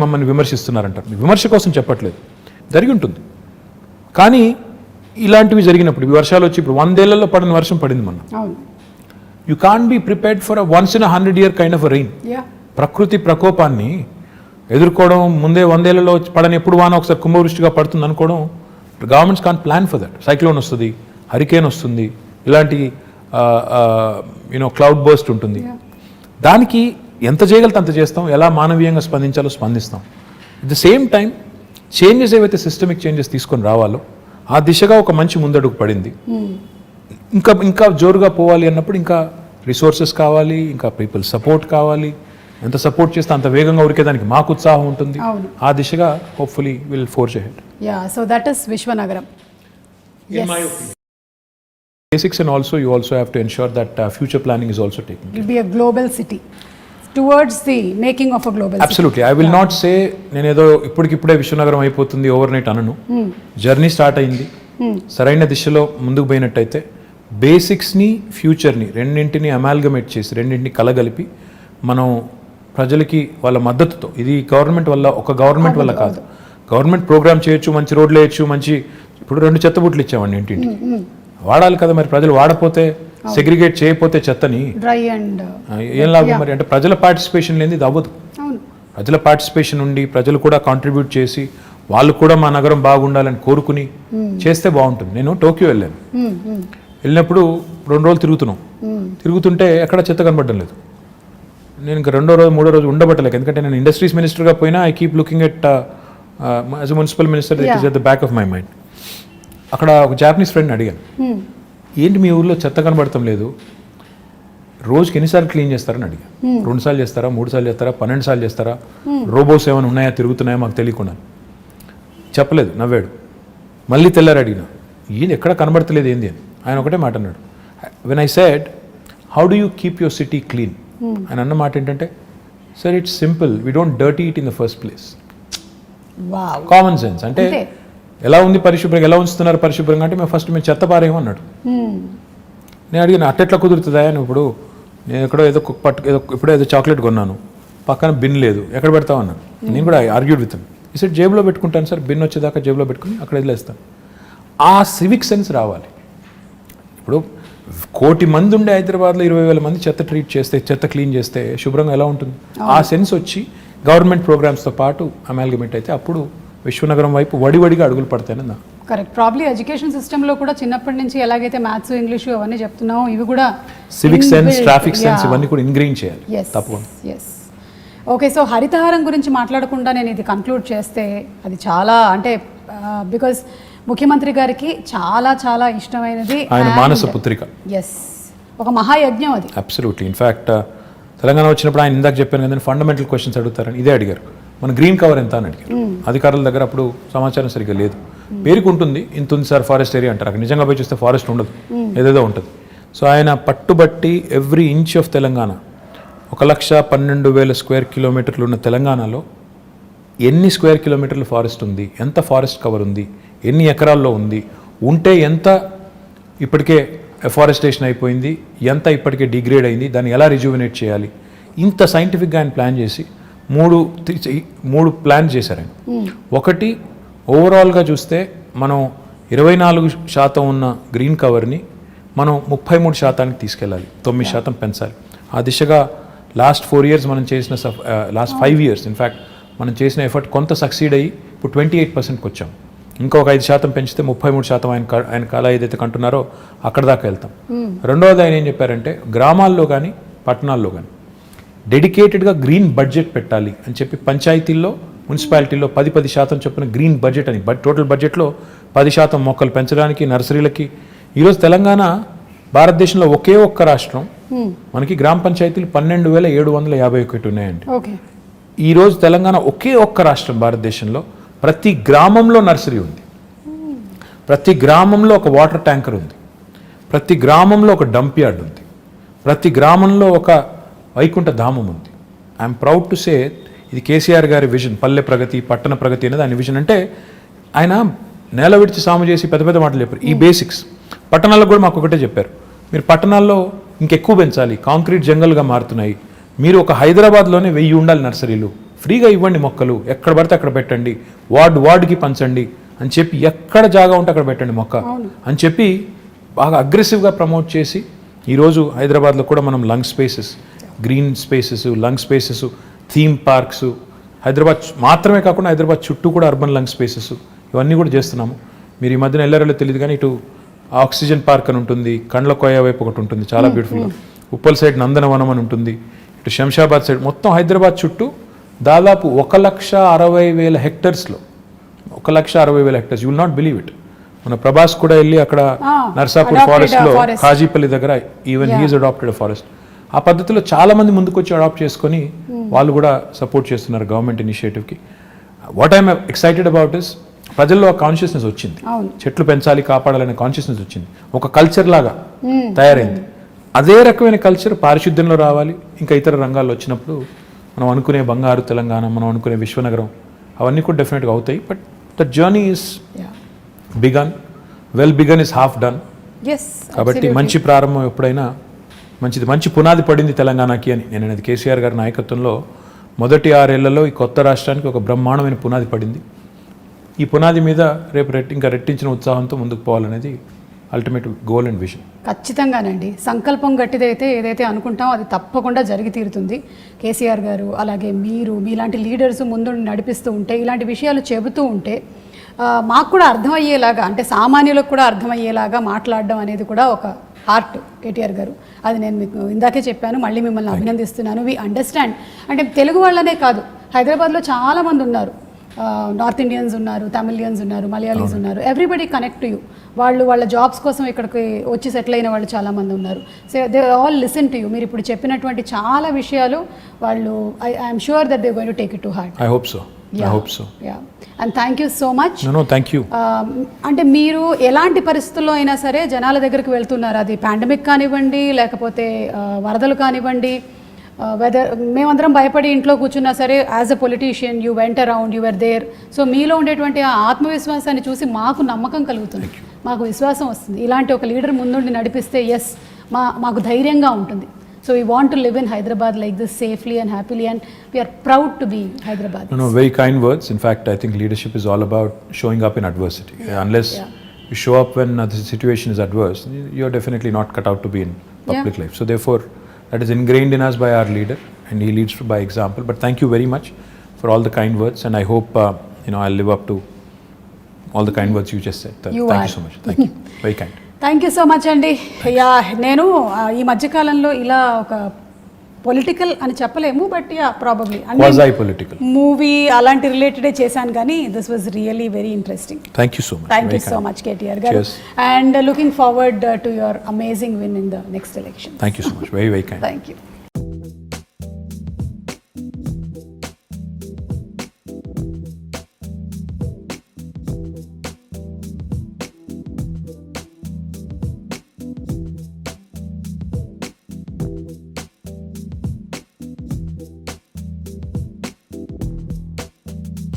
మమ్మల్ని విమర్శిస్తున్నారంటారు. విమర్శ కోసం చెప్పట్లేదు, జరిగి ఉంటుంది. కానీ ఇలాంటివి జరిగినప్పుడు ఈ వర్షాలు వచ్చి ఇప్పుడు 100 ఏళ్లలో పడిన వర్షం పడింది మొన్న. You can't be prepared for once in 100 year kind of rain. ప్రకృతి ప్రకోపాన్ని ఎదుర్కోవడం ముందే 100 ఏళ్లలో పడని ఎప్పుడు వాన ఒకసారి కుంభవృష్టిగా పడుతుంది అనుకోవడం, governments can't plan for that. Cyclone వస్తుంది, హరికేన్ వస్తుంది, ఇలాంటి క్లౌడ్ బర్స్ట్ ఉంటుంది. దానికి ఎంత చేయగలితే అంత చేస్తాం, ఎలా మానవీయంగా స్పందించాలో స్పందిస్తాం. At the same time changes ఏవైతే సిస్టమిక్ చేంజెస్ తీసుకొని రావాలో ఆ దిశగా ఒక మంచి ముందడుగు పడింది. ఇంకా జోరుగా పోవాలి అన్నప్పుడు ఇంకా రిసోర్సెస్ కావాలి, ఇంకా పీపుల్ సపోర్ట్ కావాలి. ఎంత సపోర్ట్ చేస్తే అంత వేగంగా ఉరికేదానికి మాకు ఉత్సాహం ఉంటుంది. ఆ దిశగా hopefully will forge ahead. So that is విశ్వనగరం. In my opinion. Basics, and also you also have to ensure that future planning is also taken. It will be a global city towards the making of a global Absolutely. city. I will not say నేను ఏదో ఇప్పటికిప్పుడే విశ్వనగరం అయిపోతుంది over night అనను. Journey start అయింది. సరైన దిశలో ముందుకు పోయినట్టయితే బేసిక్స్ని ఫ్యూచర్ని రెండింటిని అమాల్గమేట్ చేసి రెండింటిని కలగలిపి మనం ప్రజలకి వాళ్ళ మద్దతుతో, ఇది గవర్నమెంట్ వల్ల ఒక గవర్నమెంట్ వల్ల కాదు, గవర్నమెంట్ ప్రోగ్రామ్ చేయొచ్చు, మంచి రోడ్లు వేయచ్చు, మంచి ఇప్పుడు 2 చెత్తబుట్లు ఇచ్చామండి ఇంటింటికి. వాడాలి కదా మరి, ప్రజలు వాడపోతే సెగ్రిగేట్ చేయకపోతే చెత్తని డ్రై అండ్ ఏం లాభం మరి? అంటే ప్రజల పార్టిసిపేషన్ లేని ఇది అవ్వదు. ప్రజల పార్టిసిపేషన్ ఉండి ప్రజలు కూడా కాంట్రిబ్యూట్ చేసి వాళ్ళు కూడా మా నగరం బాగుండాలని కోరుకుని చేస్తే బాగుంటుంది. నేను టోక్యో వెళ్ళాను. వెళ్ళినప్పుడు 2 రోజులు తిరుగుతుంటే ఎక్కడ చెత్త కనబడడం లేదు. నేను ఇంకా 2వ రోజు 3వ రోజు ఉండబట్టలేక, ఎందుకంటే నేను ఇండస్ట్రీస్ మినిస్టర్గా పోయినా I keep looking at as a municipal minister, it is at the back of my mind. అక్కడ ఒక జాపనీస్ ఫ్రెండ్ అడిగాను, ఏంటి మీ ఊర్లో చెత్త కనబడటం లేదు, రోజుకి ఎన్నిసార్లు క్లీన్ చేస్తారని అడిగాను. 2 సార్లు చేస్తారా, 3 సార్లు చేస్తారా, 12 సార్లు చేస్తారా, రోబోస్ ఏమైనా ఉన్నాయా తిరుగుతున్నాయా మాకు తెలియకుండా? చెప్పలేదు, నవ్వాడు. మళ్ళీ తెల్లారు అడిగిన, ఏంది ఎక్కడ కనబడతలేదు ఏంది అని. ఆయన ఒకటే మాట అన్నాడు, when I said how do you keep your city clean, ఆయన అన్న మాట ఏంటంటే, sir it's simple, we don't dirty it in the first place. Common sense. అంటే ఎలా ఉంది పరిశుభ్రంగా, ఎలా ఉంచుతున్నారు పరిశుభ్రంగా అంటే మేము చెత్త పారేమో అన్నాడు. నేను అడిగిన అట్టెట్లా కుదురుతుందా అని. ఇప్పుడు నేను ఎక్కడో ఇప్పుడో ఏదో చాక్లెట్ కొన్నాను, పక్కన బిన్ లేదు, ఎక్కడ పెడతావు అన్నాను. నేను కూడా ఆర్గ్యూడ్ విత్ ఈ సెట్ జేబులో పెట్టుకుంటాను సార్, బిన్ వచ్చేదాకా జేబులో పెట్టుకుని అక్కడ వదిలేస్తాను. ఆ సివిక్ సెన్స్ రావాలి. ఇప్పుడు 1,000,000 మంది ఉండే హైదరాబాద్లో 20,000 మంది చెత్త క్లీన్ చేస్తే శుభ్రంగా ఎలా ఉంటుంది? ఆ సెన్స్ వచ్చి గవర్నమెంట్ ప్రోగ్రామ్స్తో పాటు అమాల్గమేట్ అయితే అప్పుడు విశ్వనగరం వైపు వడివడిగా అడుగులు పడతాయని నా కరెక్ట్. ప్రాబ్లీ ఎడ్యుకేషన్ సిస్టంలో కూడా చిన్నప్పటి నుంచి ఎలాగైతే మ్యాథ్స్, ఇంగ్లీషు అవన్నీ చెప్తున్నామో ఇవి కూడా సివిక్ సెన్స్, ట్రాఫిక్ సెన్స్ ఇవన్నీ కూడా ఇంగ్రీన్ చేయాలి తప్పకుండా. ఓకే, సో హరితహారం గురించి మాట్లాడకుండా నేను ఇది కంక్లూడ్ చేస్తే అది చాలా అంటే బికాజ్ ముఖ్యమంత్రి గారికి చాలా చాలా ఇష్టమైనది ఆయన మానస పుత్రిక. ఒక మహాయజ్ఞం అది. అబ్సల్యూట్లీ. ఇన్ఫ్యాక్ట్ తెలంగాణ వచ్చినప్పుడు ఆయన ఇందాక చెప్పాను కదా, ఫండమెంటల్ క్వశ్చన్స్ అడుగుతారని ఇదే అడిగారు. మన గ్రీన్ కవర్ ఎంత అని అడిగారు. అధికారుల దగ్గర అప్పుడు సమాచారం సరిగ్గా లేదు. పేరుకు ఉంటుంది, ఇంత ఉంది సార్ ఫారెస్ట్ ఏరియా అంటారు. అక్కడ నిజంగా పోయి చూస్తే ఫారెస్ట్ ఉండదు, ఏదేదో ఉంటుంది. సో ఆయన పట్టుబట్టి every inch of Telangana, 1,12,000 square కిలోమీటర్లు ఉన్న తెలంగాణలో ఎన్ని స్క్వేర్ కిలోమీటర్లు ఫారెస్ట్ ఉంది, ఎంత ఫారెస్ట్ కవర్ ఉంది, ఎన్ని ఎకరాల్లో ఉంది, ఉంటే ఎంత ఇప్పటికే ఎఫారెస్టేషన్ అయిపోయింది, ఎంత ఇప్పటికే డిగ్రేడ్ అయింది, దాన్ని ఎలా రిజ్యూవినేట్ చేయాలి, ఇంత సైంటిఫిక్గా ఆయన ప్లాన్ చేసి మూడు ప్లాన్ చేశారు ఆయన. ఒకటి, ఓవరాల్గా చూస్తే మనం 24% ఉన్న గ్రీన్ కవర్ని మనం 33% తీసుకెళ్ళాలి, 9% పెంచాలి. ఆ దిశగా లాస్ట్ 4 years మనం చేసిన లాస్ట్ 5 years ఇన్ఫ్యాక్ట్ మనం చేసిన ఎఫర్ట్ కొంత సక్సీడ్ అయ్యి ఇప్పుడు 28%కి వచ్చాం. ఇంకా ఒక 5% పెంచితే 33% ఆయన కళ ఏదైతే కంటున్నారో అక్కడ దాకా వెళ్తాం. రెండవది ఆయన ఏం చెప్పారంటే, గ్రామాల్లో కానీ పట్టణాల్లో కానీ డెడికేటెడ్గా గ్రీన్ బడ్జెట్ పెట్టాలి అని చెప్పి పంచాయతీల్లో, మున్సిపాలిటీల్లో 10% చొప్పున గ్రీన్ బడ్జెట్ అని, టోటల్ బడ్జెట్లో 10% మొక్కలు పెంచడానికి, నర్సరీలకి. ఈరోజు తెలంగాణ భారతదేశంలో ఒకే ఒక్క రాష్ట్రం, మనకి గ్రామ పంచాయతీలు 12,751 ఉన్నాయండి. ఈరోజు తెలంగాణ ఒకే ఒక్క రాష్ట్రం భారతదేశంలో, ప్రతి గ్రామంలో నర్సరీ ఉంది, ప్రతి గ్రామంలో ఒక వాటర్ ట్యాంకర్ ఉంది, ప్రతి గ్రామంలో ఒక డంప్ యార్డ్ ఉంది, ప్రతి గ్రామంలో ఒక వైకుంఠ ధామం ఉంది. ఐఎమ్ ప్రౌడ్ టు సే ఇది కేసీఆర్ గారి విజన్, పల్లె ప్రగతి పట్టణ ప్రగతి అనేది ఆయన విజన్. అంటే ఆయన నేల విడిచి సాము చేసి పెద్ద పెద్ద మాటలు చెప్పారు. ఈ బేసిక్స్ పట్టణాల్లో కూడా మాకు ఒకటే చెప్పారు, మీరు పట్టణాల్లో ఇంకెక్కువ పెంచాలి, కాంక్రీట్ జంగల్గా మారుతున్నాయి, మీరు ఒక హైదరాబాద్లోనే 1000 ఉండాలి నర్సరీలు, ఫ్రీగా ఇవ్వండి మొక్కలు, ఎక్కడ పడితే అక్కడ పెట్టండి, వార్డుకి పంచండి అని చెప్పి, ఎక్కడ జాగా ఉంటే అక్కడ పెట్టండి మొక్క అని చెప్పి బాగా అగ్రెసివ్గా ప్రమోట్ చేసి ఈరోజు హైదరాబాద్లో కూడా మనం lung spaces, green spaces, lung spaces, theme parks, Hyderabad మాత్రమే కాకుండా హైదరాబాద్ చుట్టూ కూడా అర్బన్ లంగ్ స్పేసెస్ ఇవన్నీ కూడా చేస్తున్నాము. మీరు ఈ మధ్యన వెళ్ళారో తెలియదు కానీ ఇటు ఆక్సిజన్ పార్క్ అని ఉంటుంది, కండ్ల కోయ వైపు ఒకటి ఉంటుంది చాలా బ్యూటిఫుల్గా, ఉప్పల్ సైడ్ నందనవనం అని ఉంటుంది, ఇటు శంషాబాద్ సైడ్, మొత్తం హైదరాబాద్ చుట్టూ దాదాపు 1,60,000 హెక్టర్స్లో 1,60,000 hectares. You will not believe it. మన ప్రభాస్ కూడా వెళ్ళి అక్కడ నర్సాపూర్ ఫారెస్ట్లో కాజీపల్లి దగ్గర ఈవెన్ హీఈస్ అడాప్టెడ్ ఫారెస్ట్. ఆ పద్ధతిలో చాలా మంది ముందుకు వచ్చి అడాప్ట్ చేసుకొని వాళ్ళు కూడా సపోర్ట్ చేస్తున్నారు గవర్నమెంట్ ఇనిషియేటివ్కి. What I'm excited about is ప్రజల్లో ఒక కాన్షియస్నెస్ వచ్చింది, చెట్లు పెంచాలి కాపాడాలనే కాన్షియస్నెస్ వచ్చింది, ఒక కల్చర్ లాగా తయారైంది. అదే రకమైన కల్చర్ పారిశుద్ధ్యంలో రావాలి, ఇంకా ఇతర రంగాల్లో వచ్చినప్పుడు మనం అనుకునే బంగారు తెలంగాణ, మనం అనుకునే విశ్వనగరం అవన్నీ కూడా డెఫినెట్గా అవుతాయి. But the journey is begun, well begun is half done. కాబట్టి మంచి ప్రారంభం ఎప్పుడైనా మంచిది, మంచి పునాది పడింది తెలంగాణకి అని నేను అనేది. కేసీఆర్ గారి నాయకత్వంలో మొదటి 6 ఏళ్లలో ఈ కొత్త రాష్ట్రానికి ఒక బ్రహ్మాండమైన పునాది పడింది. ఈ పునాది మీద రేపు ఇంకా రెట్టించిన ఉత్సాహంతో ముందుకు పోవాలనేది అల్టిమేట్ గోల్ అండ్ విజన్. ఖచ్చితంగానండి, సంకల్పం గట్టిదైతే ఏదైతే అనుకుంటామో అది తప్పకుండా జరిగి తీరుతుంది. కేసీఆర్ గారు అలాగే మీలాంటి లీడర్స్ ముందు నడిపిస్తూ ఉంటే, ఇలాంటి విషయాలు చెబుతూ ఉంటే మాకు కూడా అర్థమయ్యేలాగా, అంటే సామాన్యులకు కూడా అర్థమయ్యేలాగా మాట్లాడడం అనేది కూడా ఒక ఆర్ట్ కేటీఆర్ గారు. అది నేను మీకు ఇందాకే చెప్పాను, మళ్ళీ మిమ్మల్ని అభినందిస్తున్నాను. వి అండర్స్టాండ్, అంటే తెలుగు వాళ్ళనే కాదు, హైదరాబాద్లో చాలామంది ఉన్నారు, నార్త్ ఇండియన్స్ ఉన్నారు, తమిళియన్స్ ఉన్నారు, మలయాళీస్ ఉన్నారు, ఎవ్రీబడి కనెక్ట్ టు యూ. వాళ్ళ జాబ్స్ కోసం ఇక్కడికి వచ్చి సెటిల్ అయిన వాళ్ళు చాలామంది ఉన్నారు. So they all listen to you. మీరు ఇప్పుడు చెప్పినటువంటి చాలా విషయాలు వాళ్ళు, I'm sure that they going to take it to heart. I hope so. And thank you so much. Thank you. అంటే మీరు ఎలాంటి పరిస్థితుల్లో అయినా సరే జనాల దగ్గరికి వెళ్తున్నారు, అది పాండమిక్ కానివ్వండి, లేకపోతే వరదలు కానివ్వండి, వెదర్ మేమందరం భయపడి ఇంట్లో కూర్చున్నా సరే, as a politician you went around, you are there. So మీలో ఉండేటువంటి ఆ ఆత్మవిశ్వాసాన్ని చూసి మాకు నమ్మకం కలుగుతుంది, మాకు విశ్వాసం వస్తుంది. ఇలాంటి ఒక లీడర్ ముందుండి నడిపిస్తే ఎస్ మాకు ధైర్యంగా ఉంటుంది. So we want to live in Hyderabad like this safely and happily, and we are proud to be Hyderabad. No, very kind words. In fact, I think leadership is all about showing up in adversity. Unless you show up when the situation is adverse, you are definitely not cut out to be in public life. So therefore, that is ingrained in us by our leader, and he leads by example. But thank you very much for all the kind words, and I hope I'll live up to all the kind words you just said. Thank you so much. Thank you. Very kind. Thank you so much అండి. నేను ఈ మధ్యకాలంలో ఇలా ఒక political అని చెప్పలేము, but probably movie అలాంటి రిలేటెడే చేశాను, కానీ this was really very interesting. Thank you so much. Thank you so much KTR garu, and looking forward to your amazing win in the next election. Thank you so much. Very very kind. Thank you.